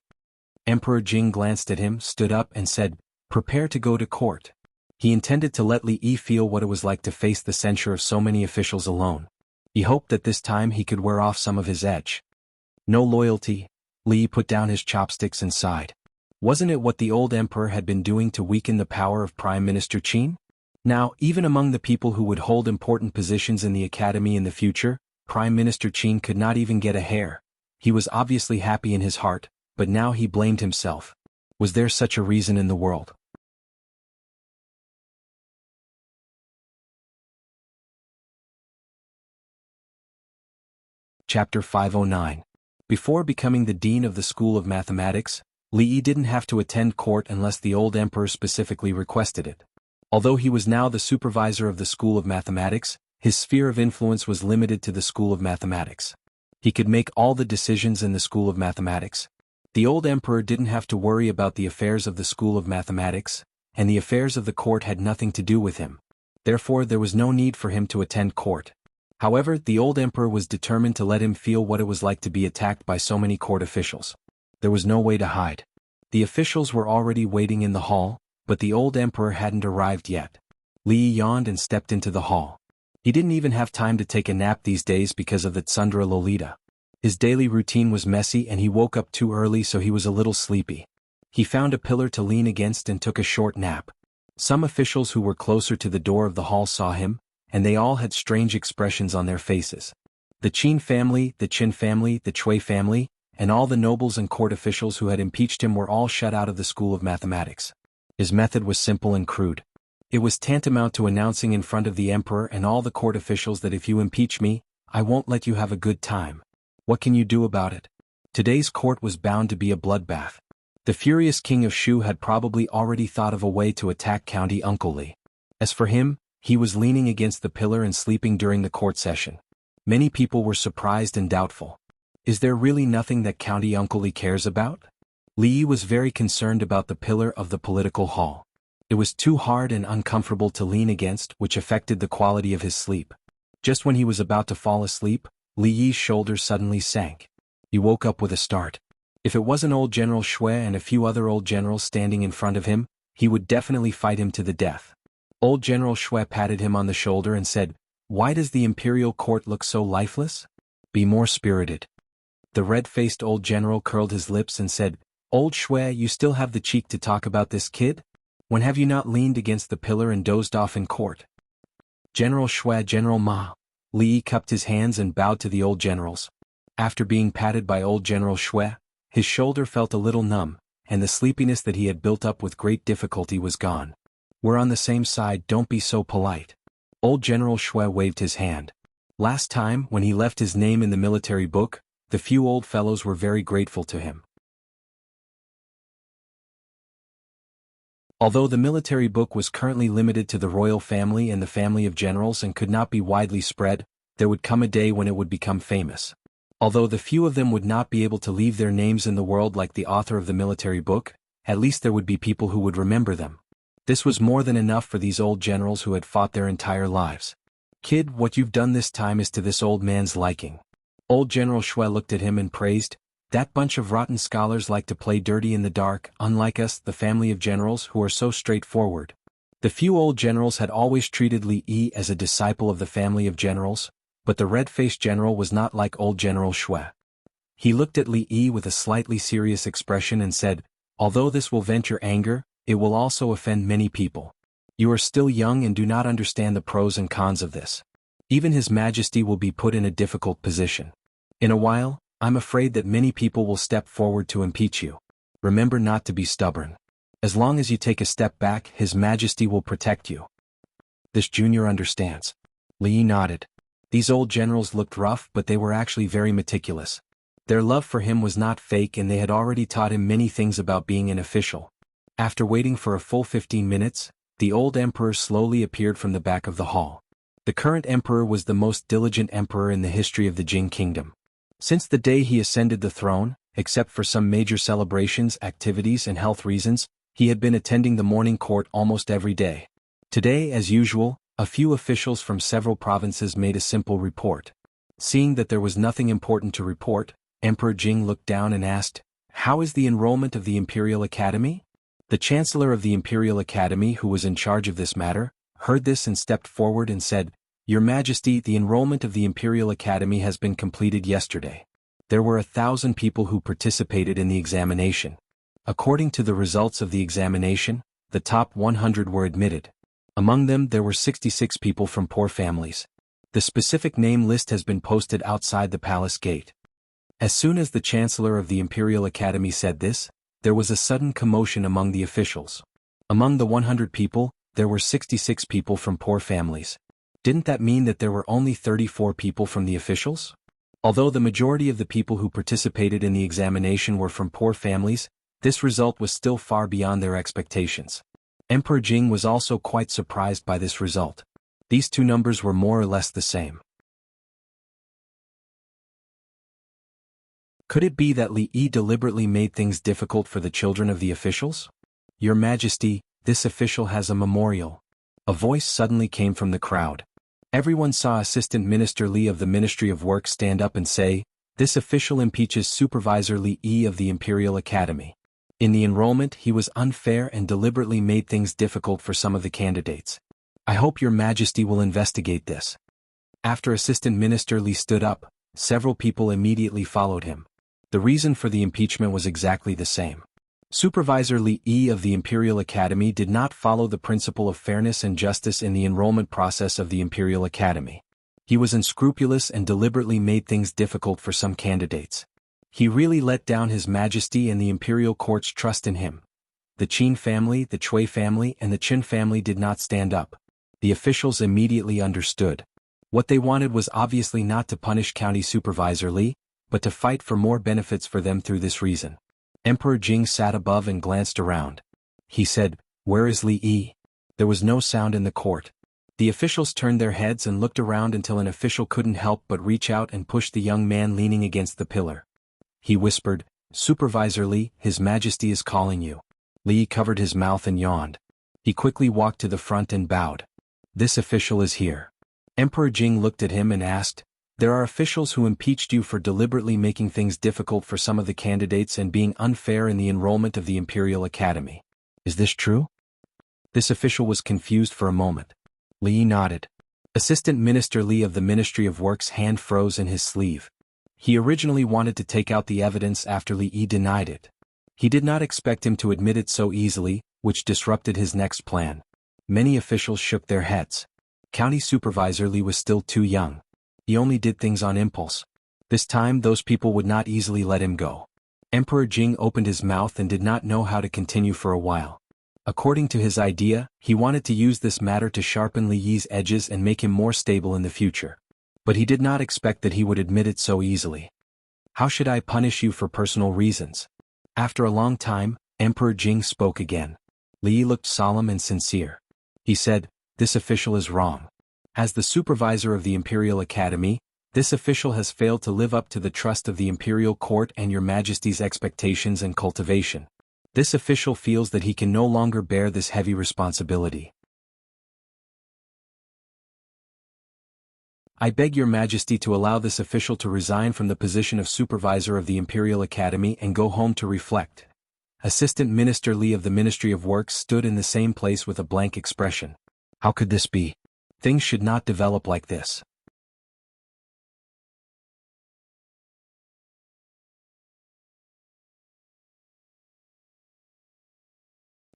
Emperor Jing glanced at him, stood up and said, "Prepare to go to court." He intended to let Li Yi feel what it was like to face the censure of so many officials alone. He hoped that this time he could wear off some of his edge. No loyalty. Li Yi put down his chopsticks and sighed. Wasn't it what the old emperor had been doing to weaken the power of Prime Minister Qin? Now, even among the people who would hold important positions in the academy in the future, Prime Minister Qin could not even get a hair. He was obviously happy in his heart, but now he blamed himself. Was there such a reason in the world? Chapter 509. Before becoming the dean of the School of Mathematics, Li Yi didn't have to attend court unless the old emperor specifically requested it. Although he was now the supervisor of the School of Mathematics, his sphere of influence was limited to the School of Mathematics. He could make all the decisions in the School of Mathematics. The old emperor didn't have to worry about the affairs of the School of Mathematics, and the affairs of the court had nothing to do with him. Therefore, there was no need for him to attend court. However, the old emperor was determined to let him feel what it was like to be attacked by so many court officials. There was no way to hide. The officials were already waiting in the hall, but the old emperor hadn't arrived yet. Li Yi yawned and stepped into the hall. He didn't even have time to take a nap these days because of the Tsundra Lolita. His daily routine was messy and he woke up too early, so he was a little sleepy. He found a pillar to lean against and took a short nap. Some officials who were closer to the door of the hall saw him, and they all had strange expressions on their faces. The Qin family, the Qin family, the Chui family, and all the nobles and court officials who had impeached him were all shut out of the School of Mathematics. His method was simple and crude. It was tantamount to announcing in front of the emperor and all the court officials that if you impeach me, I won't let you have a good time. What can you do about it? Today's court was bound to be a bloodbath. The furious king of Shu had probably already thought of a way to attack County Uncle Li. As for him, he was leaning against the pillar and sleeping during the court session. Many people were surprised and doubtful. Is there really nothing that County Uncle Li cares about? Li Yi was very concerned about the pillar of the political hall. It was too hard and uncomfortable to lean against, which affected the quality of his sleep. Just when he was about to fall asleep, Li Yi's shoulders suddenly sank. He woke up with a start. If it wasn't old General Shui and a few other old generals standing in front of him, he would definitely fight him to the death. Old General Shui patted him on the shoulder and said, "Why does the imperial court look so lifeless? Be more spirited." The red-faced old general curled his lips and said, "Old Shui, you still have the cheek to talk about this kid? When have you not leaned against the pillar and dozed off in court?" "General Shui, General Ma." Li Yi cupped his hands and bowed to the old generals. After being patted by old General Shui, his shoulder felt a little numb, and the sleepiness that he had built up with great difficulty was gone. "We're on the same side, don't be so polite." Old General Shui waved his hand. Last time, when he left his name in the military book, the few old fellows were very grateful to him. Although the military book was currently limited to the royal family and the family of generals and could not be widely spread, there would come a day when it would become famous. Although the few of them would not be able to leave their names in the world like the author of the military book, at least there would be people who would remember them. This was more than enough for these old generals who had fought their entire lives. "Kid, what you've done this time is to this old man's liking." Old General Shui looked at him and praised, "That bunch of rotten scholars like to play dirty in the dark, unlike us, the family of generals, who are so straightforward." The few old generals had always treated Li Yi as a disciple of the family of generals, but the red-faced general was not like old General Shui. He looked at Li Yi with a slightly serious expression and said, "Although this will vent your anger, it will also offend many people. You are still young and do not understand the pros and cons of this. Even His Majesty will be put in a difficult position. In a while, I'm afraid that many people will step forward to impeach you. Remember not to be stubborn. As long as you take a step back, His Majesty will protect you." This junior understands. Li Yi nodded. These old generals looked rough, but they were actually very meticulous. Their love for him was not fake, and they had already taught him many things about being an official. After waiting for a full 15 minutes, the old emperor slowly appeared from the back of the hall. The current emperor was the most diligent emperor in the history of the Jing kingdom. Since the day he ascended the throne, except for some major celebrations, activities and health reasons, he had been attending the morning court almost every day. Today, as usual, a few officials from several provinces made a simple report. Seeing that there was nothing important to report, Emperor Jing looked down and asked, "How is the enrollment of the Imperial Academy?" The Chancellor of the Imperial Academy, who was in charge of this matter, heard this and stepped forward and said, "Your Majesty, the enrollment of the Imperial Academy has been completed yesterday. There were 1,000 people who participated in the examination. According to the results of the examination, the top 100 were admitted. Among them there were 66 people from poor families. The specific name list has been posted outside the palace gate." As soon as the Chancellor of the Imperial Academy said this, there was a sudden commotion among the officials. Among the 100 people, there were 66 people from poor families. Didn't that mean that there were only 34 people from the officials? Although the majority of the people who participated in the examination were from poor families, this result was still far beyond their expectations. Emperor Jing was also quite surprised by this result. These two numbers were more or less the same. Could it be that Li Yi deliberately made things difficult for the children of the officials? "Your Majesty, this official has a memorial." A voice suddenly came from the crowd. Everyone saw Assistant Minister Li of the Ministry of Works stand up and say, "This official impeaches Supervisor Li Yi of the Imperial Academy. In the enrollment he was unfair and deliberately made things difficult for some of the candidates. I hope your Majesty will investigate this." After Assistant Minister Li stood up, several people immediately followed him. The reason for the impeachment was exactly the same. Supervisor Li Yi of the Imperial Academy did not follow the principle of fairness and justice in the enrollment process of the Imperial Academy. He was unscrupulous and deliberately made things difficult for some candidates. He really let down His Majesty and the Imperial Court's trust in him. The Qin family, the Cui family, and the Qin family did not stand up. The officials immediately understood. What they wanted was obviously not to punish County Supervisor Li, but to fight for more benefits for them through this reason. Emperor Jing sat above and glanced around. He said, "Where is Li Yi?" There was no sound in the court. The officials turned their heads and looked around until an official couldn't help but reach out and push the young man leaning against the pillar. He whispered, "Supervisor Li, His Majesty is calling you." Li Yi covered his mouth and yawned. He quickly walked to the front and bowed. "This official is here." Emperor Jing looked at him and asked, "There are officials who impeached you for deliberately making things difficult for some of the candidates and being unfair in the enrollment of the Imperial Academy. Is this true?" This official was confused for a moment. Li Yi nodded. Assistant Minister Li of the Ministry of Works' hand froze in his sleeve. He originally wanted to take out the evidence after Li Yi denied it. He did not expect him to admit it so easily, which disrupted his next plan. Many officials shook their heads. County Supervisor Li was still too young. He only did things on impulse. This time those people would not easily let him go. Emperor Jing opened his mouth and did not know how to continue for a while. According to his idea, he wanted to use this matter to sharpen Li Yi's edges and make him more stable in the future. But he did not expect that he would admit it so easily. "How should I punish you for personal reasons?" After a long time, Emperor Jing spoke again. Li Yi looked solemn and sincere. He said, "This official is wrong. As the supervisor of the Imperial Academy, this official has failed to live up to the trust of the Imperial Court and your Majesty's expectations and cultivation. This official feels that he can no longer bear this heavy responsibility. I beg your Majesty to allow this official to resign from the position of supervisor of the Imperial Academy and go home to reflect." Assistant Minister Li of the Ministry of Works stood in the same place with a blank expression. How could this be? Things should not develop like this.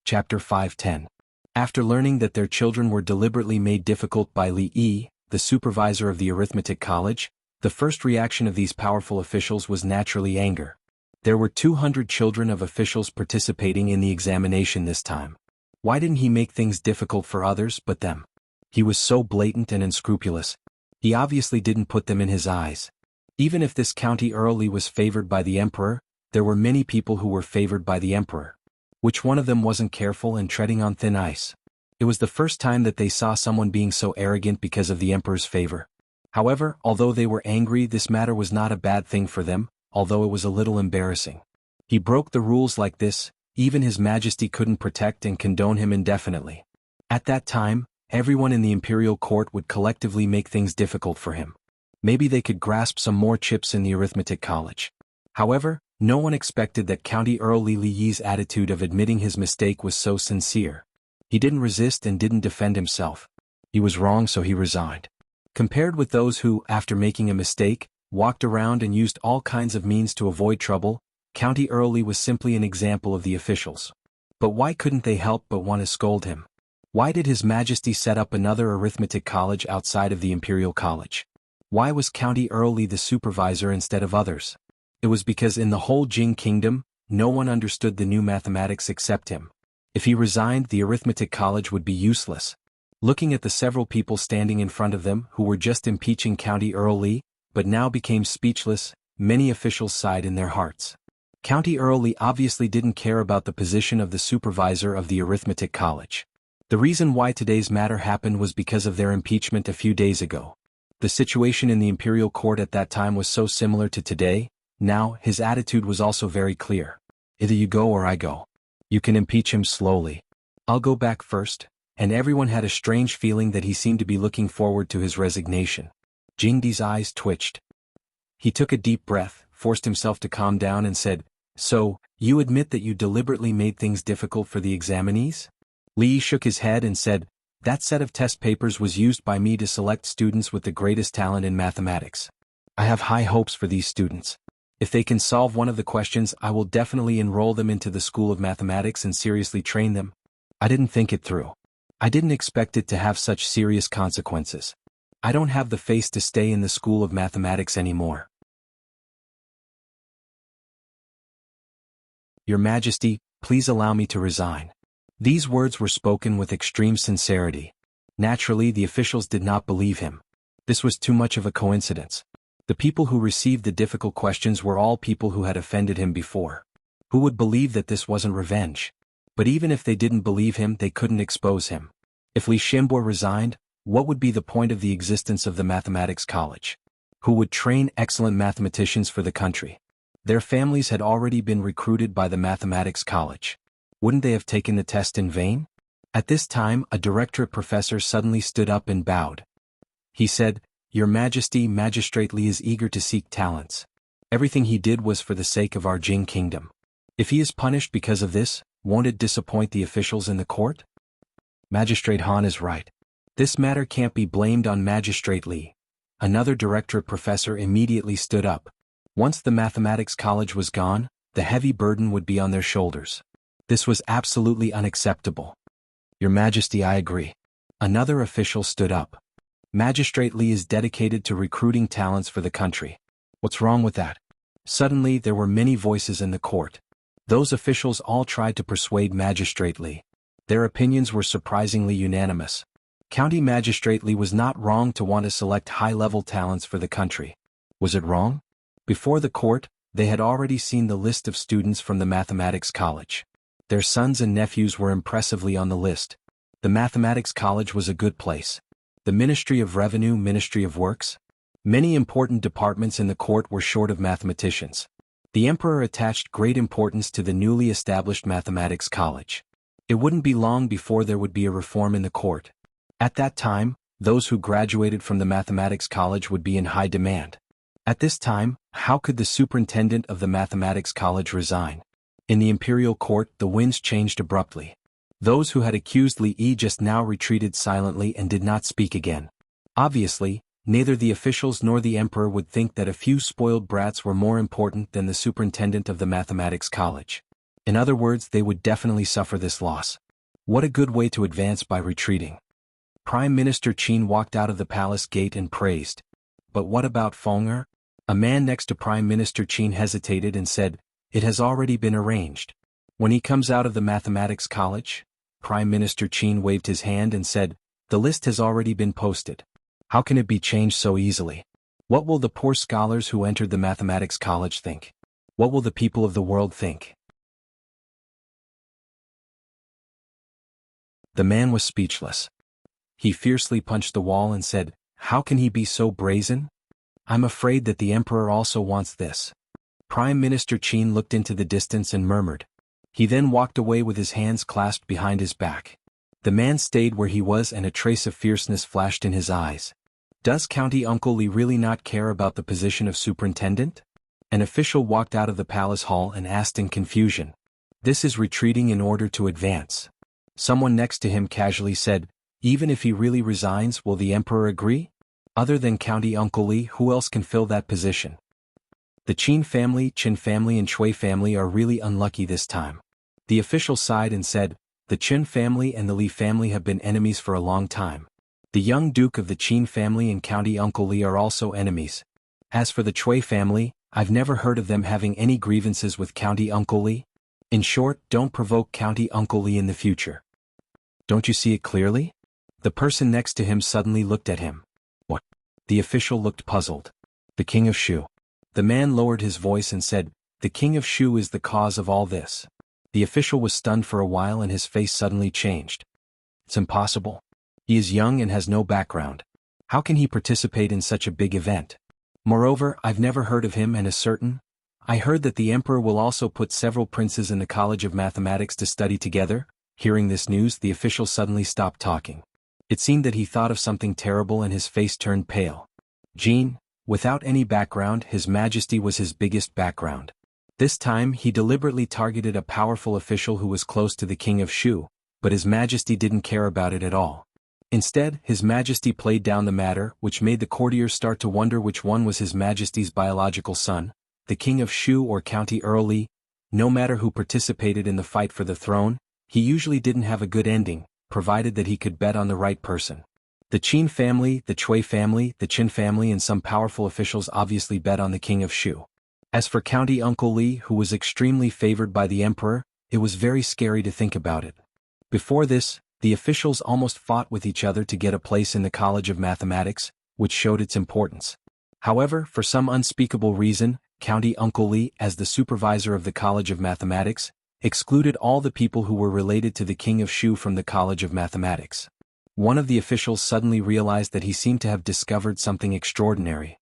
Chapter 510. After learning that their children were deliberately made difficult by Li Yi, the supervisor of the arithmetic college, the first reaction of these powerful officials was naturally anger. There were 200 children of officials participating in the examination this time. Why didn't he make things difficult for others but them? He was so blatant and unscrupulous. He obviously didn't put them in his eyes. Even if this county early was favored by the emperor, there were many people who were favored by the emperor. Which one of them wasn't careful and treading on thin ice? It was the first time that they saw someone being so arrogant because of the emperor's favor. However, although they were angry, this matter was not a bad thing for them, although it was a little embarrassing. He broke the rules like this, even His Majesty couldn't protect and condone him indefinitely. At that time, everyone in the imperial court would collectively make things difficult for him. Maybe they could grasp some more chips in the arithmetic college. However, no one expected that County Earl Li Liyi's attitude of admitting his mistake was so sincere. He didn't resist and didn't defend himself. He was wrong, so he resigned. Compared with those who, after making a mistake, walked around and used all kinds of means to avoid trouble, County Earl Li was simply an example of the officials. But why couldn't they help but want to scold him? Why did His Majesty set up another arithmetic college outside of the Imperial College? Why was County Earl Li the supervisor instead of others? It was because in the whole Jing kingdom, no one understood the new mathematics except him. If he resigned, the arithmetic college would be useless. Looking at the several people standing in front of them who were just impeaching County Earl Li, but now became speechless, many officials sighed in their hearts. County Earl Li obviously didn't care about the position of the supervisor of the arithmetic college. The reason why today's matter happened was because of their impeachment a few days ago. The situation in the imperial court at that time was so similar to today. Now, his attitude was also very clear. Either you go or I go. You can impeach him slowly. I'll go back first. And everyone had a strange feeling that he seemed to be looking forward to his resignation. Jingdi's eyes twitched. He took a deep breath, forced himself to calm down and said, "So, you admit that you deliberately made things difficult for the examinees?" Li shook his head and said, "That set of test papers was used by me to select students with the greatest talent in mathematics. I have high hopes for these students. If they can solve one of the questions, I will definitely enroll them into the School of Mathematics and seriously train them. I didn't think it through. I didn't expect it to have such serious consequences. I don't have the face to stay in the School of Mathematics anymore. Your Majesty, please allow me to resign." These words were spoken with extreme sincerity. Naturally, the officials did not believe him. This was too much of a coincidence. The people who received the difficult questions were all people who had offended him before. Who would believe that this wasn't revenge? But even if they didn't believe him, they couldn't expose him. If Li Xianbo resigned, what would be the point of the existence of the Mathematics College? Who would train excellent mathematicians for the country? Their families had already been recruited by the Mathematics College. Wouldn't they have taken the test in vain? At this time, a directorate professor suddenly stood up and bowed. He said, "Your Majesty, Magistrate Li is eager to seek talents. Everything he did was for the sake of our Jing kingdom. If he is punished because of this, won't it disappoint the officials in the court?" Magistrate Han is right. This matter can't be blamed on Magistrate Li. Another directorate professor immediately stood up. Once the Mathematics College was gone, the heavy burden would be on their shoulders. This was absolutely unacceptable. Your Majesty, I agree. Another official stood up. Magistrate Li is dedicated to recruiting talents for the country. What's wrong with that? Suddenly, there were many voices in the court. Those officials all tried to persuade Magistrate Li. Their opinions were surprisingly unanimous. County Magistrate Li was not wrong to want to select high-level talents for the country. Was it wrong? Before the court, they had already seen the list of students from the Mathematics College. Their sons and nephews were impressively on the list. The Mathematics College was a good place. The Ministry of Revenue, Ministry of Works. Many important departments in the court were short of mathematicians. The emperor attached great importance to the newly established Mathematics College. It wouldn't be long before there would be a reform in the court. At that time, those who graduated from the Mathematics College would be in high demand. At this time, how could the superintendent of the Mathematics College resign? In the imperial court, the winds changed abruptly. Those who had accused Li Yi just now retreated silently and did not speak again. Obviously, neither the officials nor the emperor would think that a few spoiled brats were more important than the superintendent of the Mathematics College. In other words, they would definitely suffer this loss. What a good way to advance by retreating. Prime Minister Qin walked out of the palace gate and praised. But what about Feng'er? A man next to Prime Minister Qin hesitated and said, "It has already been arranged. When he comes out of the Mathematics College?" Prime Minister Qin waved his hand and said, "The list has already been posted. How can it be changed so easily? What will the poor scholars who entered the Mathematics College think? What will the people of the world think?" The man was speechless. He fiercely punched the wall and said, "How can he be so brazen? I'm afraid that the emperor also wants this." Prime Minister Qin looked into the distance and murmured. He then walked away with his hands clasped behind his back. The man stayed where he was and a trace of fierceness flashed in his eyes. Does County Uncle Li really not care about the position of superintendent? An official walked out of the palace hall and asked in confusion. This is retreating in order to advance. Someone next to him casually said, even if he really resigns, will the emperor agree? Other than County Uncle Li, who else can fill that position? The Qin family and Chui family are really unlucky this time. The official sighed and said, the Qin family and the Li family have been enemies for a long time. The young duke of the Qin family and County Uncle Li are also enemies. As for the Chui family, I've never heard of them having any grievances with County Uncle Li. In short, don't provoke County Uncle Li in the future. Don't you see it clearly? The person next to him suddenly looked at him. What? The official looked puzzled. The King of Shu. The man lowered his voice and said, the King of Shu is the cause of all this. The official was stunned for a while and his face suddenly changed. It's impossible. He is young and has no background. How can he participate in such a big event? Moreover, I've never heard of him and is certain. I heard that the emperor will also put several princes in the College of Mathematics to study together. Hearing this news, the official suddenly stopped talking. It seemed that he thought of something terrible and his face turned pale. Jean, without any background, His Majesty was his biggest background. This time he deliberately targeted a powerful official who was close to the King of Shu, but His Majesty didn't care about it at all. Instead, His Majesty played down the matter, which made the courtiers start to wonder which one was His Majesty's biological son, the King of Shu or County Earl Li. No matter who participated in the fight for the throne, he usually didn't have a good ending, provided that he could bet on the right person. The Qin family, the Chui family, the Qin family and some powerful officials obviously bet on the King of Shu. As for County Uncle Li, who was extremely favored by the emperor, it was very scary to think about it. Before this, the officials almost fought with each other to get a place in the College of Mathematics, which showed its importance. However, for some unspeakable reason, County Uncle Li, as the supervisor of the College of Mathematics, excluded all the people who were related to the King of Shu from the College of Mathematics. One of the officials suddenly realized that he seemed to have discovered something extraordinary.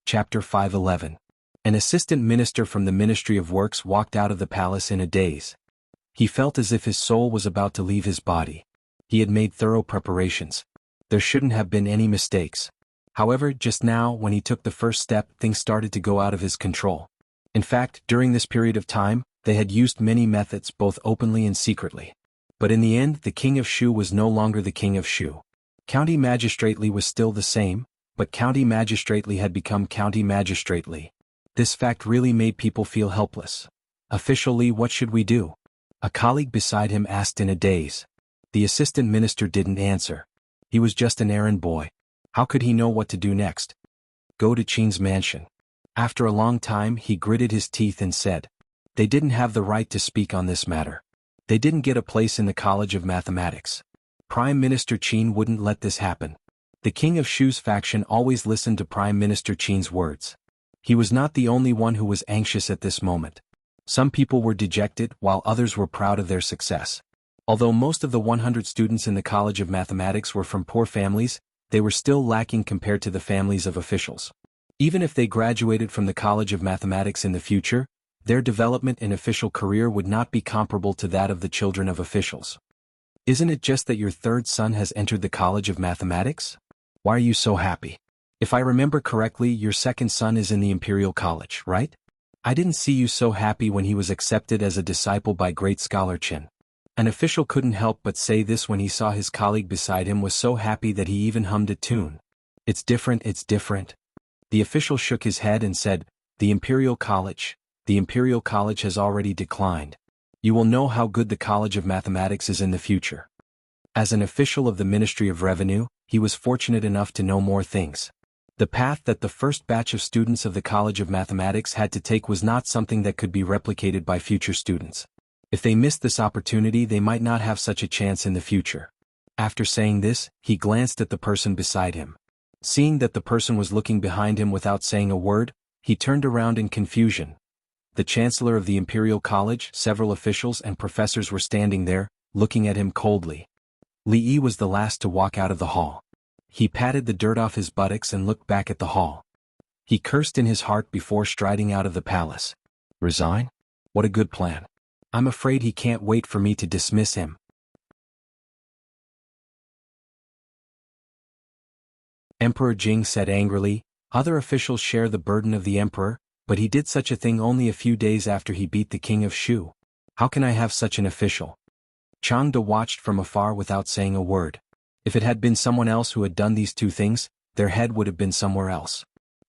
Chapter 511. An assistant minister from the Ministry of Works walked out of the palace in a daze. He felt as if his soul was about to leave his body. He had made thorough preparations. There shouldn't have been any mistakes. However, just now, when he took the first step, things started to go out of his control. In fact, during this period of time, they had used many methods both openly and secretly. But in the end, the King of Shu was no longer the King of Shu. County Magistrate Li was still the same, but County Magistrate Li had become County Magistrate Li. This fact really made people feel helpless. Official Li, what should we do? A colleague beside him asked in a daze. The assistant minister didn't answer. He was just an errand boy. How could he know what to do next? Go to Qin's mansion. After a long time, he gritted his teeth and said, they didn't have the right to speak on this matter. They didn't get a place in the College of Mathematics. Prime Minister Qin wouldn't let this happen. The King of Shu's faction always listened to Prime Minister Qin's words. He was not the only one who was anxious at this moment. Some people were dejected, while others were proud of their success. Although most of the 100 students in the College of Mathematics were from poor families, they were still lacking compared to the families of officials. Even if they graduated from the College of Mathematics in the future, their development and official career would not be comparable to that of the children of officials. Isn't it just that your third son has entered the College of Mathematics? Why are you so happy? If I remember correctly, your second son is in the Imperial College, right? I didn't see you so happy when he was accepted as a disciple by great scholar Qin. An official couldn't help but say this when he saw his colleague beside him was so happy that he even hummed a tune. It's different, it's different. The official shook his head and said, the Imperial College has already declined. You will know how good the College of Mathematics is in the future. As an official of the Ministry of Revenue, he was fortunate enough to know more things. The path that the first batch of students of the College of Mathematics had to take was not something that could be replicated by future students. If they missed this opportunity, they might not have such a chance in the future. After saying this, he glanced at the person beside him. Seeing that the person was looking behind him without saying a word, he turned around in confusion. The Chancellor of the Imperial College, several officials and professors were standing there, looking at him coldly. Li Yi was the last to walk out of the hall. He patted the dirt off his buttocks and looked back at the hall. He cursed in his heart before striding out of the palace. Resign? What a good plan. I'm afraid he can't wait for me to dismiss him. Emperor Jing said angrily, other officials share the burden of the emperor, but he did such a thing only a few days after he beat the king of Shu. How can I have such an official? Changde watched from afar without saying a word. If it had been someone else who had done these two things, their head would have been somewhere else.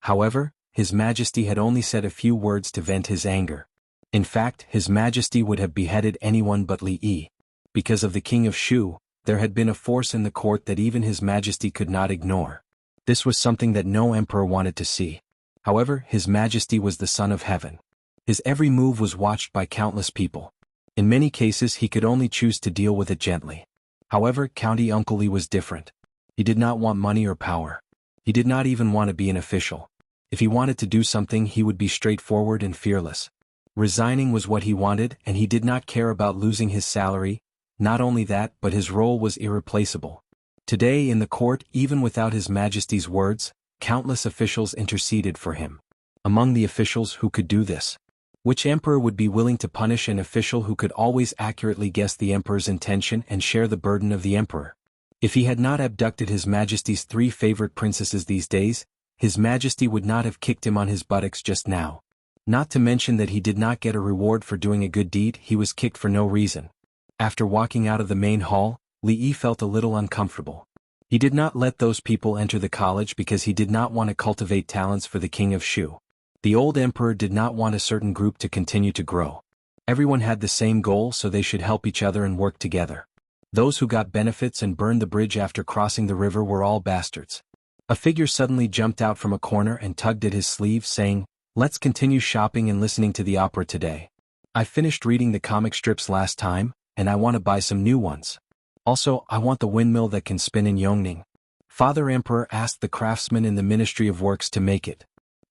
However, His Majesty had only said a few words to vent his anger. In fact, His Majesty would have beheaded anyone but Li Yi. Because of the king of Shu, there had been a force in the court that even His Majesty could not ignore. This was something that no emperor wanted to see. However, His Majesty was the Son of Heaven. His every move was watched by countless people. In many cases he could only choose to deal with it gently. However, County Uncle Li was different. He did not want money or power. He did not even want to be an official. If he wanted to do something he would be straightforward and fearless. Resigning was what he wanted, and he did not care about losing his salary. Not only that, but his role was irreplaceable. Today in the court, even without His Majesty's words, countless officials interceded for him. Among the officials who could do this, which emperor would be willing to punish an official who could always accurately guess the emperor's intention and share the burden of the emperor? If he had not abducted His Majesty's 3 favorite princesses these days, His Majesty would not have kicked him on his buttocks just now. Not to mention that he did not get a reward for doing a good deed, he was kicked for no reason. After walking out of the main hall, Li Yi felt a little uncomfortable. He did not let those people enter the college because he did not want to cultivate talents for the king of Shu. The old emperor did not want a certain group to continue to grow. Everyone had the same goal, so they should help each other and work together. Those who got benefits and burned the bridge after crossing the river were all bastards. A figure suddenly jumped out from a corner and tugged at his sleeve, saying, "Let's continue shopping and listening to the opera today. I finished reading the comic strips last time, and I want to buy some new ones. Also, I want the windmill that can spin in Yongning. Father Emperor asked the craftsman in the Ministry of Works to make it.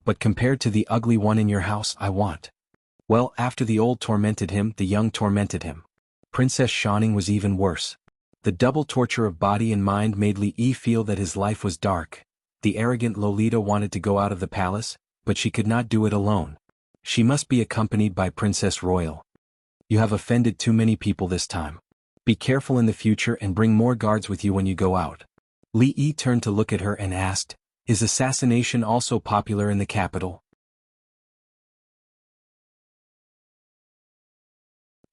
But compared to the ugly one in your house, I want." Well, after the old tormented him, the young tormented him. Princess Shining was even worse. The double torture of body and mind made Li Yi feel that his life was dark. The arrogant Lolita wanted to go out of the palace, but she could not do it alone. She must be accompanied by Princess Royal. You have offended too many people this time. Be careful in the future and bring more guards with you when you go out. Li Yi turned to look at her and asked, "Is assassination also popular in the capital?"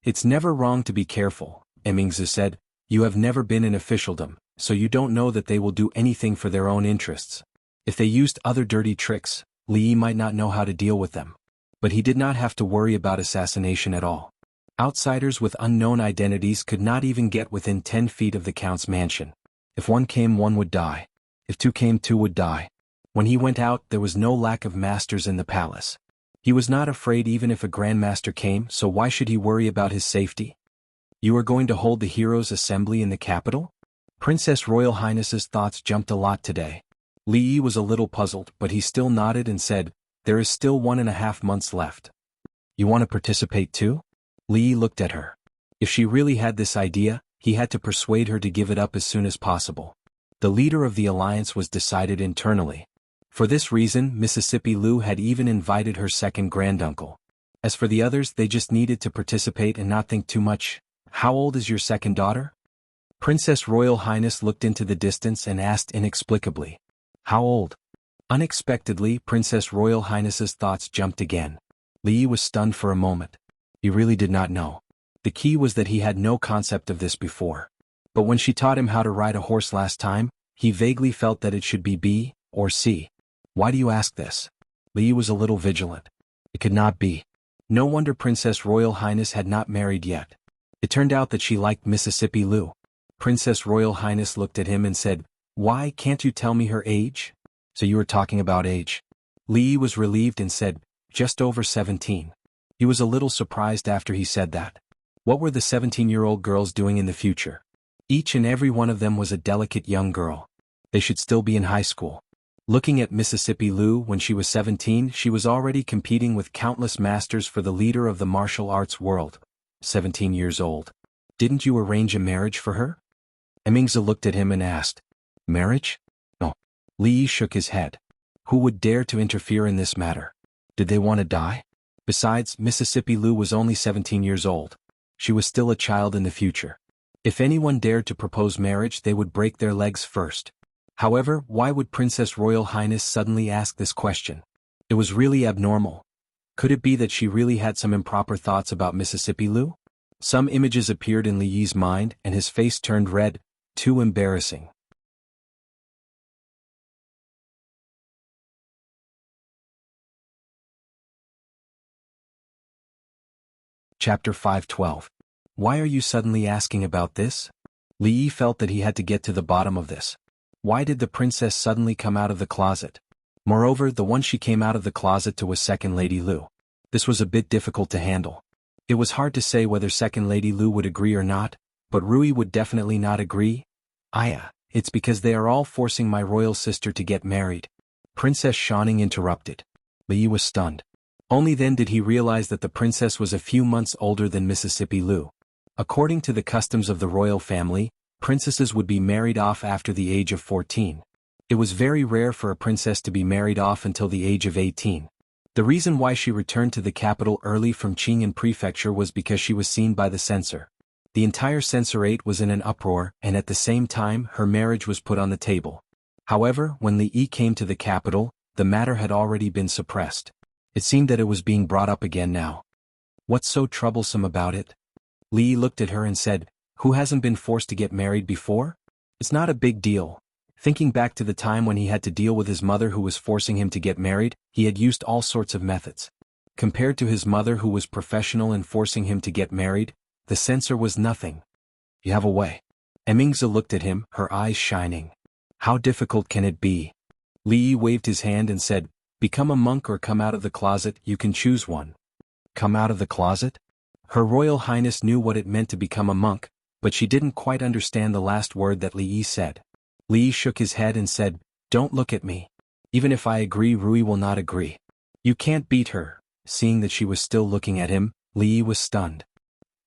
"It's never wrong to be careful," Emingzu said. "You have never been in officialdom, so you don't know that they will do anything for their own interests. If they used other dirty tricks, Li Yi might not know how to deal with them. But he did not have to worry about assassination at all. Outsiders with unknown identities could not even get within 10 feet of the count's mansion. If one came, one would die. If two came, two would die. When he went out, there was no lack of masters in the palace. He was not afraid even if a grandmaster came, so why should he worry about his safety? You are going to hold the Heroes' Assembly in the capital? Princess Royal Highness's thoughts jumped a lot today. Li Yi was a little puzzled, but he still nodded and said, "There is still 1.5 months left. You want to participate too?" Li Yi looked at her. If she really had this idea, he had to persuade her to give it up as soon as possible. The leader of the alliance was decided internally. For this reason, Mississippi Lu had even invited her second granduncle. As for the others, they just needed to participate and not think too much. "How old is your second daughter?" Princess Royal Highness looked into the distance and asked inexplicably. "How old?" Unexpectedly, Princess Royal Highness's thoughts jumped again. Li Yi was stunned for a moment. He really did not know. The key was that he had no concept of this before. But when she taught him how to ride a horse last time, he vaguely felt that it should be B or C. "Why do you ask this?" Li Yi was a little vigilant. It could not be. No wonder Princess Royal Highness had not married yet. It turned out that she liked Mississippi Lu. Princess Royal Highness looked at him and said, "Why can't you tell me her age?" "So you were talking about age." Li Yi was relieved and said, "Just over 17. He was a little surprised after he said that. What were the 17-year-old girls doing in the future? Each and every one of them was a delicate young girl. They should still be in high school. Looking at Mississippi Lu, when she was 17, she was already competing with countless masters for the leader of the martial arts world. 17 years old. Didn't you arrange a marriage for her? Emingza looked at him and asked, "Marriage?" No. Li Yi shook his head. Who would dare to interfere in this matter? Did they want to die? Besides, Mississippi Lu was only 17 years old. She was still a child in the future. If anyone dared to propose marriage, they would break their legs first. However, why would Princess Royal Highness suddenly ask this question? It was really abnormal. Could it be that she really had some improper thoughts about Mississippi Lu? Some images appeared in Li Yi's mind and his face turned red. Too embarrassing. Chapter 512. Why are you suddenly asking about this? Li Yi felt that he had to get to the bottom of this. Why did the princess suddenly come out of the closet? Moreover, the one she came out of the closet to was Second Lady Lu. This was a bit difficult to handle. It was hard to say whether Second Lady Lu would agree or not, but Rui would definitely not agree. It's because they are all forcing my royal sister to get married. Princess Shining interrupted. Li Yi was stunned. Only then did he realize that the princess was a few months older than Mississippi Lu. According to the customs of the royal family, princesses would be married off after the age of 14. It was very rare for a princess to be married off until the age of 18. The reason why she returned to the capital early from Qing'an Prefecture was because she was seen by the censor. The entire censorate was in an uproar, and at the same time her marriage was put on the table. However, when Li Yi came to the capital, the matter had already been suppressed. It seemed that it was being brought up again now. What's so troublesome about it? Li Yi looked at her and said, who hasn't been forced to get married before? It's not a big deal. Thinking back to the time when he had to deal with his mother who was forcing him to get married, he had used all sorts of methods. Compared to his mother who was professional in forcing him to get married, the censor was nothing. You have a way. Emingzi looked at him, her eyes shining. How difficult can it be? Li Yi waved his hand and said, become a monk or come out of the closet, you can choose one. Come out of the closet? Her Royal Highness knew what it meant to become a monk, but she didn't quite understand the last word that Li Yi said. Li Yi shook his head and said, don't look at me. Even if I agree, Rui will not agree. You can't beat her. Seeing that she was still looking at him, Li Yi was stunned.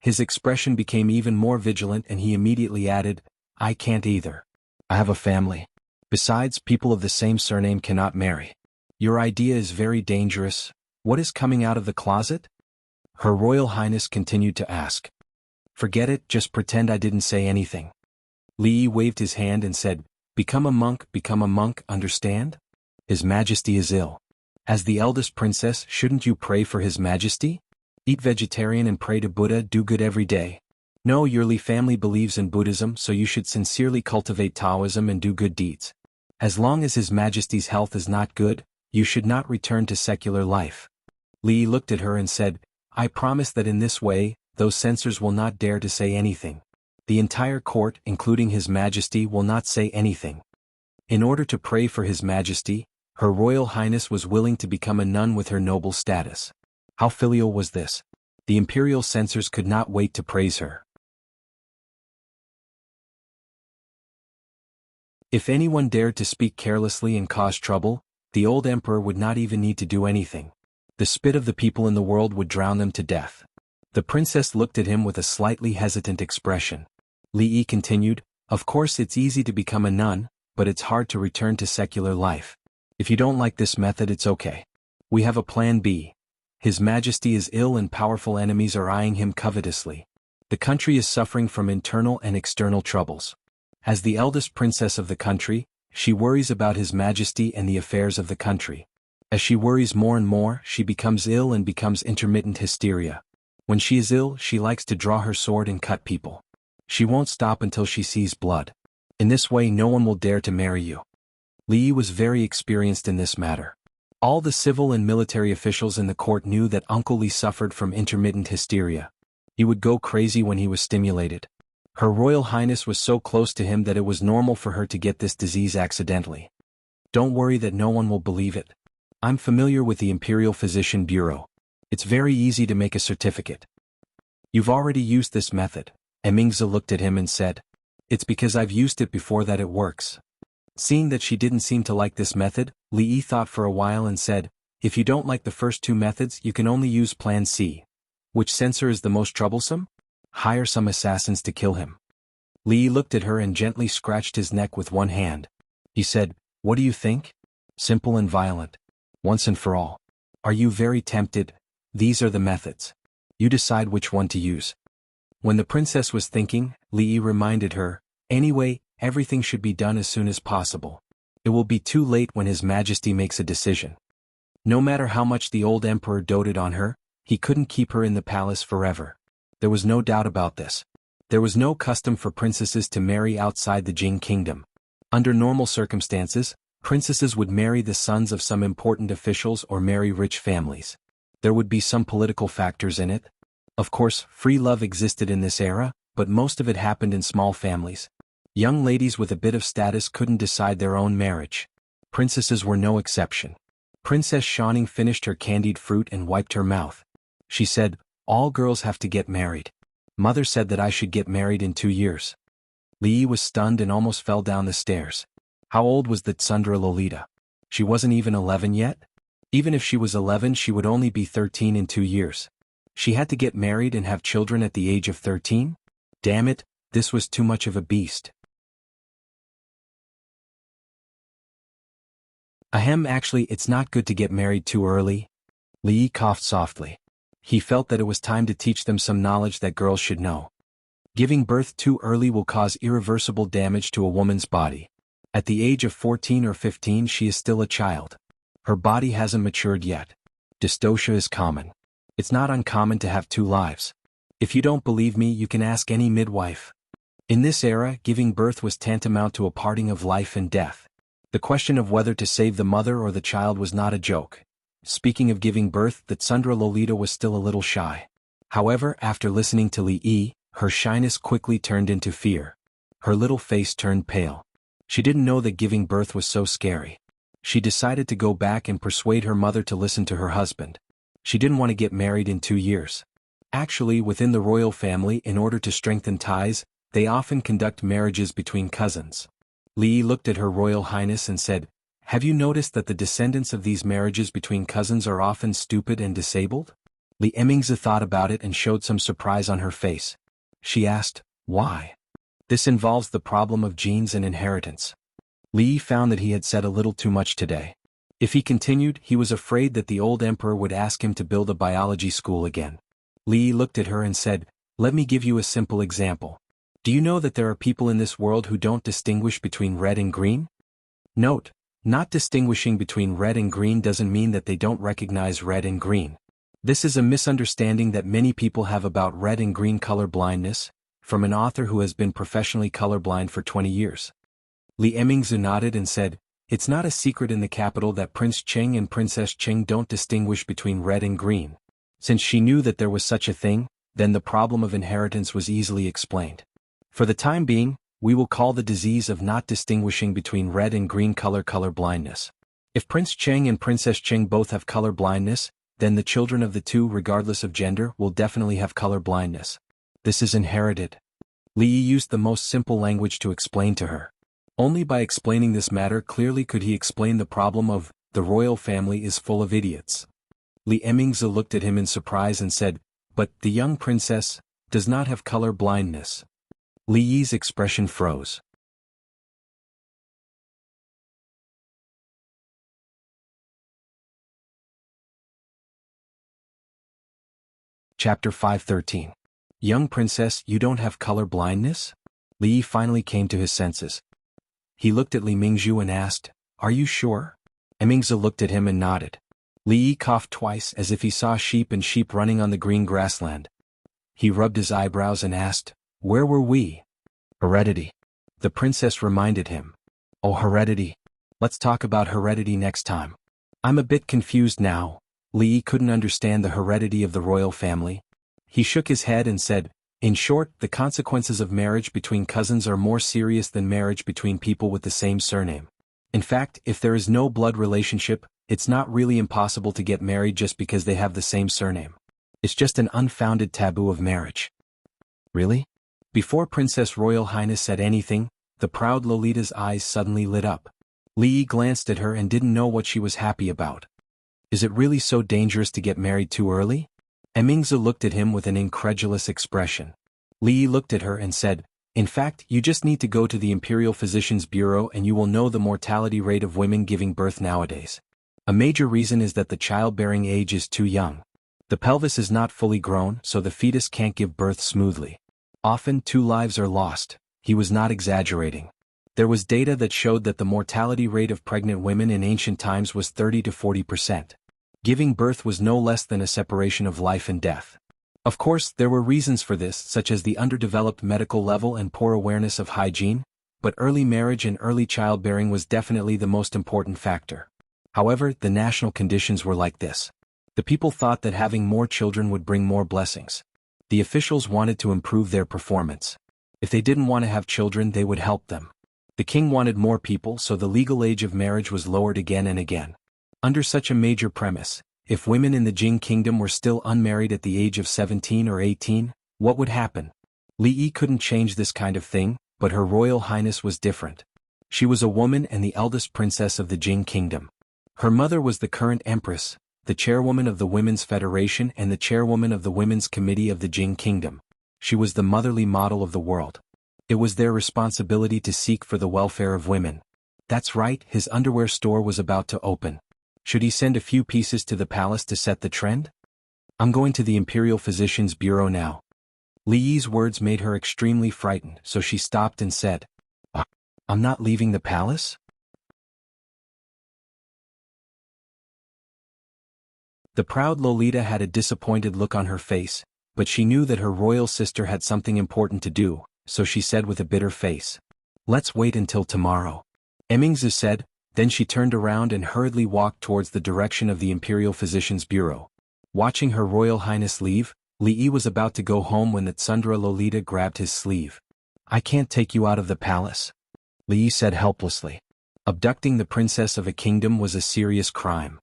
His expression became even more vigilant and he immediately added, I can't either. I have a family. Besides, people of the same surname cannot marry. Your idea is very dangerous. What is coming out of the closet? Her Royal Highness continued to ask. Forget it, just pretend I didn't say anything. Li Yi waved his hand and said, become a monk, understand? His Majesty is ill. As the eldest princess, shouldn't you pray for His Majesty? Eat vegetarian and pray to Buddha, do good every day. No, your Li family believes in Buddhism, so you should sincerely cultivate Taoism and do good deeds. As long as His Majesty's health is not good, you should not return to secular life. Li Yi looked at her and said, I promise that in this way, those censors will not dare to say anything. The entire court, including His Majesty, will not say anything. In order to pray for His Majesty, Her Royal Highness was willing to become a nun with her noble status. How filial was this? The imperial censors could not wait to praise her. If anyone dared to speak carelessly and cause trouble, the old emperor would not even need to do anything. The spit of the people in the world would drown them to death. The princess looked at him with a slightly hesitant expression. Li Yi continued, of course it's easy to become a nun, but it's hard to return to secular life. If you don't like this method, it's okay. We have a plan B. His Majesty is ill and powerful enemies are eyeing him covetously. The country is suffering from internal and external troubles. As the eldest princess of the country, she worries about His Majesty and the affairs of the country. As she worries more and more, she becomes ill and becomes intermittent hysteria. When she is ill, she likes to draw her sword and cut people. She won't stop until she sees blood. In this way, no one will dare to marry you. Li Yi was very experienced in this matter. All the civil and military officials in the court knew that Uncle Li suffered from intermittent hysteria. He would go crazy when he was stimulated. Her Royal Highness was so close to him that it was normal for her to get this disease accidentally. Don't worry that no one will believe it. I'm familiar with the Imperial Physician Bureau. It's very easy to make a certificate. You've already used this method. Emingzi looked at him and said, it's because I've used it before that it works. Seeing that she didn't seem to like this method, Li Yi thought for a while and said, if you don't like the first two methods, you can only use Plan C. Which censor is the most troublesome? Hire some assassins to kill him. Li Yi looked at her and gently scratched his neck with one hand. He said, what do you think? Simple and violent. Once and for all. Are you very tempted? These are the methods. You decide which one to use. When the princess was thinking, Li reminded her, anyway, everything should be done as soon as possible. It will be too late when His Majesty makes a decision. No matter how much the old emperor doted on her, he couldn't keep her in the palace forever. There was no doubt about this. There was no custom for princesses to marry outside the Jing kingdom. Under normal circumstances, princesses would marry the sons of some important officials or marry rich families. There would be some political factors in it. Of course, free love existed in this era, but most of it happened in small families. Young ladies with a bit of status couldn't decide their own marriage. Princesses were no exception. Princess Shining finished her candied fruit and wiped her mouth. She said, all girls have to get married. Mother said that I should get married in 2 years. Li was stunned and almost fell down the stairs. How old was the Tsundra Lolita? She wasn't even 11 yet? Even if she was 11, she would only be 13 in 2 years. She had to get married and have children at the age of 13? Damn it, this was too much of a beast. Ahem, actually, it's not good to get married too early. Li coughed softly. He felt that it was time to teach them some knowledge that girls should know. Giving birth too early will cause irreversible damage to a woman's body. At the age of 14 or 15, she is still a child. Her body hasn't matured yet. Dystocia is common. It's not uncommon to have 2 lives. If you don't believe me, you can ask any midwife. In this era, giving birth was tantamount to a parting of life and death. The question of whether to save the mother or the child was not a joke. Speaking of giving birth, the Tsundra Lolita was still a little shy. However, after listening to Li, her shyness quickly turned into fear. Her little face turned pale. She didn't know that giving birth was so scary. She decided to go back and persuade her mother to listen to her husband. She didn't want to get married in 2 years. Actually, within the royal family, in order to strengthen ties, they often conduct marriages between cousins. Li looked at Her Royal Highness and said, have you noticed that the descendants of these marriages between cousins are often stupid and disabled? Li Emingzi thought about it and showed some surprise on her face. She asked, why? This involves the problem of genes and inheritance. Li found that he had said a little too much today. If he continued, he was afraid that the old emperor would ask him to build a biology school again. Li looked at her and said, let me give you a simple example. Do you know that there are people in this world who don't distinguish between red and green? Note, not distinguishing between red and green doesn't mean that they don't recognize red and green. This is a misunderstanding that many people have about red and green color blindness, from an author who has been professionally colorblind for 20 years. Li Emingzi nodded and said, it's not a secret in the capital that Prince Cheng and Princess Cheng don't distinguish between red and green. Since she knew that there was such a thing, then the problem of inheritance was easily explained. For the time being, we will call the disease of not distinguishing between red and green color blindness. If Prince Cheng and Princess Cheng both have color blindness, then the children of the two, regardless of gender, will definitely have color blindness. This is inherited. Li used the most simple language to explain to her. Only by explaining this matter clearly could he explain the problem of, the royal family is full of idiots. Li Emingzi looked at him in surprise and said, but the young princess does not have color blindness. Li Yi's expression froze. Chapter 513. Young princess, you don't have color blindness? Li Yi finally came to his senses. He looked at Li Mingzhu and asked, are you sure? Emingzi looked at him and nodded. Li Yi coughed twice as if he saw sheep and sheep running on the green grassland. He rubbed his eyebrows and asked, where were we? Heredity. The princess reminded him. Oh, heredity. Let's talk about heredity next time. I'm a bit confused now. Li Yi couldn't understand the heredity of the royal family. He shook his head and said, in short, the consequences of marriage between cousins are more serious than marriage between people with the same surname. In fact, if there is no blood relationship, it's not really impossible to get married just because they have the same surname. It's just an unfounded taboo of marriage. Really? Before Princess Royal Highness said anything, the proud Lolita's eyes suddenly lit up. Li Yi glanced at her and didn't know what she was happy about. Is it really so dangerous to get married too early? Emingzi looked at him with an incredulous expression. Li Yi looked at her and said, In fact, you just need to go to the Imperial Physicians Bureau and you will know the mortality rate of women giving birth nowadays. A major reason is that the childbearing age is too young. The pelvis is not fully grown, so the fetus can't give birth smoothly. Often 2 lives are lost. He was not exaggerating. There was data that showed that the mortality rate of pregnant women in ancient times was 30 to 40%. Giving birth was no less than a separation of life and death. Of course, there were reasons for this, such as the underdeveloped medical level and poor awareness of hygiene, but early marriage and early childbearing was definitely the most important factor. However, the national conditions were like this. The people thought that having more children would bring more blessings. The officials wanted to improve their performance. If they didn't want to have children, they would help them. The king wanted more people, so the legal age of marriage was lowered again and again. Under such a major premise, if women in the Jing kingdom were still unmarried at the age of 17 or 18, what would happen? Li Yi couldn't change this kind of thing, but Her Royal Highness was different. She was a woman and the eldest princess of the Jing kingdom. Her mother was the current empress, the chairwoman of the Women's Federation and the chairwoman of the Women's Committee of the Jing kingdom. She was the motherly model of the world. It was their responsibility to seek for the welfare of women. That's right, his underwear store was about to open. Should he send a few pieces to the palace to set the trend? I'm going to the Imperial Physicians Bureau now. Li Yi's words made her extremely frightened, so she stopped and said, I'm not leaving the palace? The proud Lolita had a disappointed look on her face, but she knew that her royal sister had something important to do, so she said with a bitter face, Let's wait until tomorrow. Emmingsu said. Then she turned around and hurriedly walked towards the direction of the Imperial Physicians Bureau. Watching Her Royal Highness leave, Li Yi was about to go home when the Tsundra Lolita grabbed his sleeve. I can't take you out of the palace, Li Yi said helplessly. Abducting the princess of a kingdom was a serious crime.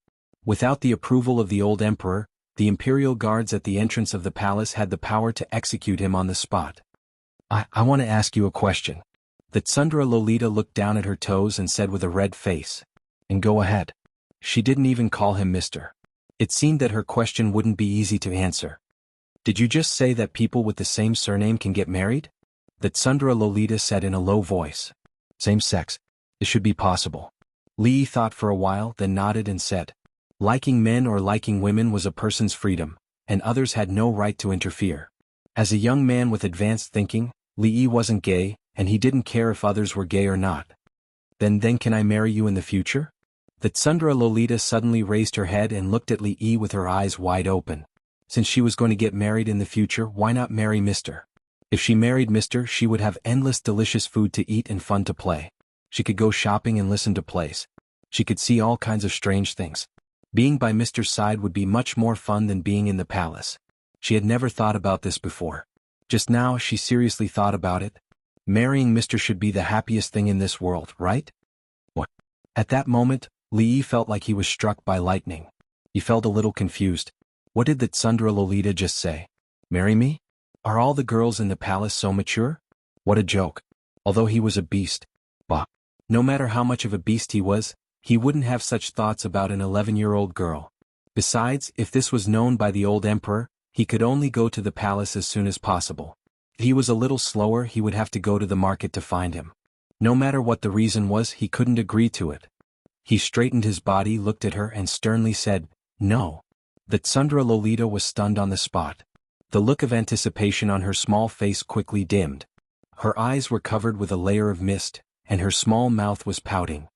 Without the approval of the old emperor, the imperial guards at the entrance of the palace had the power to execute him on the spot. I want to ask you a question. The Tsundra Lolita looked down at her toes and said with a red face, And go ahead. She didn't even call him Mr. It seemed that her question wouldn't be easy to answer. Did you just say that people with the same surname can get married? The Tsundra Lolita said in a low voice. Same sex. It should be possible. Li Yi thought for a while, then nodded and said, Liking men or liking women was a person's freedom, and others had no right to interfere. As a young man with advanced thinking, Li Yi wasn't gay, and he didn't care if others were gay or not. Then can I marry you in the future? The Tsundra Lolita suddenly raised her head and looked at Li Yi with her eyes wide open. Since she was going to get married in the future, why not marry Mr.? If she married Mr., she would have endless delicious food to eat and fun to play. She could go shopping and listen to plays. She could see all kinds of strange things. Being by Mr.'s side would be much more fun than being in the palace. She had never thought about this before. Just now she seriously thought about it. Marrying Mr. should be the happiest thing in this world, right? What? At that moment, Li Yi felt like he was struck by lightning. He felt a little confused. What did the Tsundra Lolita just say? Marry me? Are all the girls in the palace so mature? What a joke. Although he was a beast. Bah. No matter how much of a beast he was, he wouldn't have such thoughts about an 11-year-old girl. Besides, if this was known by the old emperor, he could only go to the palace as soon as possible. If he was a little slower, he would have to go to the market to find him. No matter what the reason was, he couldn't agree to it. He straightened his body, looked at her, and sternly said, No. The Tsundra Lolita was stunned on the spot. The look of anticipation on her small face quickly dimmed. Her eyes were covered with a layer of mist, and her small mouth was pouting.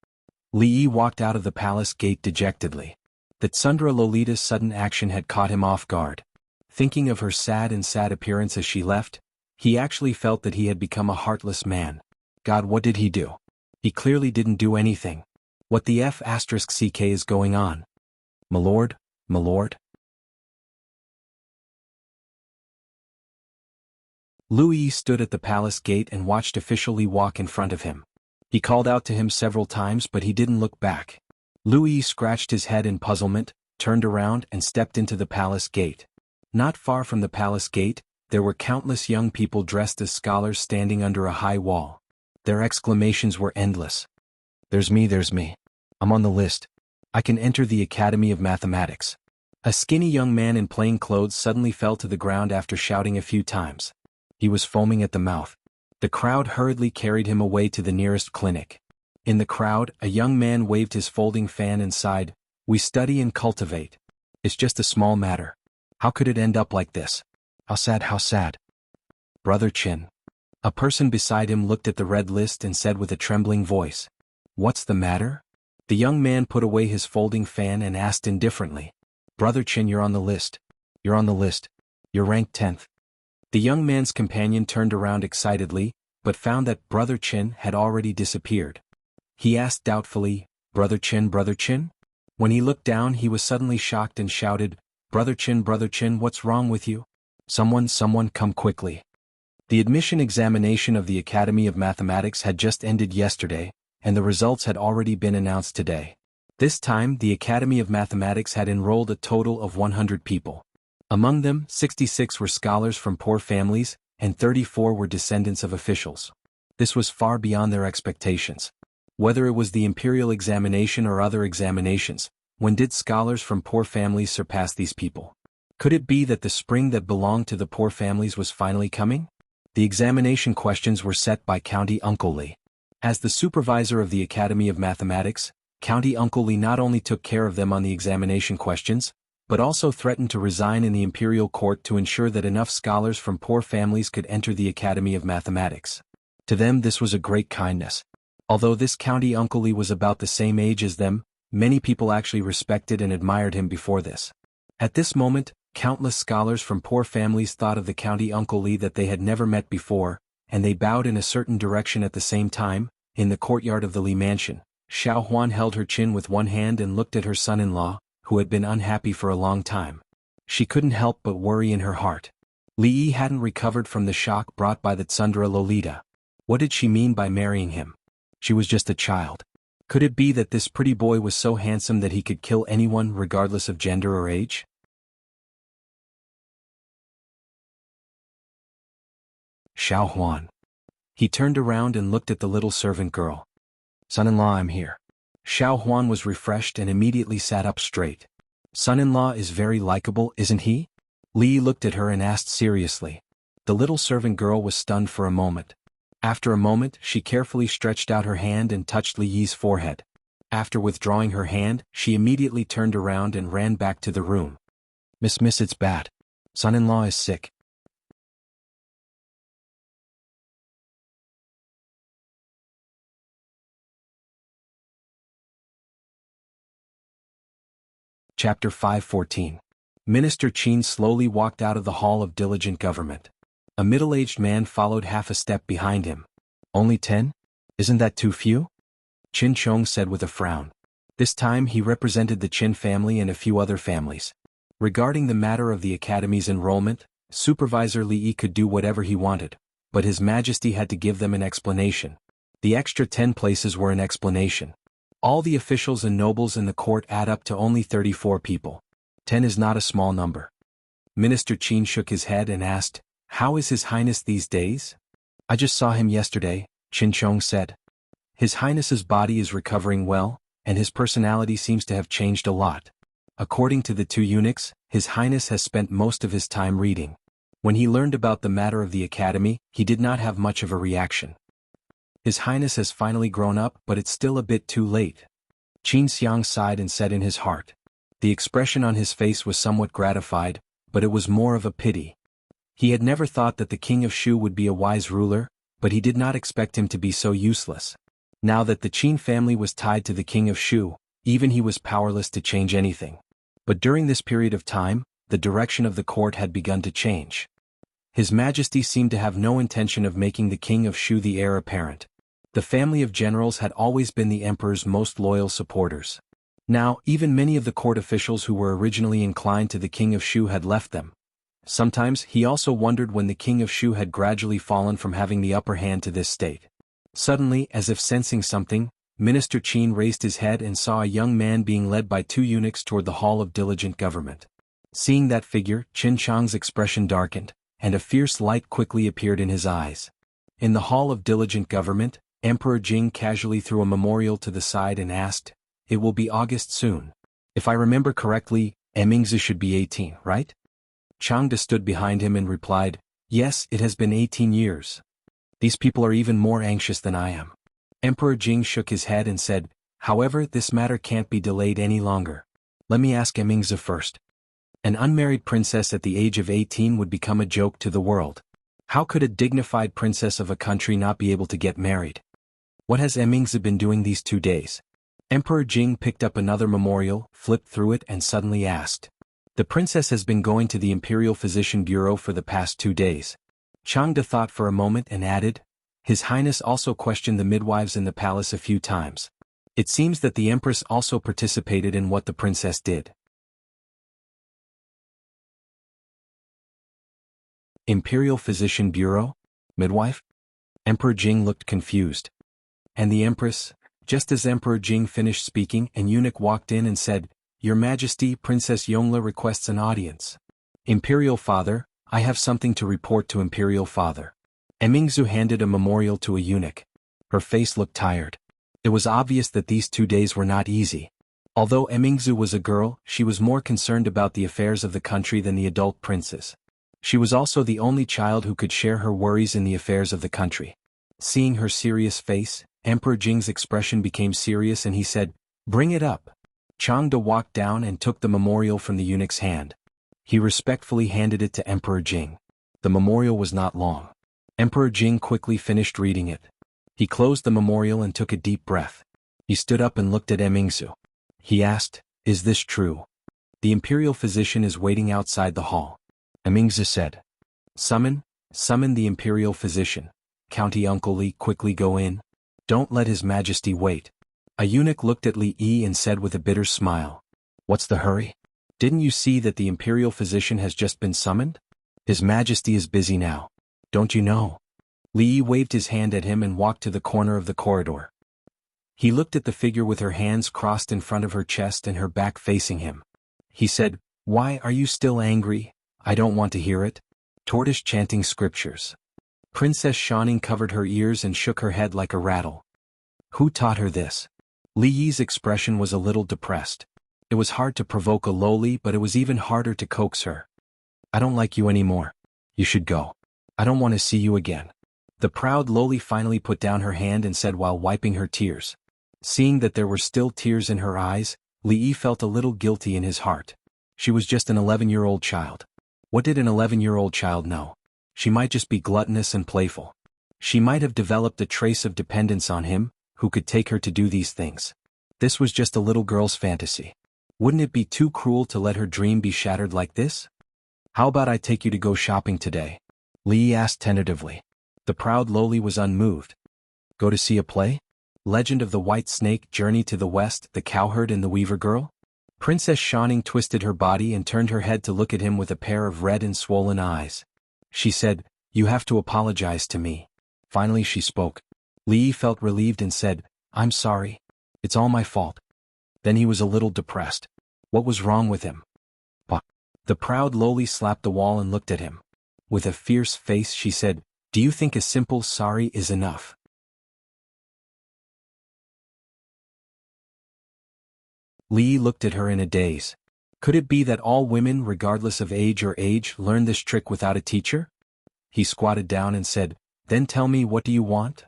Li Yi walked out of the palace gate dejectedly. The Tsundra Lolita's sudden action had caught him off guard. Thinking of her sad appearance as she left, he actually felt that he had become a heartless man. God, what did he do? He clearly didn't do anything. What the F***ck is going on? My lord, my lord. Lu Yi stood at the palace gate and watched official Li walk in front of him. He called out to him several times, but he didn't look back. Lu Yi scratched his head in puzzlement, turned around and stepped into the palace gate. Not far from the palace gate, there were countless young people dressed as scholars standing under a high wall. Their exclamations were endless. There's me. I'm on the list. I can enter the Academy of Mathematics. A skinny young man in plain clothes suddenly fell to the ground after shouting a few times. He was foaming at the mouth. The crowd hurriedly carried him away to the nearest clinic. In the crowd, a young man waved his folding fan and sighed, "We study and cultivate. It's just a small matter. How could it end up like this? How sad, how sad." "Brother Qin." A person beside him looked at the red list and said with a trembling voice, "What's the matter?" The young man put away his folding fan and asked indifferently, "Brother Qin, you're on the list. You're on the list. You're ranked 10th. The young man's companion turned around excitedly, but found that Brother Qin had already disappeared. He asked doubtfully, Brother Qin? When he looked down, he was suddenly shocked and shouted, Brother Qin, what's wrong with you? Someone come quickly." The admission examination of the Academy of Mathematics had just ended yesterday, and the results had already been announced today. This time, the Academy of Mathematics had enrolled a total of 100 people. Among them, 66 were scholars from poor families, and 34 were descendants of officials. This was far beyond their expectations. Whether it was the imperial examination or other examinations, when did scholars from poor families surpass these people? Could it be that the spring that belonged to the poor families was finally coming? The examination questions were set by County Uncle Li. As the supervisor of the Academy of Mathematics, County Uncle Li not only took care of them on the examination questions, but also threatened to resign in the imperial court to ensure that enough scholars from poor families could enter the Academy of Mathematics. To them this was a great kindness. Although this County Uncle Li was about the same age as them, many people actually respected and admired him before this. At this moment, countless scholars from poor families thought of the County Uncle Li that they had never met before, and they bowed in a certain direction at the same time. In the courtyard of the Li mansion, Xiao Huan held her chin with one hand and looked at her son-in-law, who had been unhappy for a long time. She couldn't help but worry in her heart. Li Yi hadn't recovered from the shock brought by the Tsundra Lolita. What did she mean by marrying him? She was just a child. Could it be that this pretty boy was so handsome that he could kill anyone regardless of gender or age? Xiao Huan. He turned around and looked at the little servant girl. "Son-in-law, I'm here." Xiao Huan was refreshed and immediately sat up straight. "Son-in-law is very likable, isn't he?" Li looked at her and asked seriously. The little servant girl was stunned for a moment. After a moment, she carefully stretched out her hand and touched Li Yi's forehead. After withdrawing her hand, she immediately turned around and ran back to the room. Miss, it's bad. Son-in-law is sick." Chapter 514. Minister Qin slowly walked out of the Hall of Diligent Government. A middle-aged man followed half a step behind him. "Only 10? Isn't that too few?" Qin Chong said with a frown. This time he represented the Qin family and a few other families. Regarding the matter of the Academy's enrollment, Supervisor Li Yi could do whatever he wanted, but His Majesty had to give them an explanation. The extra 10 places were an explanation. All the officials and nobles in the court add up to only 34 people. 10 is not a small number. Minister Qin shook his head and asked, "How is His Highness these days?" "I just saw him yesterday," Qin Chong said. "His Highness's body is recovering well, and his personality seems to have changed a lot. According to the two eunuchs, His Highness has spent most of his time reading. When he learned about the matter of the Academy, he did not have much of a reaction. His Highness has finally grown up, but it's still a bit too late." Qin Xiang sighed and said in his heart. The expression on his face was somewhat gratified, but it was more of a pity. He had never thought that the King of Shu would be a wise ruler, but he did not expect him to be so useless. Now that the Qin family was tied to the King of Shu, even he was powerless to change anything. But during this period of time, the direction of the court had begun to change. His Majesty seemed to have no intention of making the King of Shu the heir apparent. The family of generals had always been the emperor's most loyal supporters. Now, even many of the court officials who were originally inclined to the King of Shu had left them. Sometimes he also wondered when the King of Shu had gradually fallen from having the upper hand to this state. Suddenly, as if sensing something, Minister Qin raised his head and saw a young man being led by two eunuchs toward the Hall of Diligent Government. Seeing that figure, Qin Chang's expression darkened, and a fierce light quickly appeared in his eyes. In the Hall of Diligent Government, Emperor Jing casually threw a memorial to the side and asked, "It will be August soon. If I remember correctly, Mingzi should be 18, right?" Changde stood behind him and replied, "Yes, it has been 18 years." These people are even more anxious than I am. Emperor Jing shook his head and said, however, this matter can't be delayed any longer. Let me ask Emingzi first. An unmarried princess at the age of 18 would become a joke to the world. How could a dignified princess of a country not be able to get married? What has Emingzi been doing these 2 days? Emperor Jing picked up another memorial, flipped through it and suddenly asked. The princess has been going to the Imperial Physician Bureau for the past 2 days. Changde thought for a moment and added, His Highness also questioned the midwives in the palace a few times. It seems that the Empress also participated in what the princess did. Imperial Physician Bureau? Midwife? Emperor Jing looked confused. And the Empress? Just as Emperor Jing finished speaking, an eunuch walked in and said, Your Majesty, Princess Yongla requests an audience. Imperial Father, I have something to report to Imperial Father. Emingzi handed a memorial to a eunuch. Her face looked tired. It was obvious that these 2 days were not easy. Although Emingzi was a girl, she was more concerned about the affairs of the country than the adult princes. She was also the only child who could share her worries in the affairs of the country. Seeing her serious face, Emperor Jing's expression became serious and he said, Bring it up. Changde walked down and took the memorial from the eunuch's hand. He respectfully handed it to Emperor Jing. The memorial was not long. Emperor Jing quickly finished reading it. He closed the memorial and took a deep breath. He stood up and looked at Emingzi. He asked, Is this true? The imperial physician is waiting outside the hall. Emingzi said. Summon the imperial physician. County Uncle Li, quickly go in. Don't let His Majesty wait. A eunuch looked at Li Yi and said with a bitter smile. What's the hurry? Didn't you see that the imperial physician has just been summoned? His Majesty is busy now. Don't you know? Li Yi waved his hand at him and walked to the corner of the corridor. He looked at the figure with her hands crossed in front of her chest and her back facing him. He said, Why are you still angry? I don't want to hear it. Tortoise chanting scriptures. Princess Shaning covered her ears and shook her head like a rattle. Who taught her this? Li Yi's expression was a little depressed. It was hard to provoke a lowly, but it was even harder to coax her. I don't like you anymore. You should go. I don't want to see you again. The proud lowly finally put down her hand and said while wiping her tears. Seeing that there were still tears in her eyes, Li Yi felt a little guilty in his heart. She was just an 11-year-old child. What did an 11-year-old child know? She might just be gluttonous and playful. She might have developed a trace of dependence on him, who could take her to do these things. This was just a little girl's fantasy. Wouldn't it be too cruel to let her dream be shattered like this? How about I take you to go shopping today? Li Yi asked tentatively. The proud lowly was unmoved. Go to see a play? Legend of the White Snake, Journey to the West, The Cowherd and the Weaver Girl? Princess Shaning twisted her body and turned her head to look at him with a pair of red and swollen eyes. She said, You have to apologize to me. Finally she spoke. Li Yi felt relieved and said, I'm sorry. It's all my fault. Then he was a little depressed. What was wrong with him? But the proud lowly slapped the wall and looked at him. With a fierce face she said, Do you think a simple sorry is enough? Li Yi looked at her in a daze. Could it be that all women, regardless of age, learn this trick without a teacher? He squatted down and said, Then tell me, what do you want?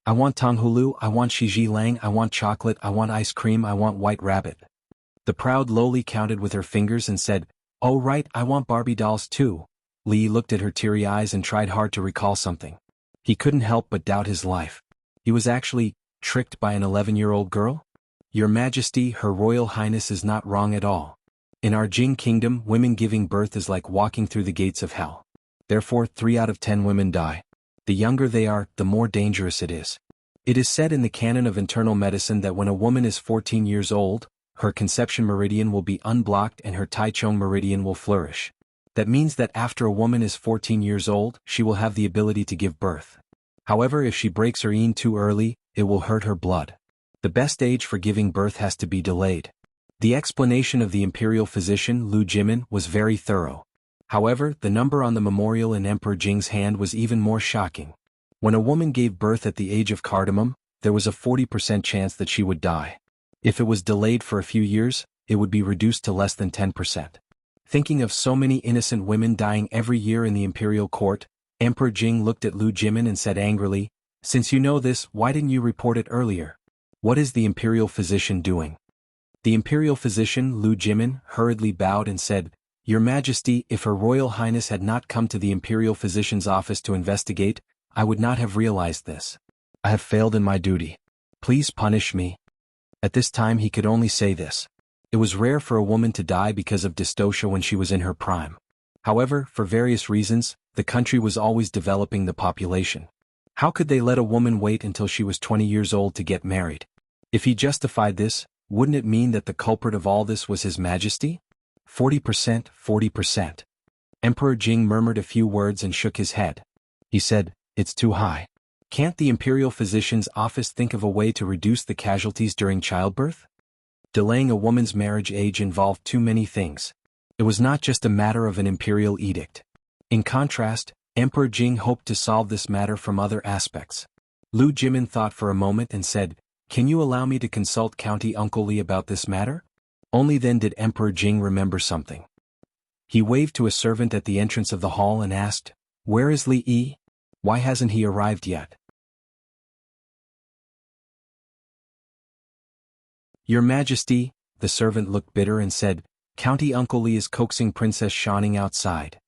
I want Tonghulu, I want Shiji Lang, I want chocolate, I want ice cream, I want white rabbit. The proud lowly counted with her fingers and said, Oh right, I want Barbie dolls too. Li Yi looked at her teary eyes and tried hard to recall something. He couldn't help but doubt his life. He was actually tricked by an 11-year-old girl? Your Majesty, Her Royal Highness is not wrong at all. In our Jing kingdom, women giving birth is like walking through the gates of hell. Therefore, 3 out of 10 women die. The younger they are, the more dangerous it is. It is said in the canon of internal medicine that when a woman is 14 years old, her conception meridian will be unblocked and her Taichung meridian will flourish. That means that after a woman is 14 years old, she will have the ability to give birth. However, if she breaks her yin too early, it will hurt her blood. The best age for giving birth has to be delayed. The explanation of the imperial physician Lu Jimin was very thorough. However, the number on the memorial in Emperor Jing's hand was even more shocking. When a woman gave birth at the age of cardamom, there was a 40% chance that she would die. If it was delayed for a few years, it would be reduced to less than 10%. Thinking of so many innocent women dying every year in the imperial court, Emperor Jing looked at Lu Jimin and said angrily, "Since you know this, why didn't you report it earlier? What is the imperial physician doing?" The imperial physician, Lu Jimin, hurriedly bowed and said, "Your Majesty, if Her Royal Highness had not come to the imperial physician's office to investigate, I would not have realized this. I have failed in my duty. Please punish me." At this time he could only say this. It was rare for a woman to die because of dystocia when she was in her prime. However, for various reasons, the country was always developing the population. How could they let a woman wait until she was 20 years old to get married? If he justified this, wouldn't it mean that the culprit of all this was His Majesty? 40%, 40%. Emperor Jing murmured a few words and shook his head. He said, "It's too high. Can't the imperial physician's office think of a way to reduce the casualties during childbirth?" Delaying a woman's marriage age involved too many things. It was not just a matter of an imperial edict. In contrast, Emperor Jing hoped to solve this matter from other aspects. Lu Jimin thought for a moment and said, "Can you allow me to consult County Uncle Li about this matter?" Only then did Emperor Jing remember something. He waved to a servant at the entrance of the hall and asked, "Where is Li Yi? Why hasn't he arrived yet?" "Your Majesty," the servant looked bitter and said, "County Uncle Li is coaxing Princess Shaning outside."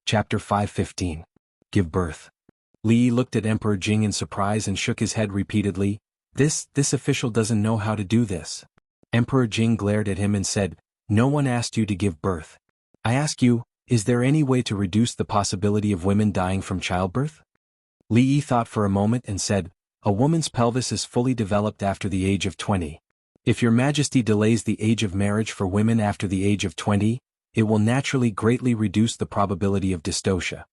Chapter 515. Give Birth. Li Yi looked at Emperor Jing in surprise and shook his head repeatedly. This official doesn't know how to do this." Emperor Jing glared at him and said, "No one asked you to give birth. I ask you, is there any way to reduce the possibility of women dying from childbirth?" Li Yi thought for a moment and said, "A woman's pelvis is fully developed after the age of 20. If Your Majesty delays the age of marriage for women after the age of 20, it will naturally greatly reduce the probability of dystocia."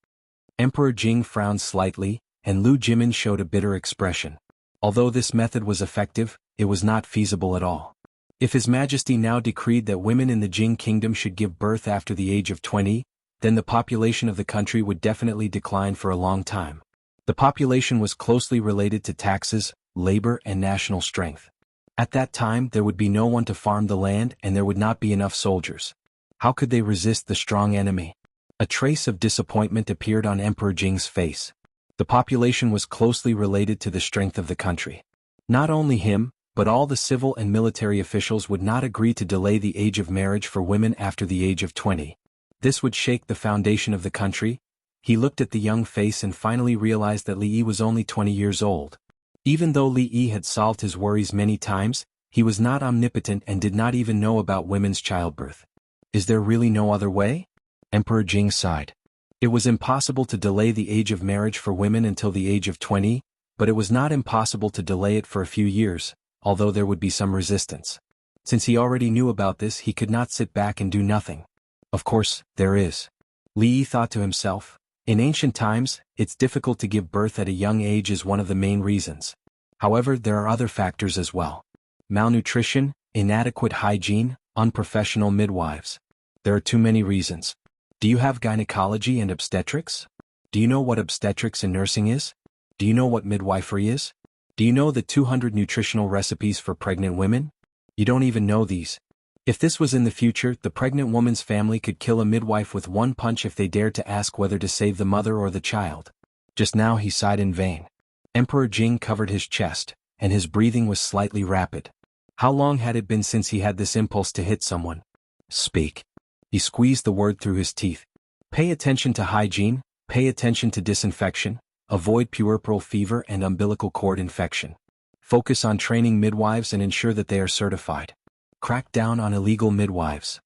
Emperor Jing frowned slightly, and Lu Jimin showed a bitter expression. Although this method was effective, it was not feasible at all. If His Majesty now decreed that women in the Jing kingdom should give birth after the age of 20, then the population of the country would definitely decline for a long time. The population was closely related to taxes, labor, and national strength. At that time there would be no one to farm the land and there would not be enough soldiers. How could they resist the strong enemy? A trace of disappointment appeared on Emperor Jing's face. The population was closely related to the strength of the country. Not only him, but all the civil and military officials would not agree to delay the age of marriage for women after the age of 20. This would shake the foundation of the country. He looked at the young face and finally realized that Li Yi was only 20 years old. Even though Li Yi had solved his worries many times, he was not omnipotent and did not even know about women's childbirth. Is there really no other way? Emperor Jing sighed. It was impossible to delay the age of marriage for women until the age of 20, but it was not impossible to delay it for a few years, although there would be some resistance. Since he already knew about this, he could not sit back and do nothing. Of course, there is. Li Yi thought to himself. In ancient times, it's difficult to give birth at a young age is one of the main reasons. However, there are other factors as well. Malnutrition, inadequate hygiene, unprofessional midwives. There are too many reasons. Do you have gynecology and obstetrics? Do you know what obstetrics and nursing is? Do you know what midwifery is? Do you know the 200 nutritional recipes for pregnant women? You don't even know these. If this was in the future, the pregnant woman's family could kill a midwife with one punch if they dared to ask whether to save the mother or the child. Just now he sighed in vain. Emperor Jing covered his chest, and his breathing was slightly rapid. How long had it been since he had this impulse to hit someone? Speak. He squeezed the word through his teeth. Pay attention to hygiene, pay attention to disinfection, avoid puerperal fever and umbilical cord infection. Focus on training midwives and ensure that they are certified. Crack down on illegal midwives.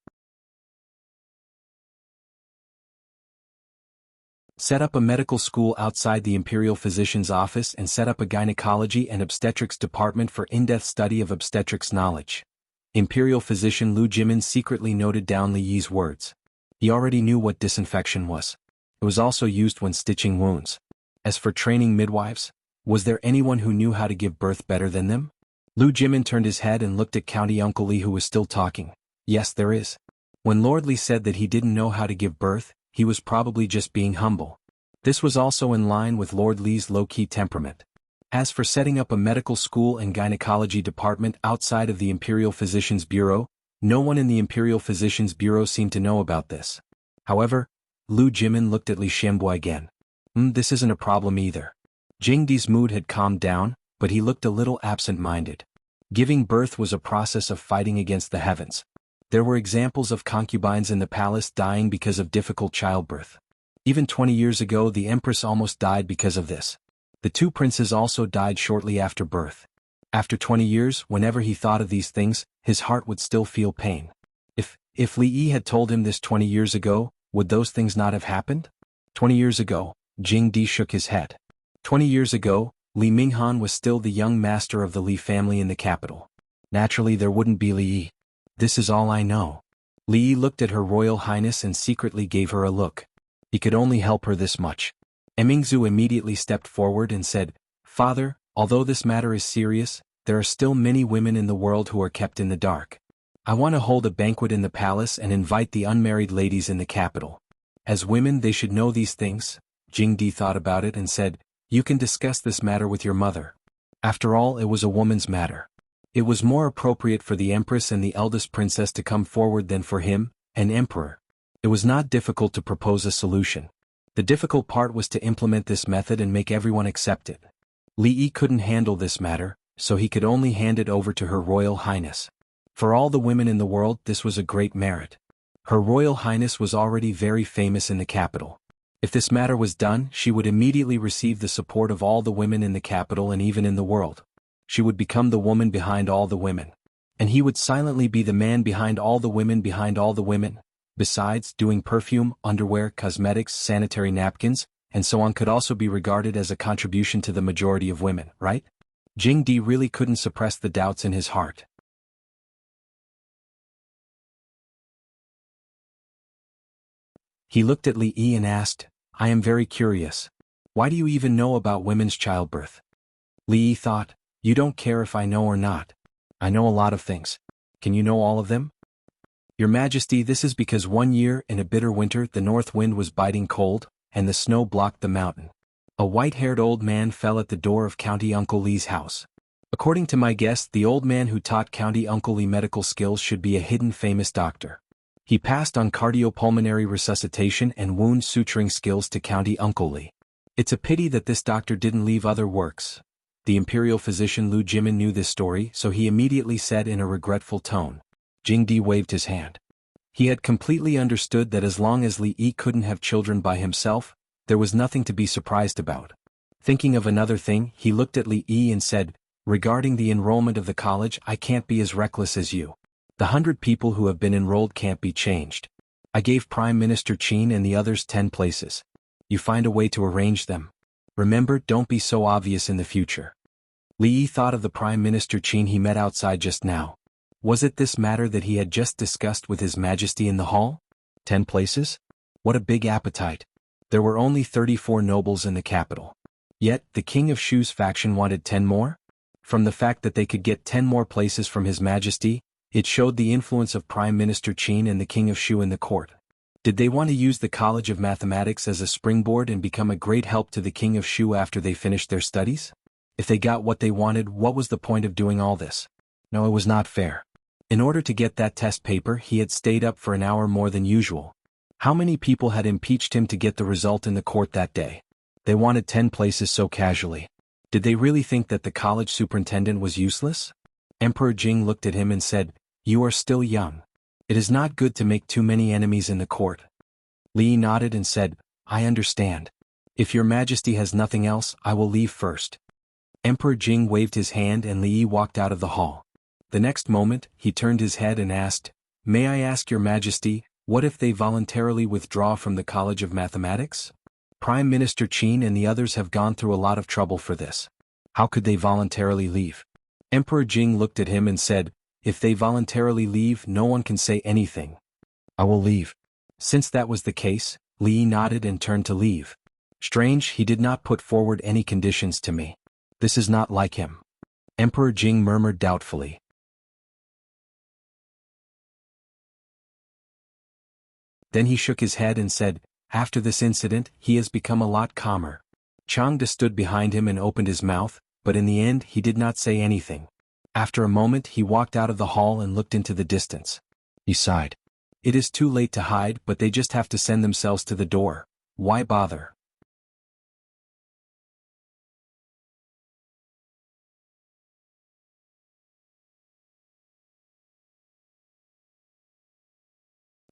Set up a medical school outside the imperial physician's office and set up a gynecology and obstetrics department for in-depth study of obstetrics knowledge. Imperial physician Lu Jimin secretly noted down Li Yi's words. He already knew what disinfection was. It was also used when stitching wounds. As for training midwives, was there anyone who knew how to give birth better than them? Lu Jimin turned his head and looked at County Uncle Li, who was still talking. Yes, there is. When Lord Li said that he didn't know how to give birth, he was probably just being humble. This was also in line with Lord Li's low-key temperament. As for setting up a medical school and gynecology department outside of the Imperial Physicians Bureau, no one in the Imperial Physicians Bureau seemed to know about this. However, Lu Jimin looked at Li Xianbo again. This isn't a problem either. Jing Di's mood had calmed down, but he looked a little absent-minded. Giving birth was a process of fighting against the heavens. There were examples of concubines in the palace dying because of difficult childbirth. Even 20 years ago the empress almost died because of this. The two princes also died shortly after birth. After 20 years, whenever he thought of these things, his heart would still feel pain. If Li Yi had told him this 20 years ago, would those things not have happened? 20 years ago, Jing Di shook his head. 20 years ago, Li Minghan was still the young master of the Li family in the capital. Naturally there wouldn't be Li Yi. This is all I know. Li Yi looked at Her Royal Highness and secretly gave her a look. He could only help her this much. Emingzu immediately stepped forward and said, "Father, although this matter is serious, there are still many women in the world who are kept in the dark. I want to hold a banquet in the palace and invite the unmarried ladies in the capital. As women they should know these things." Jing Di thought about it and said, "You can discuss this matter with your mother. After all, it was a woman's matter. It was more appropriate for the empress and the eldest princess to come forward than for him, an emperor." It was not difficult to propose a solution. The difficult part was to implement this method and make everyone accept it. Li Yi couldn't handle this matter, so he could only hand it over to Her Royal Highness. For all the women in the world this was a great merit. Her Royal Highness was already very famous in the capital. If this matter was done, she would immediately receive the support of all the women in the capital and even in the world. She would become the woman behind all the women. And he would silently be the man behind all the women behind all the women. Besides, doing perfume, underwear, cosmetics, sanitary napkins, and so on could also be regarded as a contribution to the majority of women, right? Jing Di really couldn't suppress the doubts in his heart. He looked at Li Yi and asked, "I am very curious. Why do you even know about women's childbirth?" Li Yi thought, "You don't care if I know or not. I know a lot of things. Can you know all of them?" "Your Majesty, this is because one year, in a bitter winter, the north wind was biting cold, and the snow blocked the mountain. A white-haired old man fell at the door of County Uncle Li's house. According to my guess, the old man who taught County Uncle Li medical skills should be a hidden famous doctor. He passed on cardiopulmonary resuscitation and wound suturing skills to County Uncle Li. It's a pity that this doctor didn't leave other works." The imperial physician Lu Jimin knew this story, so he immediately said in a regretful tone. Jing Di waved his hand. He had completely understood that as long as Li Yi couldn't have children by himself, there was nothing to be surprised about. Thinking of another thing, he looked at Li Yi and said, "Regarding the enrollment of the college, I can't be as reckless as you. The 100 people who have been enrolled can't be changed. I gave Prime Minister Qin and the others 10 places. You find a way to arrange them. Remember, don't be so obvious in the future." Li Yi thought of the Prime Minister Qin he met outside just now. Was it this matter that he had just discussed with His Majesty in the hall? 10 places? What a big appetite. There were only 34 nobles in the capital. Yet, the King of Shu's faction wanted 10 more? From the fact that they could get 10 more places from His Majesty, it showed the influence of Prime Minister Qin and the King of Shu in the court. Did they want to use the College of Mathematics as a springboard and become a great help to the King of Shu after they finished their studies? If they got what they wanted, what was the point of doing all this? No, it was not fair. In order to get that test paper, he had stayed up for an hour more than usual. How many people had impeached him to get the result in the court that day? They wanted 10 places so casually. Did they really think that the college superintendent was useless? Emperor Jing looked at him and said, "You are still young. It is not good to make too many enemies in the court." Li nodded and said, "I understand. If your Majesty has nothing else, I will leave first." Emperor Jing waved his hand and Li walked out of the hall. The next moment, he turned his head and asked, "May I ask your Majesty, what if they voluntarily withdraw from the College of Mathematics? Prime Minister Qin and the others have gone through a lot of trouble for this. How could they voluntarily leave?" Emperor Jing looked at him and said, "If they voluntarily leave, no one can say anything. I will leave." Since that was the case, Li nodded and turned to leave. Strange, he did not put forward any conditions to me. This is not like him. Emperor Jing murmured doubtfully. Then he shook his head and said, "After this incident, he has become a lot calmer." Changde stood behind him and opened his mouth, but in the end he did not say anything. After a moment he walked out of the hall and looked into the distance. He sighed. It is too late to hide, but they just have to send themselves to the door. Why bother?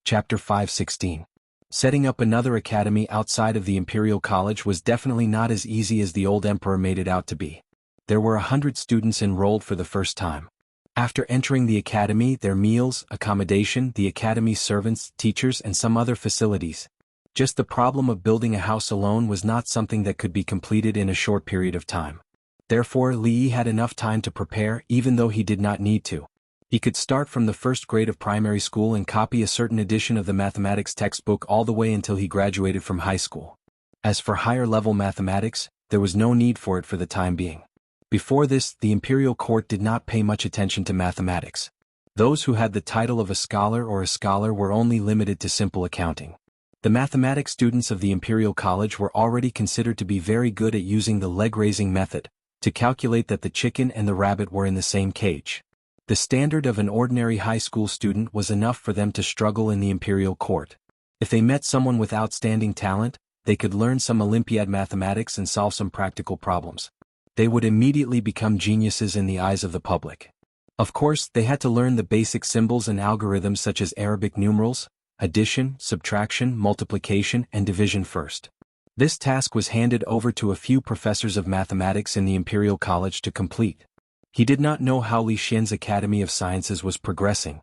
Chapter 5:16. Setting up another academy outside of the Imperial College was definitely not as easy as the old emperor made it out to be. There were 100 students enrolled for the first time. After entering the academy, their meals, accommodation, the academy's servants, teachers, and some other facilities. Just the problem of building a house alone was not something that could be completed in a short period of time. Therefore, Li Yi had enough time to prepare even though he did not need to. He could start from the first grade of primary school and copy a certain edition of the mathematics textbook all the way until he graduated from high school. As for higher-level mathematics, there was no need for it for the time being. Before this, the imperial court did not pay much attention to mathematics. Those who had the title of a scholar were only limited to simple accounting. The mathematics students of the Imperial College were already considered to be very good at using the leg-raising method to calculate that the chicken and the rabbit were in the same cage. The standard of an ordinary high school student was enough for them to struggle in the imperial court. If they met someone with outstanding talent, they could learn some Olympiad mathematics and solve some practical problems. They would immediately become geniuses in the eyes of the public. Of course, they had to learn the basic symbols and algorithms such as Arabic numerals, addition, subtraction, multiplication, and division first. This task was handed over to a few professors of mathematics in the Imperial College to complete. He did not know how Li Xian's Academy of Sciences was progressing.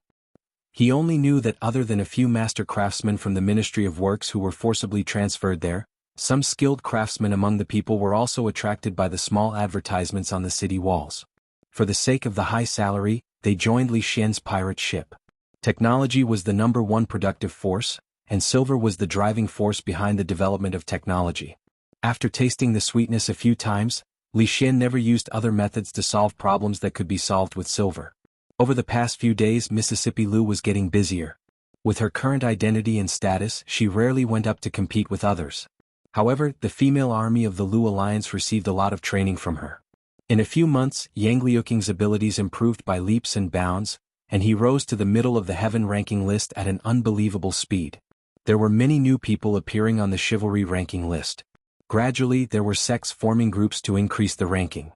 He only knew that other than a few master craftsmen from the Ministry of Works who were forcibly transferred there, some skilled craftsmen among the people were also attracted by the small advertisements on the city walls. For the sake of the high salary, they joined Li Xian's pirate ship. Technology was the #1 productive force, and silver was the driving force behind the development of technology. After tasting the sweetness a few times, Li Xian never used other methods to solve problems that could be solved with silver. Over the past few days, Mississippi Lu was getting busier. With her current identity and status, she rarely went up to compete with others. However, the female army of the Lu Alliance received a lot of training from her. In a few months, Yang Liuqing's abilities improved by leaps and bounds, and he rose to the middle of the heaven ranking list at an unbelievable speed. There were many new people appearing on the chivalry ranking list. Gradually, there were sects forming groups to increase the ranking.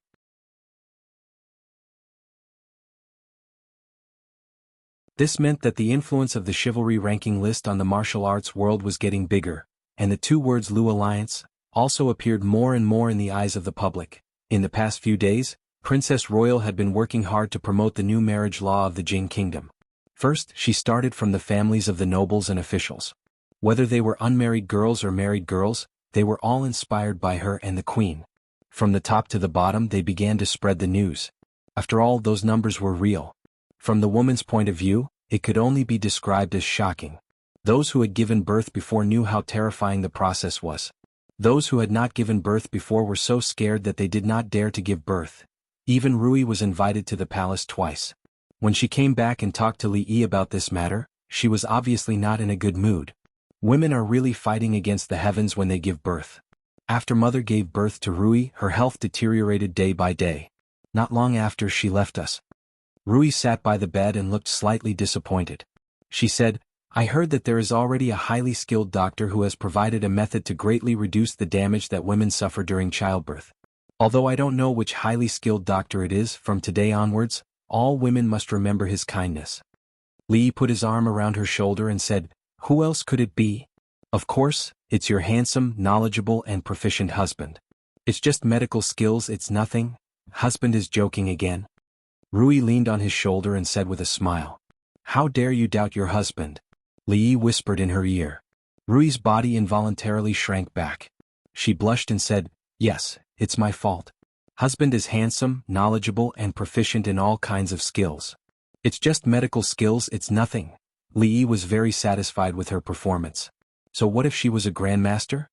This meant that the influence of the chivalry ranking list on the martial arts world was getting bigger, and the two words Lu Alliance also appeared more and more in the eyes of the public. In the past few days, Princess Royal had been working hard to promote the new marriage law of the Jing Kingdom. First, she started from the families of the nobles and officials. Whether they were unmarried girls or married girls, they were all inspired by her and the queen. From the top to the bottom they began to spread the news. After all, those numbers were real. From the woman's point of view, it could only be described as shocking. Those who had given birth before knew how terrifying the process was. Those who had not given birth before were so scared that they did not dare to give birth. Even Rui was invited to the palace twice. When she came back and talked to Li Yi about this matter, she was obviously not in a good mood. Women are really fighting against the heavens when they give birth. After mother gave birth to Rui, her health deteriorated day by day. Not long after, she left us. Rui sat by the bed and looked slightly disappointed. She said, "I heard that there is already a highly skilled doctor who has provided a method to greatly reduce the damage that women suffer during childbirth. Although I don't know which highly skilled doctor it is, from today onwards, all women must remember his kindness." Li put his arm around her shoulder and said, "Who else could it be? Of course, it's your handsome, knowledgeable and proficient husband. It's just medical skills, it's nothing." Husband is joking again. Rui leaned on his shoulder and said with a smile, "How dare you doubt your husband?" Li whispered in her ear. Rui's body involuntarily shrank back. She blushed and said, "Yes, it's my fault. Husband is handsome, knowledgeable and proficient in all kinds of skills. It's just medical skills, it's nothing." Li was very satisfied with her performance. So what if she was a grandmaster?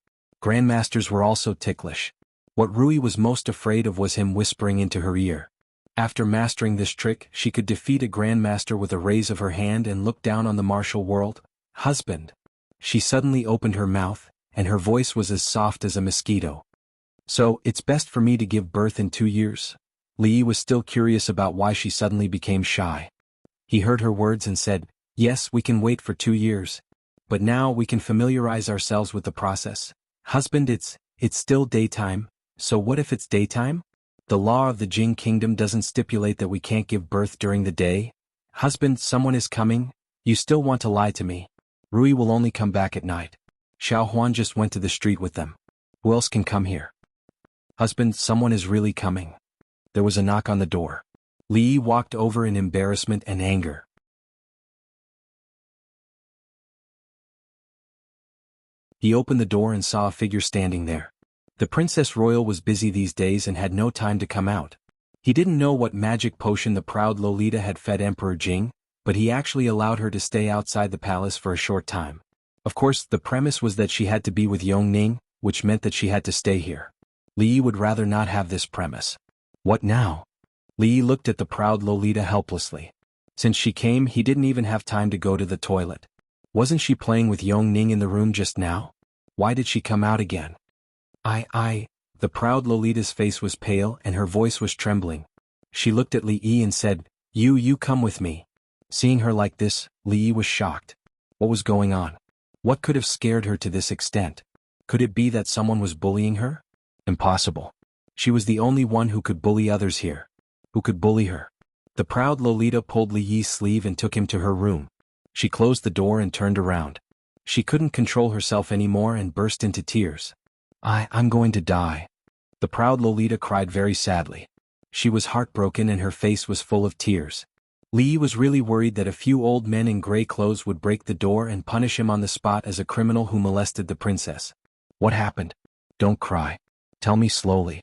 Grandmasters were also ticklish. What Rui was most afraid of was him whispering into her ear. After mastering this trick, she could defeat a grandmaster with a raise of her hand and look down on the martial world. "Husband." She suddenly opened her mouth, and her voice was as soft as a mosquito. So, it's best for me to give birth in 2 years? Li was still curious about why she suddenly became shy. He heard her words and said, yes, we can wait for 2 years. But now we can familiarize ourselves with the process. Husband, it's still daytime, so what if it's daytime? The law of the Jing kingdom doesn't stipulate that we can't give birth during the day. Husband, someone is coming. You still want to lie to me. Rui will only come back at night. Xiao Huan just went to the street with them. Who else can come here? Husband, someone is really coming. There was a knock on the door. Li walked over in embarrassment and anger. He opened the door and saw a figure standing there. The Princess Royal was busy these days and had no time to come out. He didn't know what magic potion the proud Lolita had fed Emperor Jing, but he actually allowed her to stay outside the palace for a short time. Of course, the premise was that she had to be with Yongning, which meant that she had to stay here. Li would rather not have this premise. What now? Li looked at the proud Lolita helplessly. Since she came, he didn't even have time to go to the toilet. Wasn't she playing with Yongning in the room just now? Why did she come out again? The proud Lolita's face was pale and her voice was trembling. She looked at Li Yi and said, You come with me. Seeing her like this, Li Yi was shocked. What was going on? What could have scared her to this extent? Could it be that someone was bullying her? Impossible. She was the only one who could bully others here. Who could bully her? The proud Lolita pulled Li Yi's sleeve and took him to her room. She closed the door and turned around. She couldn't control herself anymore and burst into tears. I'm going to die. The proud Lolita cried very sadly. She was heartbroken and her face was full of tears. Li was really worried that a few old men in gray clothes would break the door and punish him on the spot as a criminal who molested the princess. What happened? Don't cry. Tell me slowly.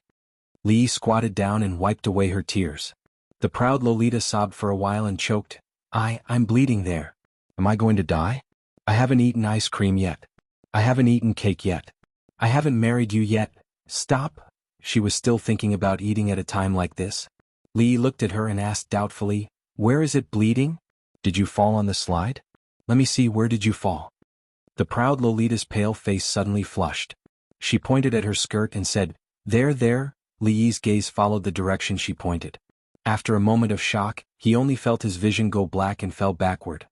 Li squatted down and wiped away her tears. The proud Lolita sobbed for a while and choked. I'm bleeding there. Am I going to die? I haven't eaten ice cream yet. I haven't eaten cake yet. I haven't married you yet. Stop. She was still thinking about eating at a time like this. Li looked at her and asked doubtfully, Where is it bleeding? Did you fall on the slide? Let me see, where did you fall? The proud Lolita's pale face suddenly flushed. She pointed at her skirt and said, There. Li's gaze followed the direction she pointed. After a moment of shock, he only felt his vision go black and fell backward.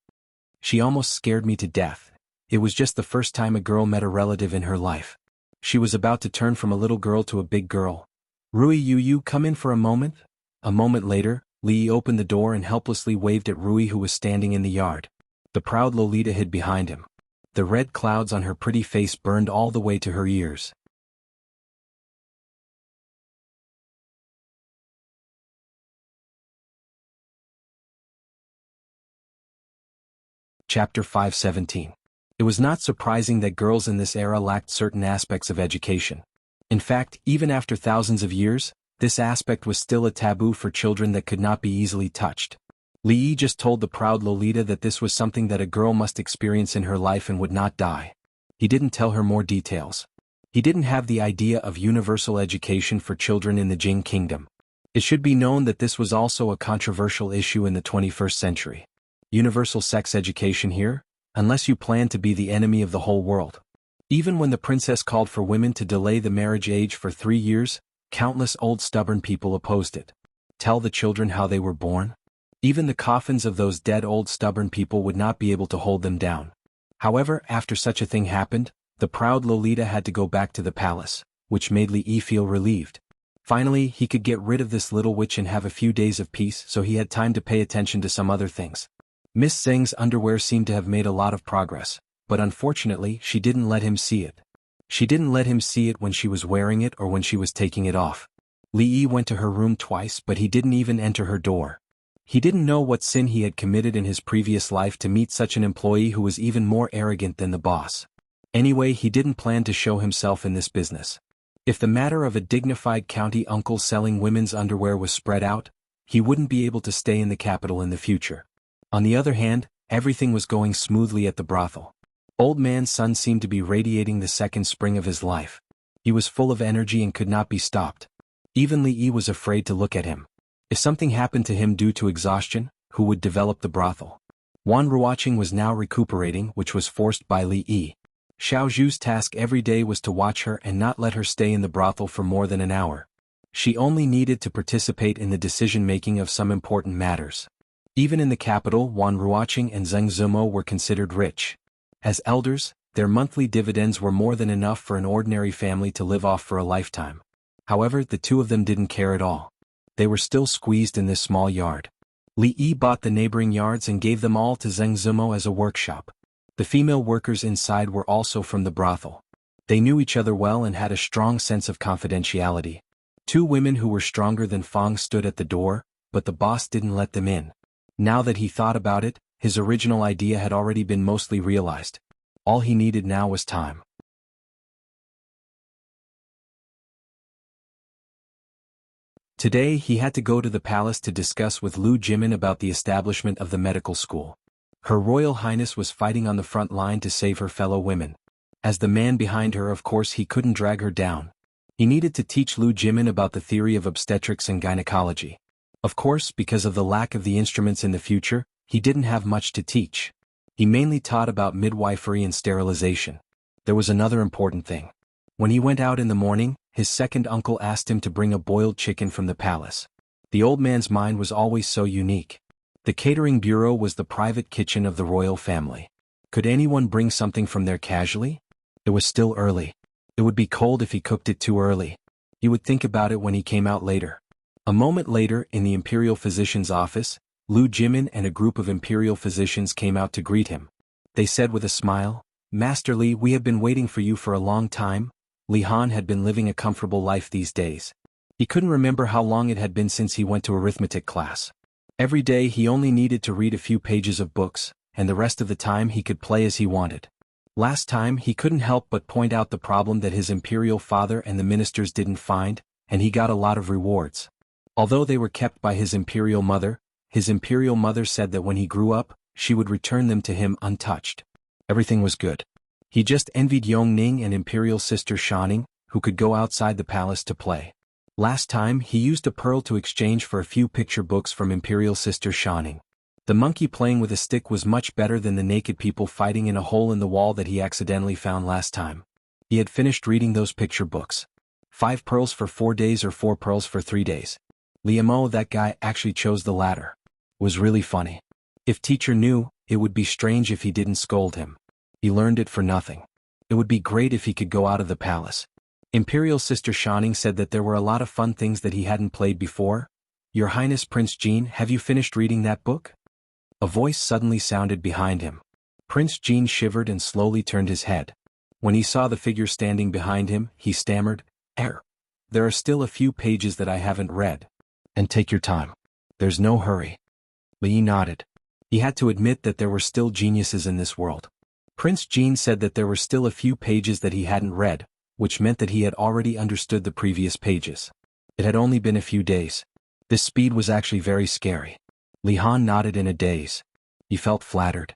She almost scared me to death. It was just the first time a girl met a relative in her life. She was about to turn from a little girl to a big girl. Rui, you come in for a moment? A moment later, Li opened the door and helplessly waved at Rui, who was standing in the yard. The proud Lolita hid behind him. The red clouds on her pretty face burned all the way to her ears. Chapter 517. It was not surprising that girls in this era lacked certain aspects of education. In fact, even after thousands of years, this aspect was still a taboo for children that could not be easily touched. Li just told the proud Lolita that this was something that a girl must experience in her life and would not die. He didn't tell her more details. He didn't have the idea of universal education for children in the Jing kingdom. It should be known that this was also a controversial issue in the 21st century. Universal sex education here? Unless you plan to be the enemy of the whole world. Even when the princess called for women to delay the marriage age for 3 years, countless old stubborn people opposed it. Tell the children how they were born? Even the coffins of those dead old stubborn people would not be able to hold them down. However, after such a thing happened, the proud Lolita had to go back to the palace, which made Li feel relieved. Finally, he could get rid of this little witch and have a few days of peace, so he had time to pay attention to some other things. Miss Zheng's underwear seemed to have made a lot of progress, but unfortunately she didn't let him see it. She didn't let him see it when she was wearing it or when she was taking it off. Li went to her room twice, but he didn't even enter her door. He didn't know what sin he had committed in his previous life to meet such an employee who was even more arrogant than the boss. Anyway, he didn't plan to show himself in this business. If the matter of a dignified county uncle selling women's underwear was spread out, he wouldn't be able to stay in the capital in the future. On the other hand, everything was going smoothly at the brothel. Old man Sun seemed to be radiating the second spring of his life. He was full of energy and could not be stopped. Even Li was afraid to look at him. If something happened to him due to exhaustion, who would develop the brothel? Wan Ruoqing was now recuperating, which was forced by Li. Xiao Zhu's task every day was to watch her and not let her stay in the brothel for more than an hour. She only needed to participate in the decision-making of some important matters. Even in the capital, Wan Ruoqing and Zheng Zimo were considered rich. As elders, their monthly dividends were more than enough for an ordinary family to live off for a lifetime. However, the two of them didn't care at all. They were still squeezed in this small yard. Li Yi bought the neighboring yards and gave them all to Zheng Zimo as a workshop. The female workers inside were also from the brothel. They knew each other well and had a strong sense of confidentiality. Two women who were stronger than Fang stood at the door, but the boss didn't let them in. Now that he thought about it, his original idea had already been mostly realized. All he needed now was time. Today he had to go to the palace to discuss with Lu Jimin about the establishment of the medical school. Her Royal Highness was fighting on the front line to save her fellow women. As the man behind her, of course, he couldn't drag her down. He needed to teach Lu Jimin about the theory of obstetrics and gynecology. Of course, because of the lack of the instruments in the future, he didn't have much to teach. He mainly taught about midwifery and sterilization. There was another important thing. When he went out in the morning, his second uncle asked him to bring a boiled chicken from the palace. The old man's mind was always so unique. The catering bureau was the private kitchen of the royal family. Could anyone bring something from there casually? It was still early. It would be cold if he cooked it too early. He would think about it when he came out later. A moment later, in the imperial physician's office, Lu Jimin and a group of imperial physicians came out to greet him. They said with a smile, "Master Li, we have been waiting for you for a long time." Li Han had been living a comfortable life these days. He couldn't remember how long it had been since he went to arithmetic class. Every day he only needed to read a few pages of books, and the rest of the time he could play as he wanted. Last time he couldn't help but point out the problem that his imperial father and the ministers didn't find, and he got a lot of rewards. Although they were kept by his imperial mother said that when he grew up, she would return them to him untouched. Everything was good. He just envied Yongning and imperial sister Shaning, who could go outside the palace to play. Last time he used a pearl to exchange for a few picture books from imperial sister Shaning. The monkey playing with a stick was much better than the naked people fighting in a hole in the wall that he accidentally found last time. He had finished reading those picture books. 5 pearls for 4 days or 4 pearls for 3 days. Liamo, that guy, actually chose the latter. Was really funny. If teacher knew, it would be strange if he didn't scold him. He learned it for nothing. It would be great if he could go out of the palace. Imperial sister Shaning said that there were a lot of fun things that he hadn't played before. Your Highness Prince Jean, have you finished reading that book? A voice suddenly sounded behind him. Prince Jean shivered and slowly turned his head. When he saw the figure standing behind him, he stammered, There are still a few pages that I haven't read. And take your time. There's no hurry." Li nodded. He had to admit that there were still geniuses in this world. Prince Jean said that there were still a few pages that he hadn't read, which meant that he had already understood the previous pages. It had only been a few days. This speed was actually very scary. Li Han nodded in a daze. He felt flattered.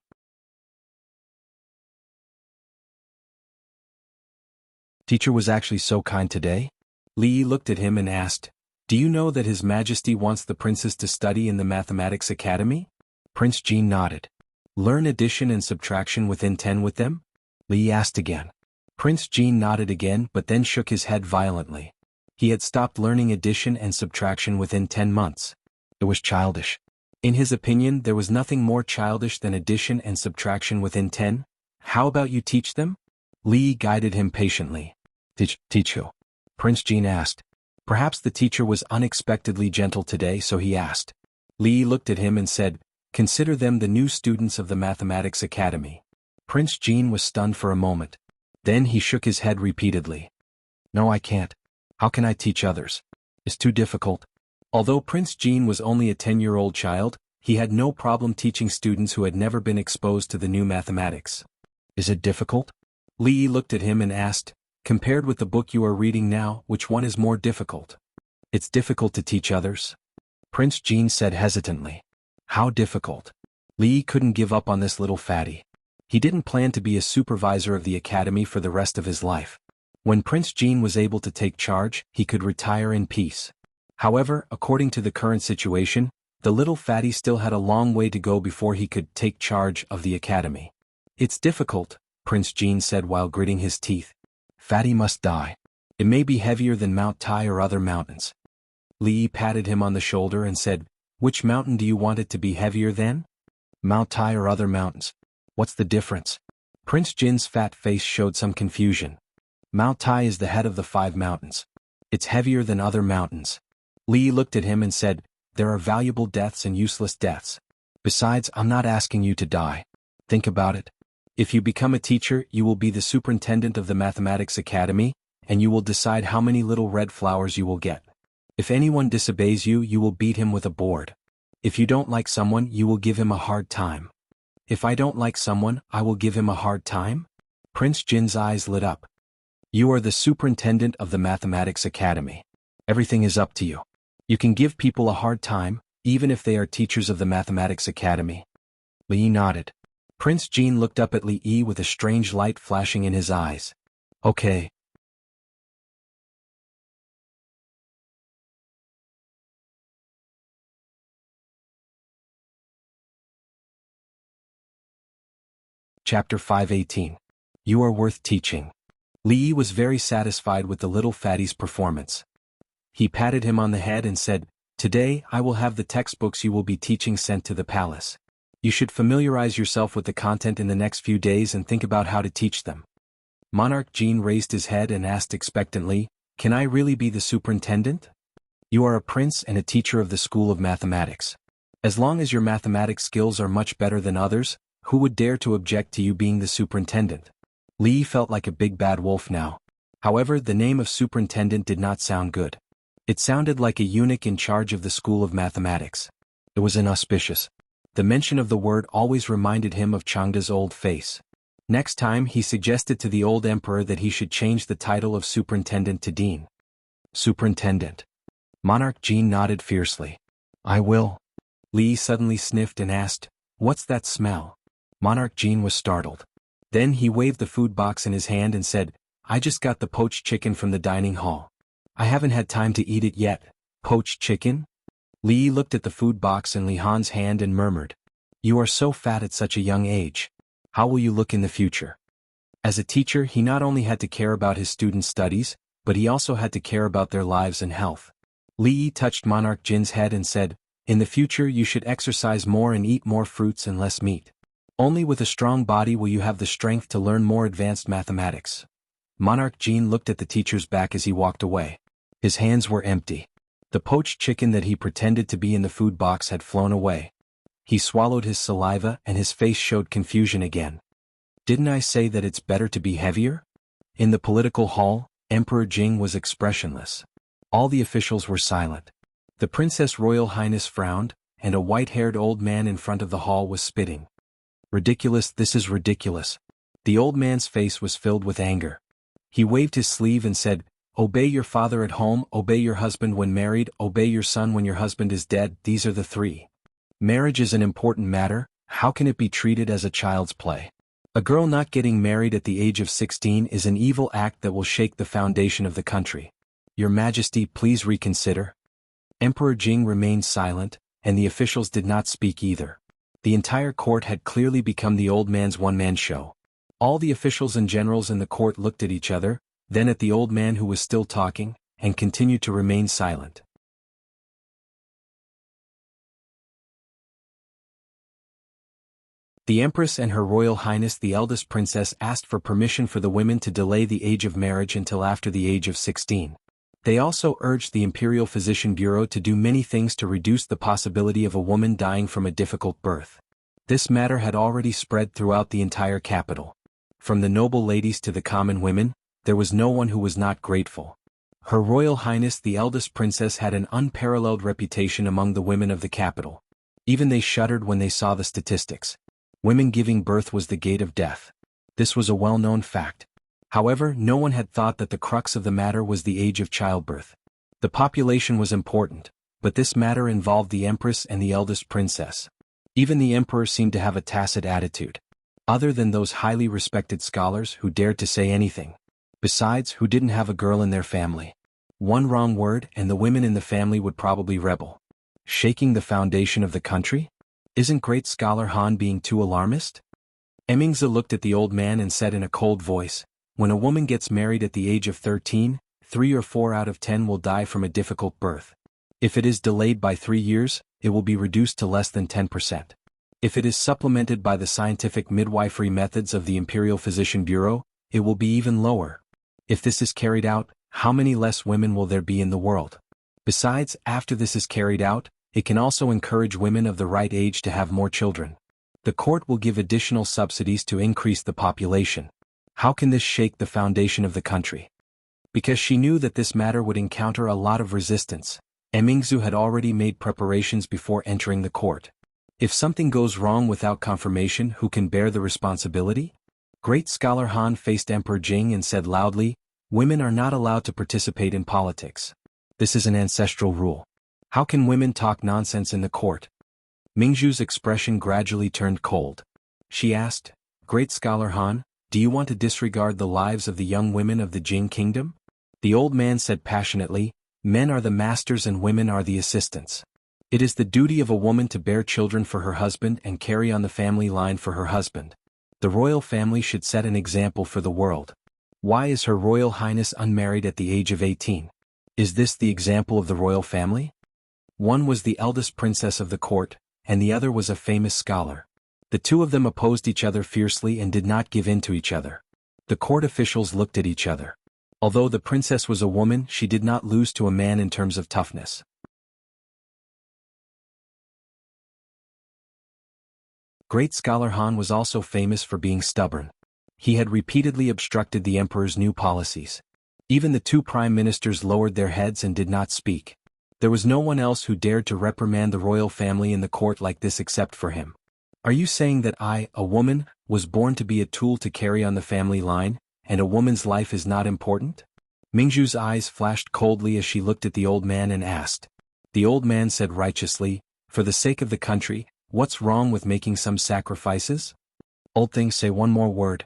Teacher was actually so kind today? Li looked at him and asked, "Do you know that His Majesty wants the princess to study in the Mathematics Academy?" Prince Jean nodded. "Learn addition and subtraction within 10 with them?" Li asked again. Prince Jean nodded again but then shook his head violently. He had stopped learning addition and subtraction within 10 months. It was childish. In his opinion, there was nothing more childish than addition and subtraction within 10. "How about you teach them?" Li guided him patiently. Teach who?" Prince Jean asked. Perhaps the teacher was unexpectedly gentle today, so he asked. Li looked at him and said, "Consider them the new students of the Mathematics Academy." Prince Jean was stunned for a moment. Then he shook his head repeatedly. "No, I can't. How can I teach others? It's too difficult." Although Prince Jean was only a 10-year-old child, he had no problem teaching students who had never been exposed to the new mathematics. "Is it difficult?" Li looked at him and asked, "Compared with the book you are reading now, which one is more difficult?" "It's difficult to teach others," Prince Jean said hesitantly. "How difficult?" Li couldn't give up on this little fatty. He didn't plan to be a supervisor of the academy for the rest of his life. When Prince Jean was able to take charge, he could retire in peace. However, according to the current situation, the little fatty still had a long way to go before he could take charge of the academy. "It's difficult," Prince Jean said while gritting his teeth. Fatty must die. It may be heavier than Mount Tai or other mountains. Li Yi patted him on the shoulder and said, which mountain do you want it to be heavier than? Mount Tai or other mountains. What's the difference? Prince Jin's fat face showed some confusion. Mount Tai is the head of the 5 mountains. It's heavier than other mountains. Li Yi looked at him and said, there are valuable deaths and useless deaths. Besides, I'm not asking you to die. Think about it. If you become a teacher, you will be the superintendent of the Mathematics Academy, and you will decide how many little red flowers you will get. If anyone disobeys you, you will beat him with a board. If you don't like someone, you will give him a hard time. If I don't like someone, I will give him a hard time? Prince Jin's eyes lit up. You are the superintendent of the Mathematics Academy. Everything is up to you. You can give people a hard time, even if they are teachers of the Mathematics Academy. Li Yi nodded. Prince Jin looked up at Li Yi with a strange light flashing in his eyes. Okay. Chapter 518. You are worth teaching. Li Yi was very satisfied with the little fatty's performance. He patted him on the head and said, today I will have the textbooks you will be teaching sent to the palace. You should familiarize yourself with the content in the next few days and think about how to teach them. Monarch Jin raised his head and asked expectantly, can I really be the superintendent? You are a prince and a teacher of the School of Mathematics. As long as your mathematics skills are much better than others, who would dare to object to you being the superintendent? Li Yi felt like a big bad wolf now. However, the name of superintendent did not sound good. It sounded like a eunuch in charge of the School of Mathematics. It was inauspicious. The mention of the word always reminded him of Changda's old face. Next time he suggested to the old emperor that he should change the title of superintendent to dean. Superintendent. Monarch Jin nodded fiercely. I will. Li Yi suddenly sniffed and asked, what's that smell? Monarch Jin was startled. Then he waved the food box in his hand and said, I just got the poached chicken from the dining hall. I haven't had time to eat it yet. Poached chicken? Li Yi looked at the food box in Li Han's hand and murmured, you are so fat at such a young age. How will you look in the future? As a teacher, he not only had to care about his students' studies, but he also had to care about their lives and health. Li Yi touched Monarch Jin's head and said, in the future you should exercise more and eat more fruits and less meat. Only with a strong body will you have the strength to learn more advanced mathematics. Monarch Jin looked at the teacher's back as he walked away. His hands were empty. The poached chicken that he pretended to be in the food box had flown away. He swallowed his saliva and his face showed confusion again. Didn't I say that it's better to be heavier? In the political hall, Emperor Jing was expressionless. All the officials were silent. The Princess Royal Highness frowned, and a white-haired old man in front of the hall was spitting. Ridiculous, this is ridiculous. The old man's face was filled with anger. He waved his sleeve and said, obey your father at home, obey your husband when married, obey your son when your husband is dead, these are the 3. Marriage is an important matter, how can it be treated as a child's play? A girl not getting married at the age of 16 is an evil act that will shake the foundation of the country. Your Majesty, please reconsider. Emperor Jing remained silent, and the officials did not speak either. The entire court had clearly become the old man's one-man show. All the officials and generals in the court looked at each other, then at the old man who was still talking, and continued to remain silent. The Empress and Her Royal Highness the eldest princess asked for permission for the women to delay the age of marriage until after the age of 16. They also urged the Imperial Physician Bureau to do many things to reduce the possibility of a woman dying from a difficult birth. This matter had already spread throughout the entire capital. From the noble ladies to the common women, there was no one who was not grateful. Her Royal Highness the eldest princess had an unparalleled reputation among the women of the capital. Even they shuddered when they saw the statistics. Women giving birth was the gate of death. This was a well-known fact. However, no one had thought that the crux of the matter was the age of childbirth. The population was important, but this matter involved the Empress and the eldest princess. Even the Emperor seemed to have a tacit attitude. Other than those highly respected scholars who dared to say anything. Besides, who didn't have a girl in their family? One wrong word and the women in the family would probably rebel. Shaking the foundation of the country? Isn't great scholar Han being too alarmist? Emingzi looked at the old man and said in a cold voice, "When a woman gets married at the age of 13, 3 or 4 out of 10 will die from a difficult birth. If it is delayed by 3 years, it will be reduced to less than 10%. If it is supplemented by the scientific midwifery methods of the Imperial Physician Bureau, it will be even lower. If this is carried out, how many less women will there be in the world? Besides, after this is carried out, it can also encourage women of the right age to have more children. The court will give additional subsidies to increase the population. How can this shake the foundation of the country?" Because she knew that this matter would encounter a lot of resistance, Emingzi had already made preparations before entering the court. If something goes wrong without confirmation, who can bear the responsibility? Great scholar Han faced Emperor Jing and said loudly, "Women are not allowed to participate in politics. This is an ancestral rule. How can women talk nonsense in the court?" Mingzhu's expression gradually turned cold. She asked, "Great scholar Han, do you want to disregard the lives of the young women of the Jing kingdom?" The old man said passionately, "Men are the masters and women are the assistants. It is the duty of a woman to bear children for her husband and carry on the family line for her husband. The royal family should set an example for the world. Why is Her Royal Highness unmarried at the age of 18? Is this the example of the royal family?" One was the eldest princess of the court, and the other was a famous scholar. The two of them opposed each other fiercely and did not give in to each other. The court officials looked at each other. Although the princess was a woman, she did not lose to a man in terms of toughness. Great scholar Han was also famous for being stubborn. He had repeatedly obstructed the emperor's new policies. Even the two prime ministers lowered their heads and did not speak. There was no one else who dared to reprimand the royal family in the court like this except for him. "Are you saying that I, a woman, was born to be a tool to carry on the family line, and a woman's life is not important?" Mingzhu's eyes flashed coldly as she looked at the old man and asked. The old man said righteously, "For the sake of the country, what's wrong with making some sacrifices?" "Old thing, say one more word."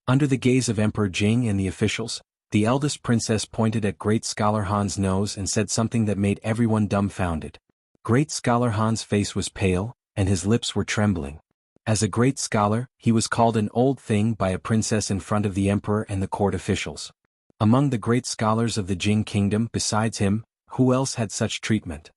Under the gaze of Emperor Jing and the officials, the eldest princess pointed at Great Scholar Han's nose and said something that made everyone dumbfounded. Great Scholar Han's face was pale, and his lips were trembling. As a great scholar, he was called an old thing by a princess in front of the emperor and the court officials. Among the great scholars of the Jing kingdom besides him, who else had such treatment?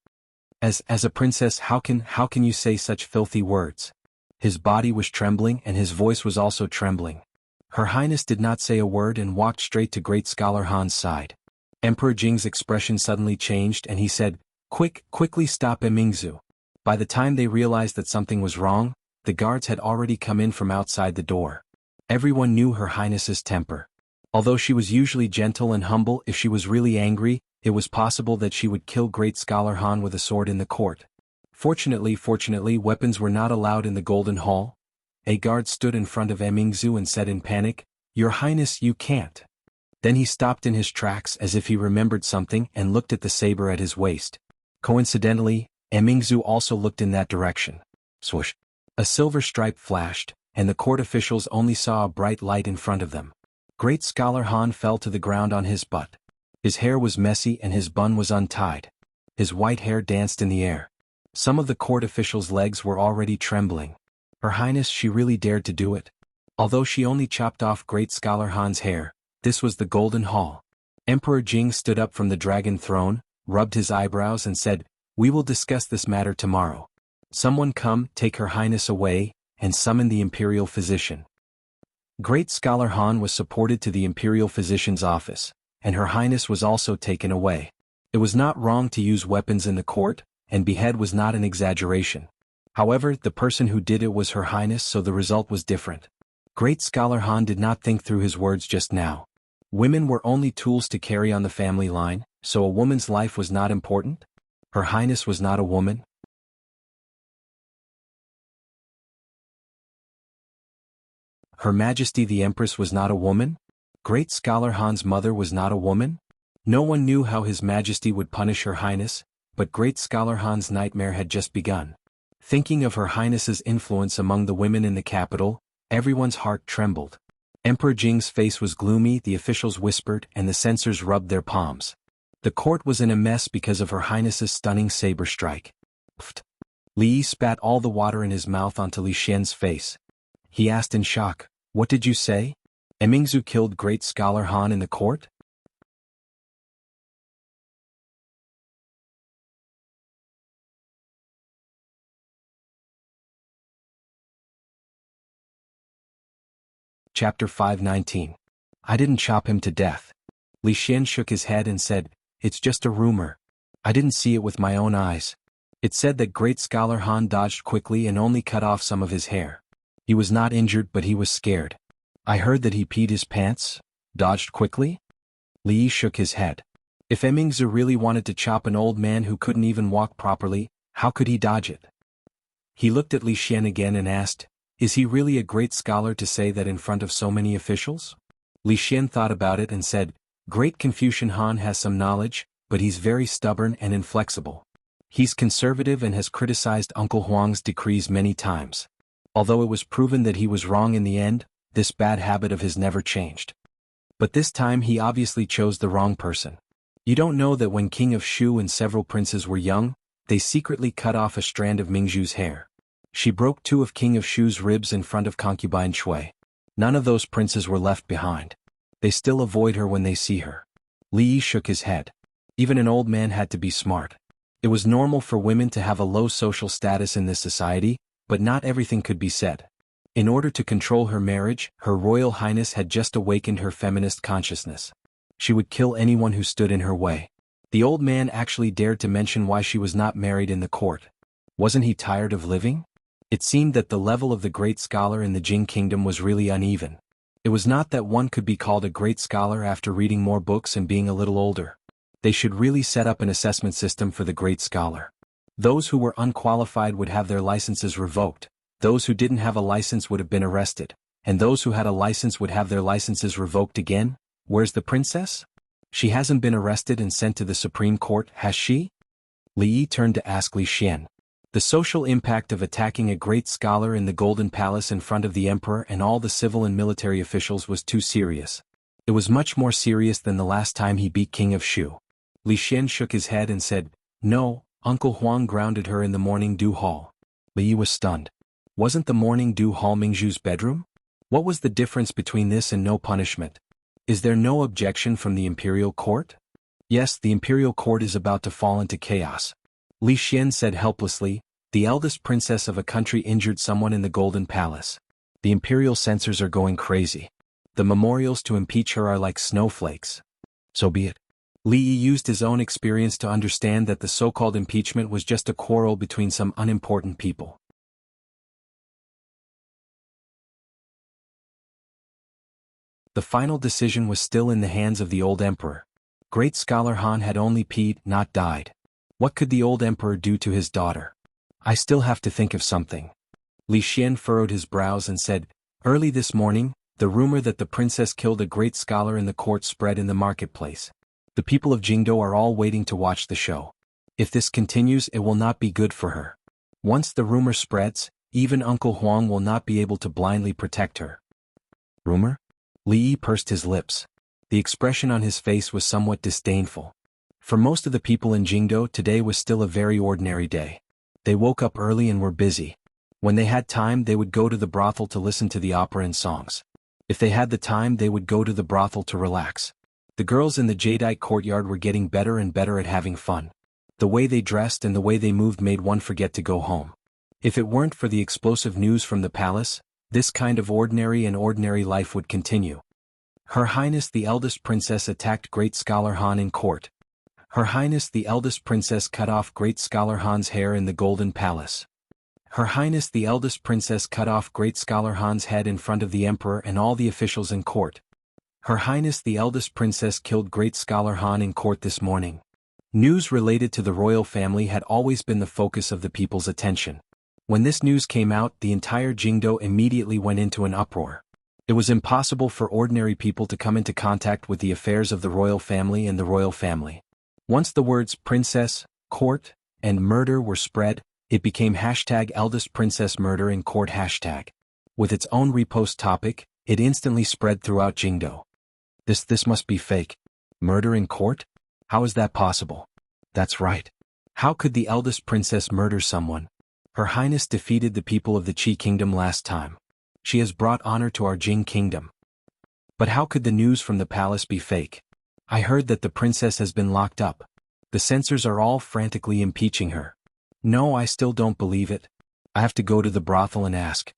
As a princess, how can you say such filthy words?" His body was trembling and his voice was also trembling. Her Highness did not say a word and walked straight to Great Scholar Han's side. Emperor Jing's expression suddenly changed and he said, Quickly stop Emingzi." By the time they realized that something was wrong, the guards had already come in from outside the door. Everyone knew Her Highness's temper. Although she was usually gentle and humble, if she was really angry, it was possible that she would kill Great Scholar Han with a sword in the court. Fortunately, weapons were not allowed in the Golden Hall. A guard stood in front of Emingzi and said in panic, "Your Highness, you can't." Then he stopped in his tracks as if he remembered something and looked at the saber at his waist. Coincidentally, Emingzi also looked in that direction. Swoosh! A silver stripe flashed, and the court officials only saw a bright light in front of them. Great Scholar Han fell to the ground on his butt. His hair was messy and his bun was untied. His white hair danced in the air. Some of the court officials' legs were already trembling. Her Highness, she really dared to do it. Although she only chopped off Great Scholar Han's hair, this was the Golden Hall. Emperor Jing stood up from the dragon throne, rubbed his eyebrows and said, "We will discuss this matter tomorrow. Someone come, take Her Highness away, and summon the Imperial Physician." Great Scholar Han was supported to the Imperial Physician's office, and Her Highness was also taken away. It was not wrong to use weapons in the court, and behead was not an exaggeration. However, the person who did it was Her Highness, so the result was different. Great Scholar Han did not think through his words just now. Women were only tools to carry on the family line, so a woman's life was not important? Her Highness was not a woman? Her Majesty the Empress was not a woman? Great Scholar Han's mother was not a woman? No one knew how His Majesty would punish Her Highness, but Great Scholar Han's nightmare had just begun. Thinking of Her Highness's influence among the women in the capital, everyone's heart trembled. Emperor Jing's face was gloomy, the officials whispered, and the censors rubbed their palms. The court was in a mess because of Her Highness's stunning saber strike. Pfft! Li Yi spat all the water in his mouth onto Li Xian's face. He asked in shock. What did you say? Emingzu killed great scholar Han in the court? Chapter 519. I didn't chop him to death. Li Xian shook his head and said, It's just a rumor. I didn't see it with my own eyes. It said that great scholar Han dodged quickly and only cut off some of his hair. He was not injured but he was scared. I heard that he peed his pants? Dodged quickly? Li Yi shook his head. If Emingzu really wanted to chop an old man who couldn't even walk properly, how could he dodge it? He looked at Li Xian again and asked, Is he really a great scholar to say that in front of so many officials? Li Xian thought about it and said, Great Confucian Han has some knowledge, but he's very stubborn and inflexible. He's conservative and has criticized Uncle Huang's decrees many times. Although it was proven that he was wrong in the end, this bad habit of his never changed. But this time he obviously chose the wrong person. You don't know that when King of Shu and several princes were young, they secretly cut off a strand of Mingzhu's hair. She broke 2 of King of Shu's ribs in front of concubine Shui. None of those princes were left behind. They still avoid her when they see her. Li Yi shook his head. Even an old man had to be smart. It was normal for women to have a low social status in this society, but not everything could be said. In order to control her marriage, Her Royal Highness had just awakened her feminist consciousness. She would kill anyone who stood in her way. The old man actually dared to mention why she was not married in the court. Wasn't he tired of living? It seemed that the level of the great scholar in the Jing kingdom was really uneven. It was not that one could be called a great scholar after reading more books and being a little older. They should really set up an assessment system for the great scholar. Those who were unqualified would have their licenses revoked, those who didn't have a license would have been arrested, and those who had a license would have their licenses revoked again. Where's the princess? She hasn't been arrested and sent to the Supreme Court, has she? Li Yi turned to ask Li Xian. The social impact of attacking a great scholar in the Golden Palace in front of the emperor and all the civil and military officials was too serious. It was much more serious than the last time he beat King of Shu. Li Xian shook his head and said, No, Uncle Huang grounded her in the morning dew hall. Li Yi was stunned. Wasn't the morning dew hall Mingzhu's bedroom? What was the difference between this and no punishment? Is there no objection from the imperial court? Yes, the imperial court is about to fall into chaos. Li Xian said helplessly, The eldest princess of a country injured someone in the Golden Palace. The imperial censors are going crazy. The memorials to impeach her are like snowflakes. So be it. Li Yi used his own experience to understand that the so-called impeachment was just a quarrel between some unimportant people. The final decision was still in the hands of the old emperor. Great scholar Han had only peed, not died. What could the old emperor do to his daughter? I still have to think of something. Li Xian furrowed his brows and said, Early this morning, the rumor that the princess killed a great scholar in the court spread in the marketplace. The people of Jianghu are all waiting to watch the show. If this continues, it will not be good for her. Once the rumor spreads, even Uncle Huang will not be able to blindly protect her. Rumor? Li Yi pursed his lips. The expression on his face was somewhat disdainful. For most of the people in Jianghu, today was still a very ordinary day. They woke up early and were busy. When they had time, they would go to the brothel to listen to the opera and songs. If they had the time, they would go to the brothel to relax. The girls in the jadeite courtyard were getting better and better at having fun. The way they dressed and the way they moved made one forget to go home. If it weren't for the explosive news from the palace, this kind of ordinary life would continue. Her Highness the eldest princess attacked great scholar Han in court. Her Highness the eldest princess cut off great scholar Han's hair in the Golden Palace. Her Highness the eldest princess cut off great scholar Han's head in front of the emperor and all the officials in court. Her Highness the eldest princess killed great scholar Han in court this morning. News related to the royal family had always been the focus of the people's attention. When this news came out, the entire Jianghu immediately went into an uproar. It was impossible for ordinary people to come into contact with the affairs of the royal family and the royal family. Once the words princess, court, and murder were spread, it became #eldest princess murder in court #. With its own repost topic, it instantly spread throughout Jianghu. This must be fake. Murder in court? How is that possible? That's right. How could the eldest princess murder someone? Her Highness defeated the people of the Qi kingdom last time. She has brought honor to our Jing kingdom. But how could the news from the palace be fake? I heard that the princess has been locked up. The censors are all frantically impeaching her. No, I still don't believe it. I have to go to the brothel and ask.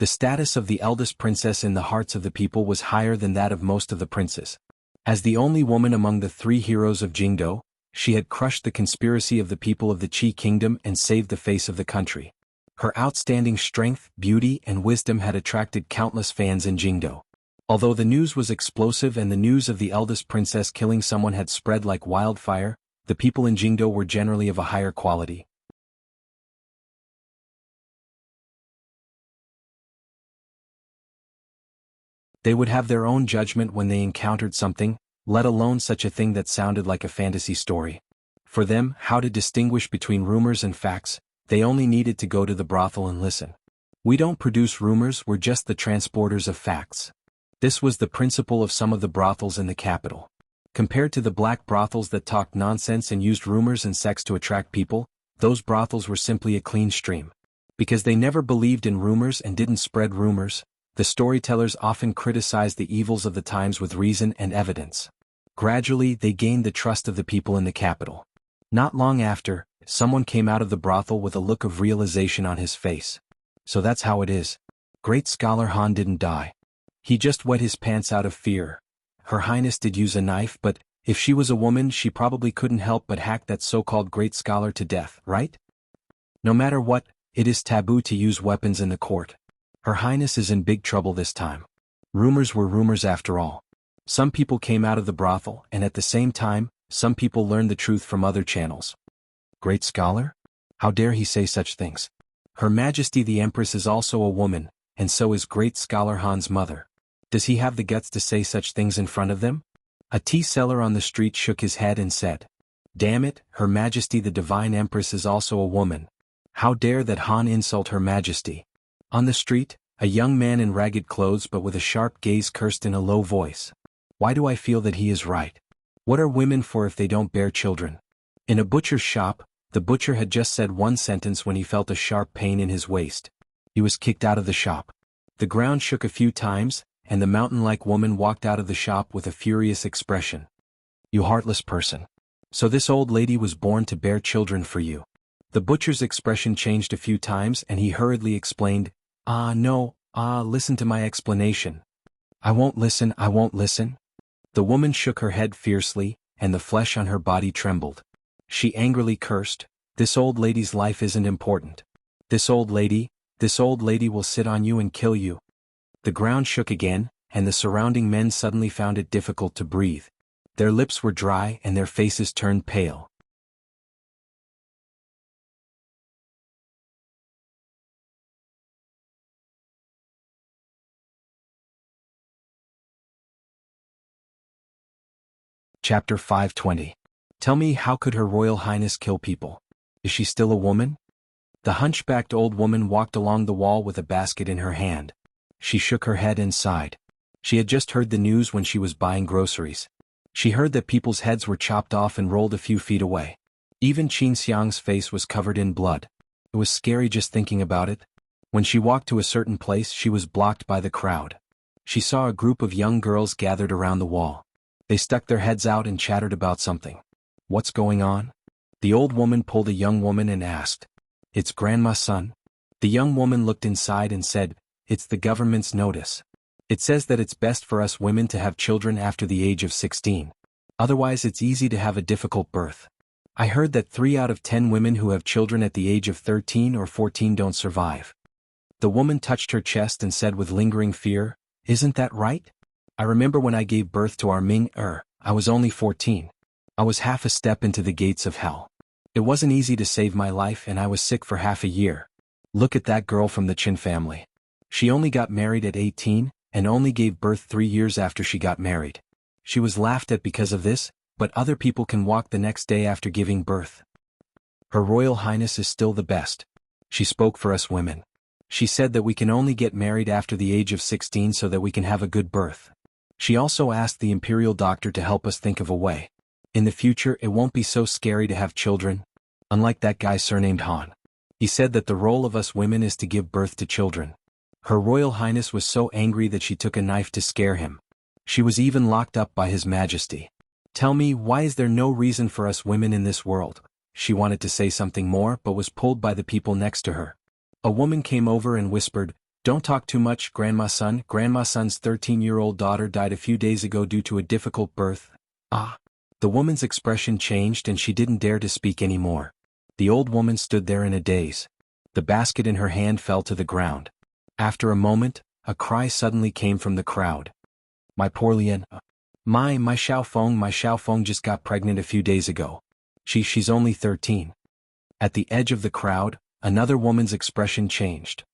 The status of the eldest princess in the hearts of the people was higher than that of most of the princes. As the only woman among the 3 heroes of Jianghu, she had crushed the conspiracy of the people of the Qi kingdom and saved the face of the country. Her outstanding strength, beauty, and wisdom had attracted countless fans in Jianghu. Although the news was explosive and the news of the eldest princess killing someone had spread like wildfire, the people in Jianghu were generally of a higher quality. They would have their own judgment when they encountered something, let alone such a thing that sounded like a fantasy story. For them, how to distinguish between rumors and facts, they only needed to go to the brothel and listen. We don't produce rumors, we're just the transporters of facts. This was the principle of some of the brothels in the capital. Compared to the black brothels that talked nonsense and used rumors and sex to attract people, those brothels were simply a clean stream. Because they never believed in rumors and didn't spread rumors, the storytellers often criticized the evils of the times with reason and evidence. Gradually, they gained the trust of the people in the capital. Not long after, someone came out of the brothel with a look of realization on his face. So that's how it is. Great scholar Han didn't die. He just wet his pants out of fear. Her Highness did use a knife, but if she was a woman, she probably couldn't help but hack that so-called great scholar to death, right? No matter what, it is taboo to use weapons in the court. Her Highness is in big trouble this time. Rumors were rumors after all. Some people came out of the brothel, and at the same time, some people learned the truth from other channels. Great scholar? How dare he say such things? Her Majesty the Empress is also a woman, and so is great scholar Han's mother. Does he have the guts to say such things in front of them? A tea seller on the street shook his head and said, "Damn it, Her Majesty the Divine Empress is also a woman. How dare that Han insult Her Majesty?" On the street, a young man in ragged clothes but with a sharp gaze cursed in a low voice. Why do I feel that he is right? What are women for if they don't bear children? In a butcher's shop, the butcher had just said one sentence when he felt a sharp pain in his waist. He was kicked out of the shop. The ground shook a few times, and the mountain-like woman walked out of the shop with a furious expression. "You heartless person. So this old lady was born to bear children for you." The butcher's expression changed a few times and he hurriedly explained, No, listen to my explanation." I won't listen. The woman shook her head fiercely, and the flesh on her body trembled. She angrily cursed, "This old lady's life isn't important. This old lady will sit on you and kill you." The ground shook again, and the surrounding men suddenly found it difficult to breathe. Their lips were dry and their faces turned pale. Chapter 520. Tell me, how could Her Royal Highness kill people? Is she still a woman? The hunchbacked old woman walked along the wall with a basket in her hand. She shook her head and sighed. She had just heard the news when she was buying groceries. She heard that people's heads were chopped off and rolled a few feet away. Even Qin Xiang's face was covered in blood. It was scary just thinking about it. When she walked to a certain place, she was blocked by the crowd. She saw a group of young girls gathered around the wall. They stuck their heads out and chattered about something. "What's going on?" The old woman pulled a young woman and asked. "It's Grandma's son." The young woman looked inside and said, "It's the government's notice. It says that it's best for us women to have children after the age of 16. Otherwise it's easy to have a difficult birth. I heard that 3 out of 10 women who have children at the age of 13 or 14 don't survive." The woman touched her chest and said with lingering fear, "Isn't that right? I remember when I gave birth to our Ming-er, I was only 14. I was half a step into the gates of hell. It wasn't easy to save my life and I was sick for half a year. Look at that girl from the Qin family. She only got married at 18, and only gave birth 3 years after she got married. She was laughed at because of this, but other people can walk the next day after giving birth. Her Royal Highness is still the best. She spoke for us women. She said that we can only get married after the age of 16 so that we can have a good birth. She also asked the imperial doctor to help us think of a way. In the future it won't be so scary to have children. Unlike that guy surnamed Han. He said that the role of us women is to give birth to children. Her Royal Highness was so angry that she took a knife to scare him. She was even locked up by His Majesty. Tell me, why is there no reason for us women in this world? She wanted to say something more but was pulled by the people next to her. A woman came over and whispered, "Don't talk too much, Grandma Son. Grandma Son's 13-year-old daughter died a few days ago due to a difficult birth." Ah! The woman's expression changed and she didn't dare to speak anymore. The old woman stood there in a daze. The basket in her hand fell to the ground. After a moment, a cry suddenly came from the crowd. "My poor Lian. My Xiaofeng just got pregnant a few days ago. She's only 13. At the edge of the crowd, another woman's expression changed.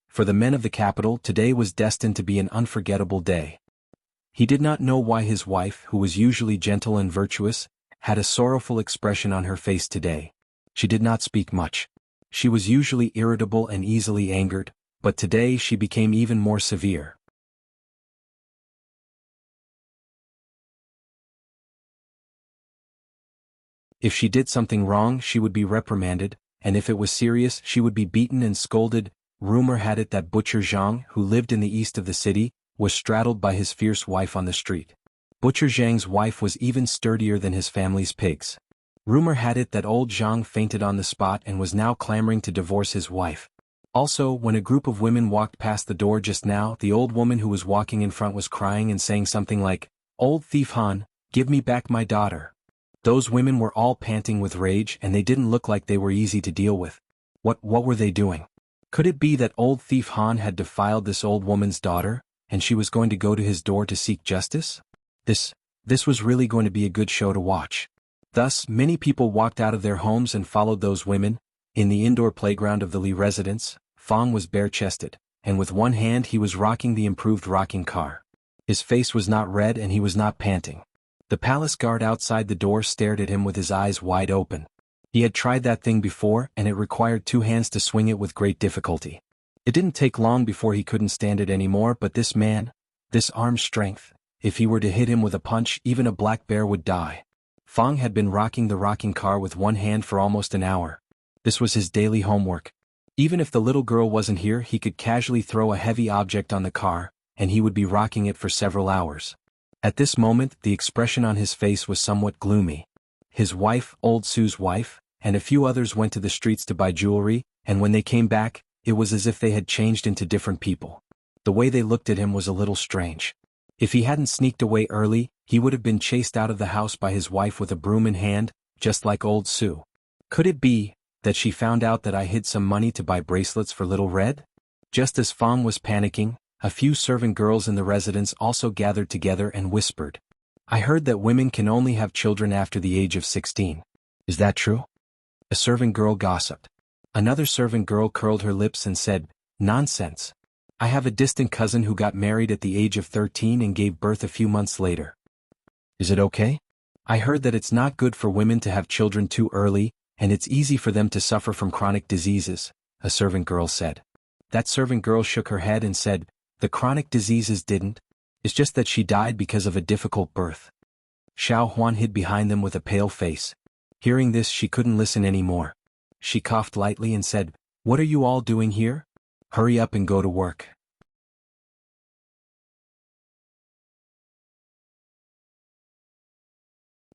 For the men of the capital, today was destined to be an unforgettable day. He did not know why his wife, who was usually gentle and virtuous, had a sorrowful expression on her face today. She did not speak much. She was usually irritable and easily angered, but today she became even more severe. If she did something wrong, she would be reprimanded, and if it was serious, she would be beaten and scolded. Rumor had it that Butcher Zhang, who lived in the east of the city, was straddled by his fierce wife on the street. Butcher Zhang's wife was even sturdier than his family's pigs. Rumor had it that old Zhang fainted on the spot and was now clamoring to divorce his wife. Also, when a group of women walked past the door just now, the old woman who was walking in front was crying and saying something like, "Old thief Han, give me back my daughter." Those women were all panting with rage and they didn't look like they were easy to deal with. What were they doing? Could it be that old thief Han had defiled this old woman's daughter, and she was going to go to his door to seek justice? This was really going to be a good show to watch. Thus, many people walked out of their homes and followed those women. In the indoor playground of the Li residence, Fang was bare-chested, and with one hand he was rocking the improved rocking car. His face was not red and he was not panting. The palace guard outside the door stared at him with his eyes wide open. He had tried that thing before and it required 2 hands to swing it with great difficulty. It didn't take long before he couldn't stand it anymore, but this man, this arm strength, if he were to hit him with a punch, even a black bear would die. Fang had been rocking the rocking car with one hand for almost an hour. This was his daily homework. Even if the little girl wasn't here, he could casually throw a heavy object on the car, and he would be rocking it for several hours. At this moment, the expression on his face was somewhat gloomy. His wife, old Su's wife, and a few others went to the streets to buy jewelry, and when they came back, it was as if they had changed into different people. The way they looked at him was a little strange. If he hadn't sneaked away early, he would have been chased out of the house by his wife with a broom in hand, just like old Su. Could it be that she found out that I hid some money to buy bracelets for Little Red? Just as Fang was panicking, a few servant girls in the residence also gathered together and whispered, "I heard that women can only have children after the age of 16. Is that true?" A servant girl gossiped. Another servant girl curled her lips and said, "Nonsense. I have a distant cousin who got married at the age of 13 and gave birth a few months later." "Is it okay? I heard that it's not good for women to have children too early, and it's easy for them to suffer from chronic diseases," a servant girl said. That servant girl shook her head and said, "The chronic diseases didn't. It's just that she died because of a difficult birth." Xiao Huan hid behind them with a pale face. Hearing this, she couldn't listen anymore. She coughed lightly and said, "What are you all doing here? Hurry up and go to work."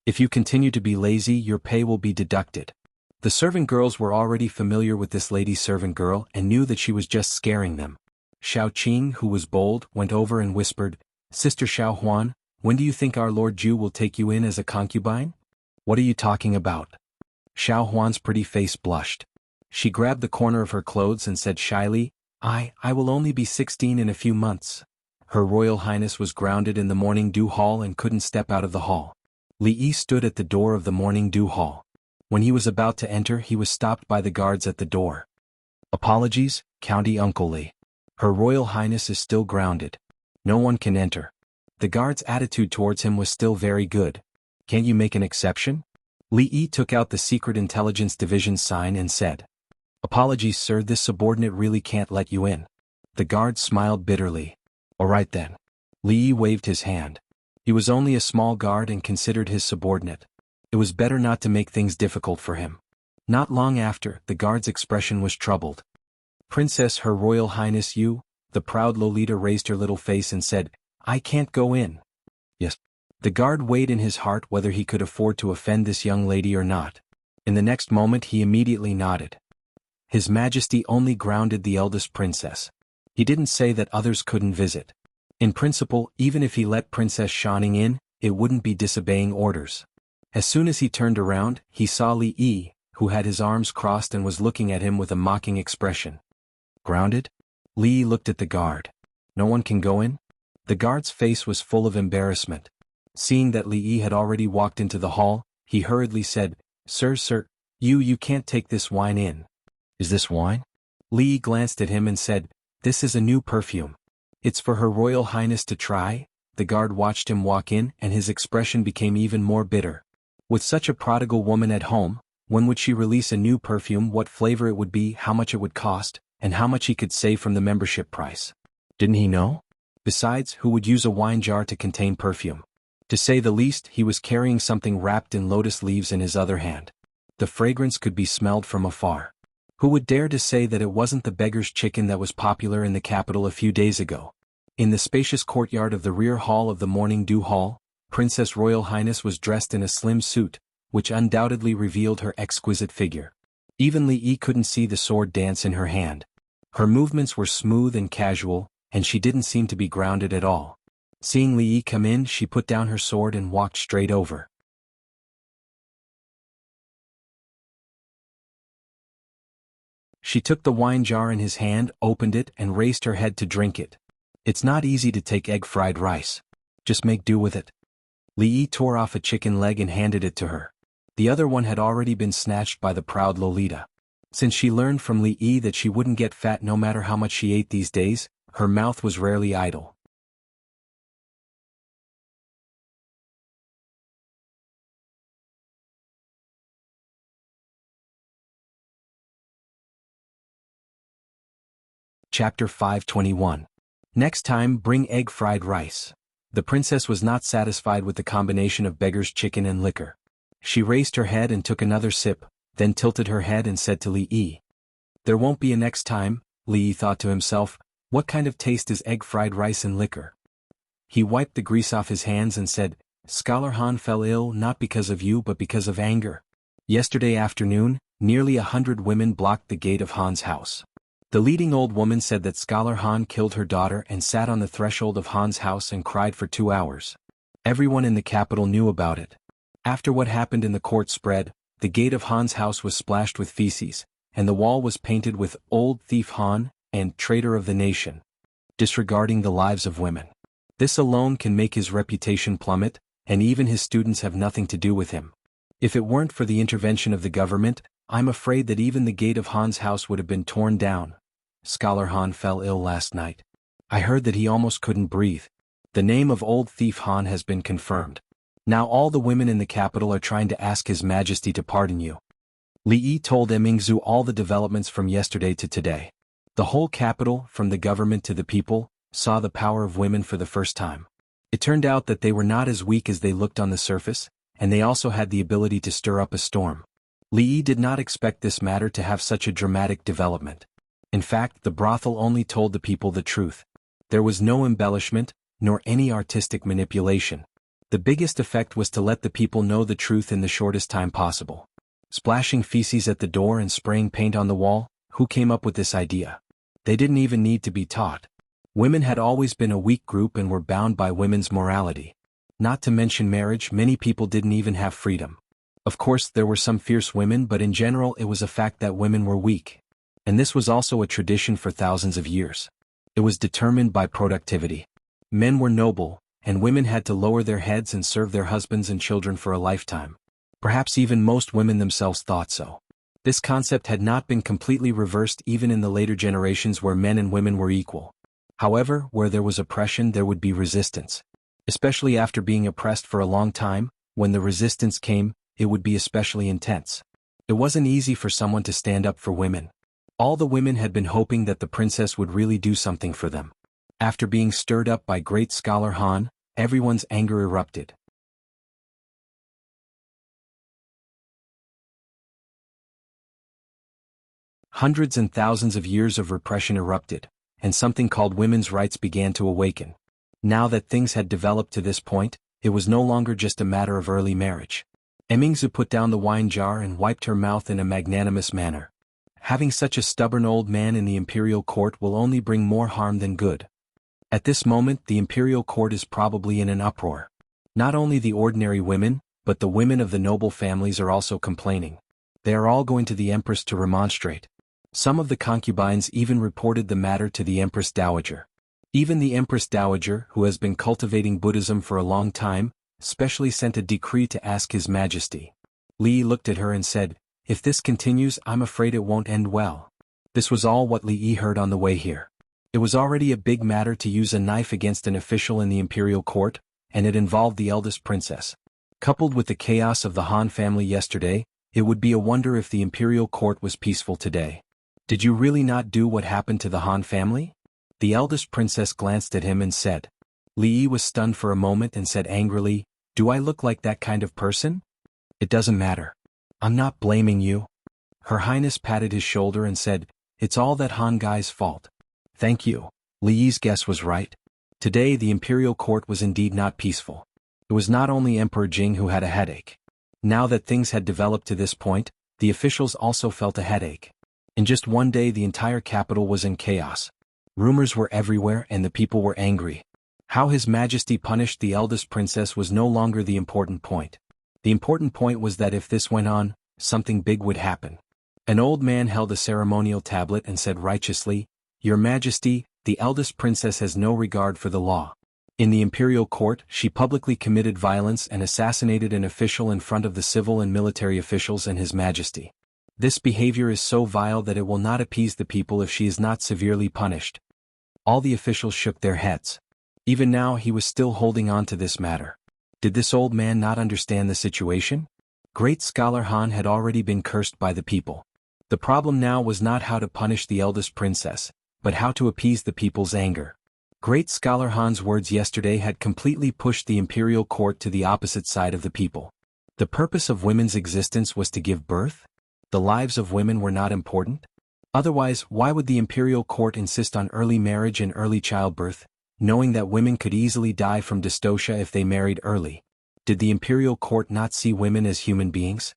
If you continue to be lazy, your pay will be deducted. The servant girls were already familiar with this lady servant girl and knew that she was just scaring them. Xiao Qing, who was bold, went over and whispered, "Sister Xiao Huan, when do you think our Lord Ju will take you in as a concubine?" "What are you talking about?" Xiao Huan's pretty face blushed. She grabbed the corner of her clothes and said shyly, I will only be 16 in a few months." Her Royal Highness was grounded in the Morning Dew Hall and couldn't step out of the hall. Li Yi stood at the door of the Morning Dew Hall. When he was about to enter, he was stopped by the guards at the door. "Apologies, County Uncle Li. Her Royal Highness is still grounded. No one can enter." The guard's attitude towards him was still very good. "Can't you make an exception?" Li Yi took out the Secret Intelligence Division sign and said, "Apologies, sir, this subordinate really can't let you in." The guard smiled bitterly. "All right then." Li Yi waved his hand. He was only a small guard and considered his subordinate. It was better not to make things difficult for him. Not long after, the guard's expression was troubled. "Princess, Her Royal Highness Yu, The proud Lolita raised her little face and said, "I can't go in." Yes. The guard weighed in his heart whether he could afford to offend this young lady or not. In the next moment he immediately nodded. His Majesty only grounded the eldest princess. He didn't say that others couldn't visit. In principle, even if he let Princess Shining in, it wouldn't be disobeying orders. As soon as he turned around, he saw Li Yi, who had his arms crossed and was looking at him with a mocking expression. Grounded? Li Yi looked at the guard. No one can go in? The guard's face was full of embarrassment. Seeing that Li Yi had already walked into the hall, he hurriedly said, Sir, you can't take this wine in." "Is this wine?" Li Yi glanced at him and said, "This is a new perfume. It's for Her Royal Highness to try." The guard watched him walk in and his expression became even more bitter. With such a prodigal woman at home, when would she release a new perfume, what flavor it would be, how much it would cost, and how much he could save from the membership price? Didn't he know? Besides, who would use a wine jar to contain perfume? To say the least, he was carrying something wrapped in lotus leaves in his other hand. The fragrance could be smelled from afar. Who would dare to say that it wasn't the beggar's chicken that was popular in the capital a few days ago? In the spacious courtyard of the rear hall of the Morning Dew Hall, Princess Royal Highness was dressed in a slim suit, which undoubtedly revealed her exquisite figure. Even Li Yi couldn't see the sword dance in her hand. Her movements were smooth and casual, and she didn't seem to be grounded at all. Seeing Li Yi come in, she put down her sword and walked straight over. She took the wine jar in his hand, opened it, and raised her head to drink it. "It's not easy to take egg-fried rice. Just make do with it." Li Yi tore off a chicken leg and handed it to her. The other one had already been snatched by the proud Lolita. Since she learned from Li Yi that she wouldn't get fat no matter how much she ate these days, her mouth was rarely idle. Chapter 521. Next time, bring egg-fried rice. The princess was not satisfied with the combination of beggar's chicken and liquor. She raised her head and took another sip, then tilted her head and said to Li Yi, "There won't be a next time." Li Yi thought to himself, what kind of taste is egg-fried rice and liquor? He wiped the grease off his hands and said, "Scholar Han fell ill not because of you but because of anger. Yesterday afternoon, nearly 100 women blocked the gate of Han's house. The leading old woman said that Scholar Han killed her daughter and sat on the threshold of Han's house and cried for 2 hours. Everyone in the capital knew about it. After what happened in the court spread, the gate of Han's house was splashed with feces, and the wall was painted with 'Old Thief Han' and 'Traitor of the Nation,' disregarding the lives of women. This alone can make his reputation plummet, and even his students have nothing to do with him. If it weren't for the intervention of the government, I'm afraid that even the gate of Han's house would have been torn down. Scholar Han fell ill last night. I heard that he almost couldn't breathe. The name of Old Thief Han has been confirmed. Now all the women in the capital are trying to ask His Majesty to pardon you." Li Yi told Emingzu all the developments from yesterday to today. The whole capital, from the government to the people, saw the power of women for the first time. It turned out that they were not as weak as they looked on the surface, and they also had the ability to stir up a storm. Li Yi did not expect this matter to have such a dramatic development. In fact, the brothel only told the people the truth. There was no embellishment, nor any artistic manipulation. The biggest effect was to let the people know the truth in the shortest time possible. Splashing feces at the door and spraying paint on the wall, who came up with this idea? They didn't even need to be taught. Women had always been a weak group and were bound by women's morality. Not to mention marriage, many people didn't even have freedom. Of course, there were some fierce women, but in general it was a fact that women were weak. And this was also a tradition for thousands of years. It was determined by productivity. Men were noble, and women had to lower their heads and serve their husbands and children for a lifetime. Perhaps even most women themselves thought so. This concept had not been completely reversed even in the later generations where men and women were equal. However, where there was oppression there would be resistance. Especially after being oppressed for a long time, when the resistance came, it would be especially intense. It wasn't easy for someone to stand up for women. All the women had been hoping that the princess would really do something for them. After being stirred up by great scholar Han, everyone's anger erupted. Hundreds and thousands of years of repression erupted, and something called women's rights began to awaken. Now that things had developed to this point, it was no longer just a matter of early marriage. Emingzu put down the wine jar and wiped her mouth in a magnanimous manner. Having such a stubborn old man in the imperial court will only bring more harm than good. At this moment the imperial court is probably in an uproar. Not only the ordinary women, but the women of the noble families are also complaining. They are all going to the empress to remonstrate. Some of the concubines even reported the matter to the Empress Dowager. Even the Empress Dowager, who has been cultivating Buddhism for a long time, specially sent a decree to ask His Majesty. Li looked at her and said, "If this continues, I'm afraid it won't end well." This was all what Li heard on the way here. It was already a big matter to use a knife against an official in the imperial court, and it involved the eldest princess. Coupled with the chaos of the Han family yesterday, it would be a wonder if the imperial court was peaceful today. "Did you really not do what happened to the Han family?" The eldest princess glanced at him and said. Li was stunned for a moment and said angrily, "Do I look like that kind of person?" "It doesn't matter. I'm not blaming you." Her Highness patted his shoulder and said, "It's all that Han guy's fault." "Thank you." Li's guess was right. Today the imperial court was indeed not peaceful. It was not only Emperor Jing who had a headache. Now that things had developed to this point, the officials also felt a headache. In just one day the entire capital was in chaos. Rumors were everywhere and the people were angry. How His Majesty punished the eldest princess was no longer the important point. The important point was that if this went on, something big would happen. An old man held a ceremonial tablet and said righteously, "Your Majesty, the eldest princess has no regard for the law. In the imperial court, she publicly committed violence and assassinated an official in front of the civil and military officials and His Majesty. This behavior is so vile that it will not appease the people if she is not severely punished." All the officials shook their heads. Even now he was still holding on to this matter. Did this old man not understand the situation? Great Scholar Han had already been cursed by the people. The problem now was not how to punish the eldest princess, but how to appease the people's anger. Great Scholar Han's words yesterday had completely pushed the imperial court to the opposite side of the people. The purpose of women's existence was to give birth? The lives of women were not important? Otherwise, why would the imperial court insist on early marriage and early childbirth, knowing that women could easily die from dystocia if they married early? Did the imperial court not see women as human beings?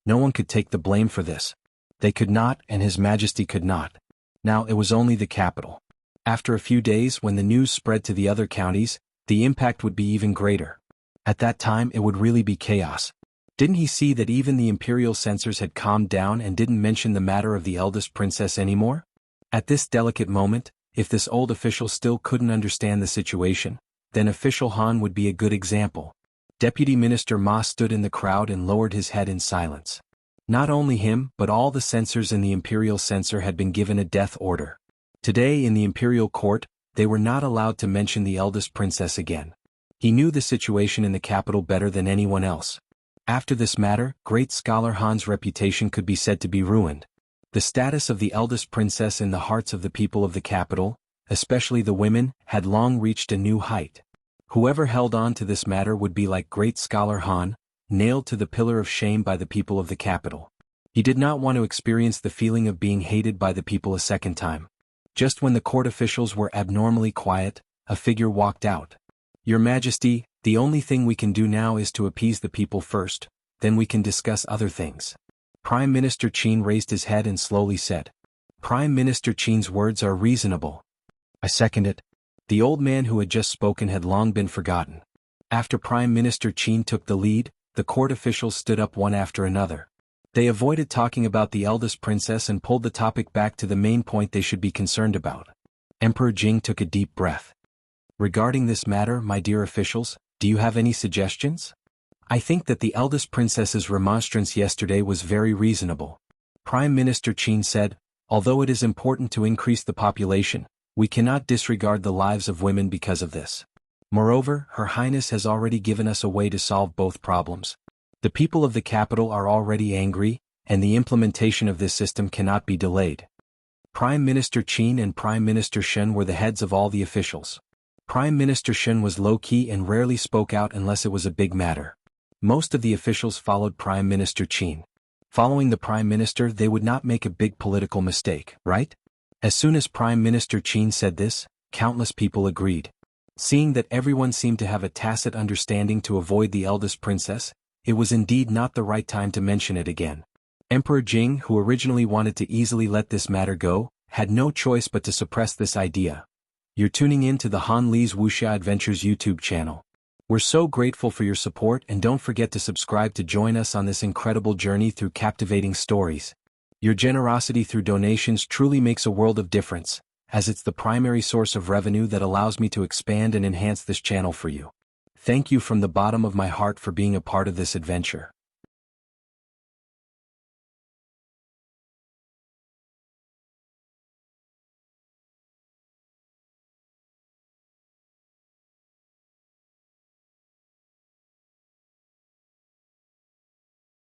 No one could take the blame for this. They could not, and His Majesty could not. Now it was only the capital. After a few days, when the news spread to the other counties, the impact would be even greater. At that time it would really be chaos. Didn't he see that even the imperial censors had calmed down and didn't mention the matter of the eldest princess anymore? At this delicate moment, if this old official still couldn't understand the situation, then official Han would be a good example. Deputy Minister Ma stood in the crowd and lowered his head in silence. Not only him but all the censors in the imperial censor had been given a death order. Today in the imperial court, they were not allowed to mention the eldest princess again. He knew the situation in the capital better than anyone else. After this matter, Great Scholar Han's reputation could be said to be ruined. The status of the eldest princess in the hearts of the people of the capital, especially the women, had long reached a new height. Whoever held on to this matter would be like Great Scholar Han, nailed to the pillar of shame by the people of the capital. He did not want to experience the feeling of being hated by the people a second time. Just when the court officials were abnormally quiet, a figure walked out. "Your Majesty, the only thing we can do now is to appease the people first, then we can discuss other things." Prime Minister Qin raised his head and slowly said. Prime Minister Qin's words are reasonable. I second it. The old man who had just spoken had long been forgotten. After Prime Minister Qin took the lead, the court officials stood up one after another. They avoided talking about the eldest princess and pulled the topic back to the main point they should be concerned about. Emperor Jing took a deep breath. Regarding this matter, my dear officials, do you have any suggestions? I think that the eldest princess's remonstrance yesterday was very reasonable. Prime Minister Qin said, although it is important to increase the population, we cannot disregard the lives of women because of this. Moreover, Her Highness has already given us a way to solve both problems. The people of the capital are already angry, and the implementation of this system cannot be delayed. Prime Minister Qin and Prime Minister Shen were the heads of all the officials. Prime Minister Shen was low-key and rarely spoke out unless it was a big matter. Most of the officials followed Prime Minister Qin. Following the Prime Minister, they would not make a big political mistake, right? As soon as Prime Minister Qin said this, countless people agreed. Seeing that everyone seemed to have a tacit understanding to avoid the eldest princess, it was indeed not the right time to mention it again. Emperor Jing, who originally wanted to easily let this matter go, had no choice but to suppress this idea. You're tuning in to the Han Li's Wuxia Adventures YouTube channel. We're so grateful for your support, and don't forget to subscribe to join us on this incredible journey through captivating stories. Your generosity through donations truly makes a world of difference, as it's the primary source of revenue that allows me to expand and enhance this channel for you. Thank you from the bottom of my heart for being a part of this adventure.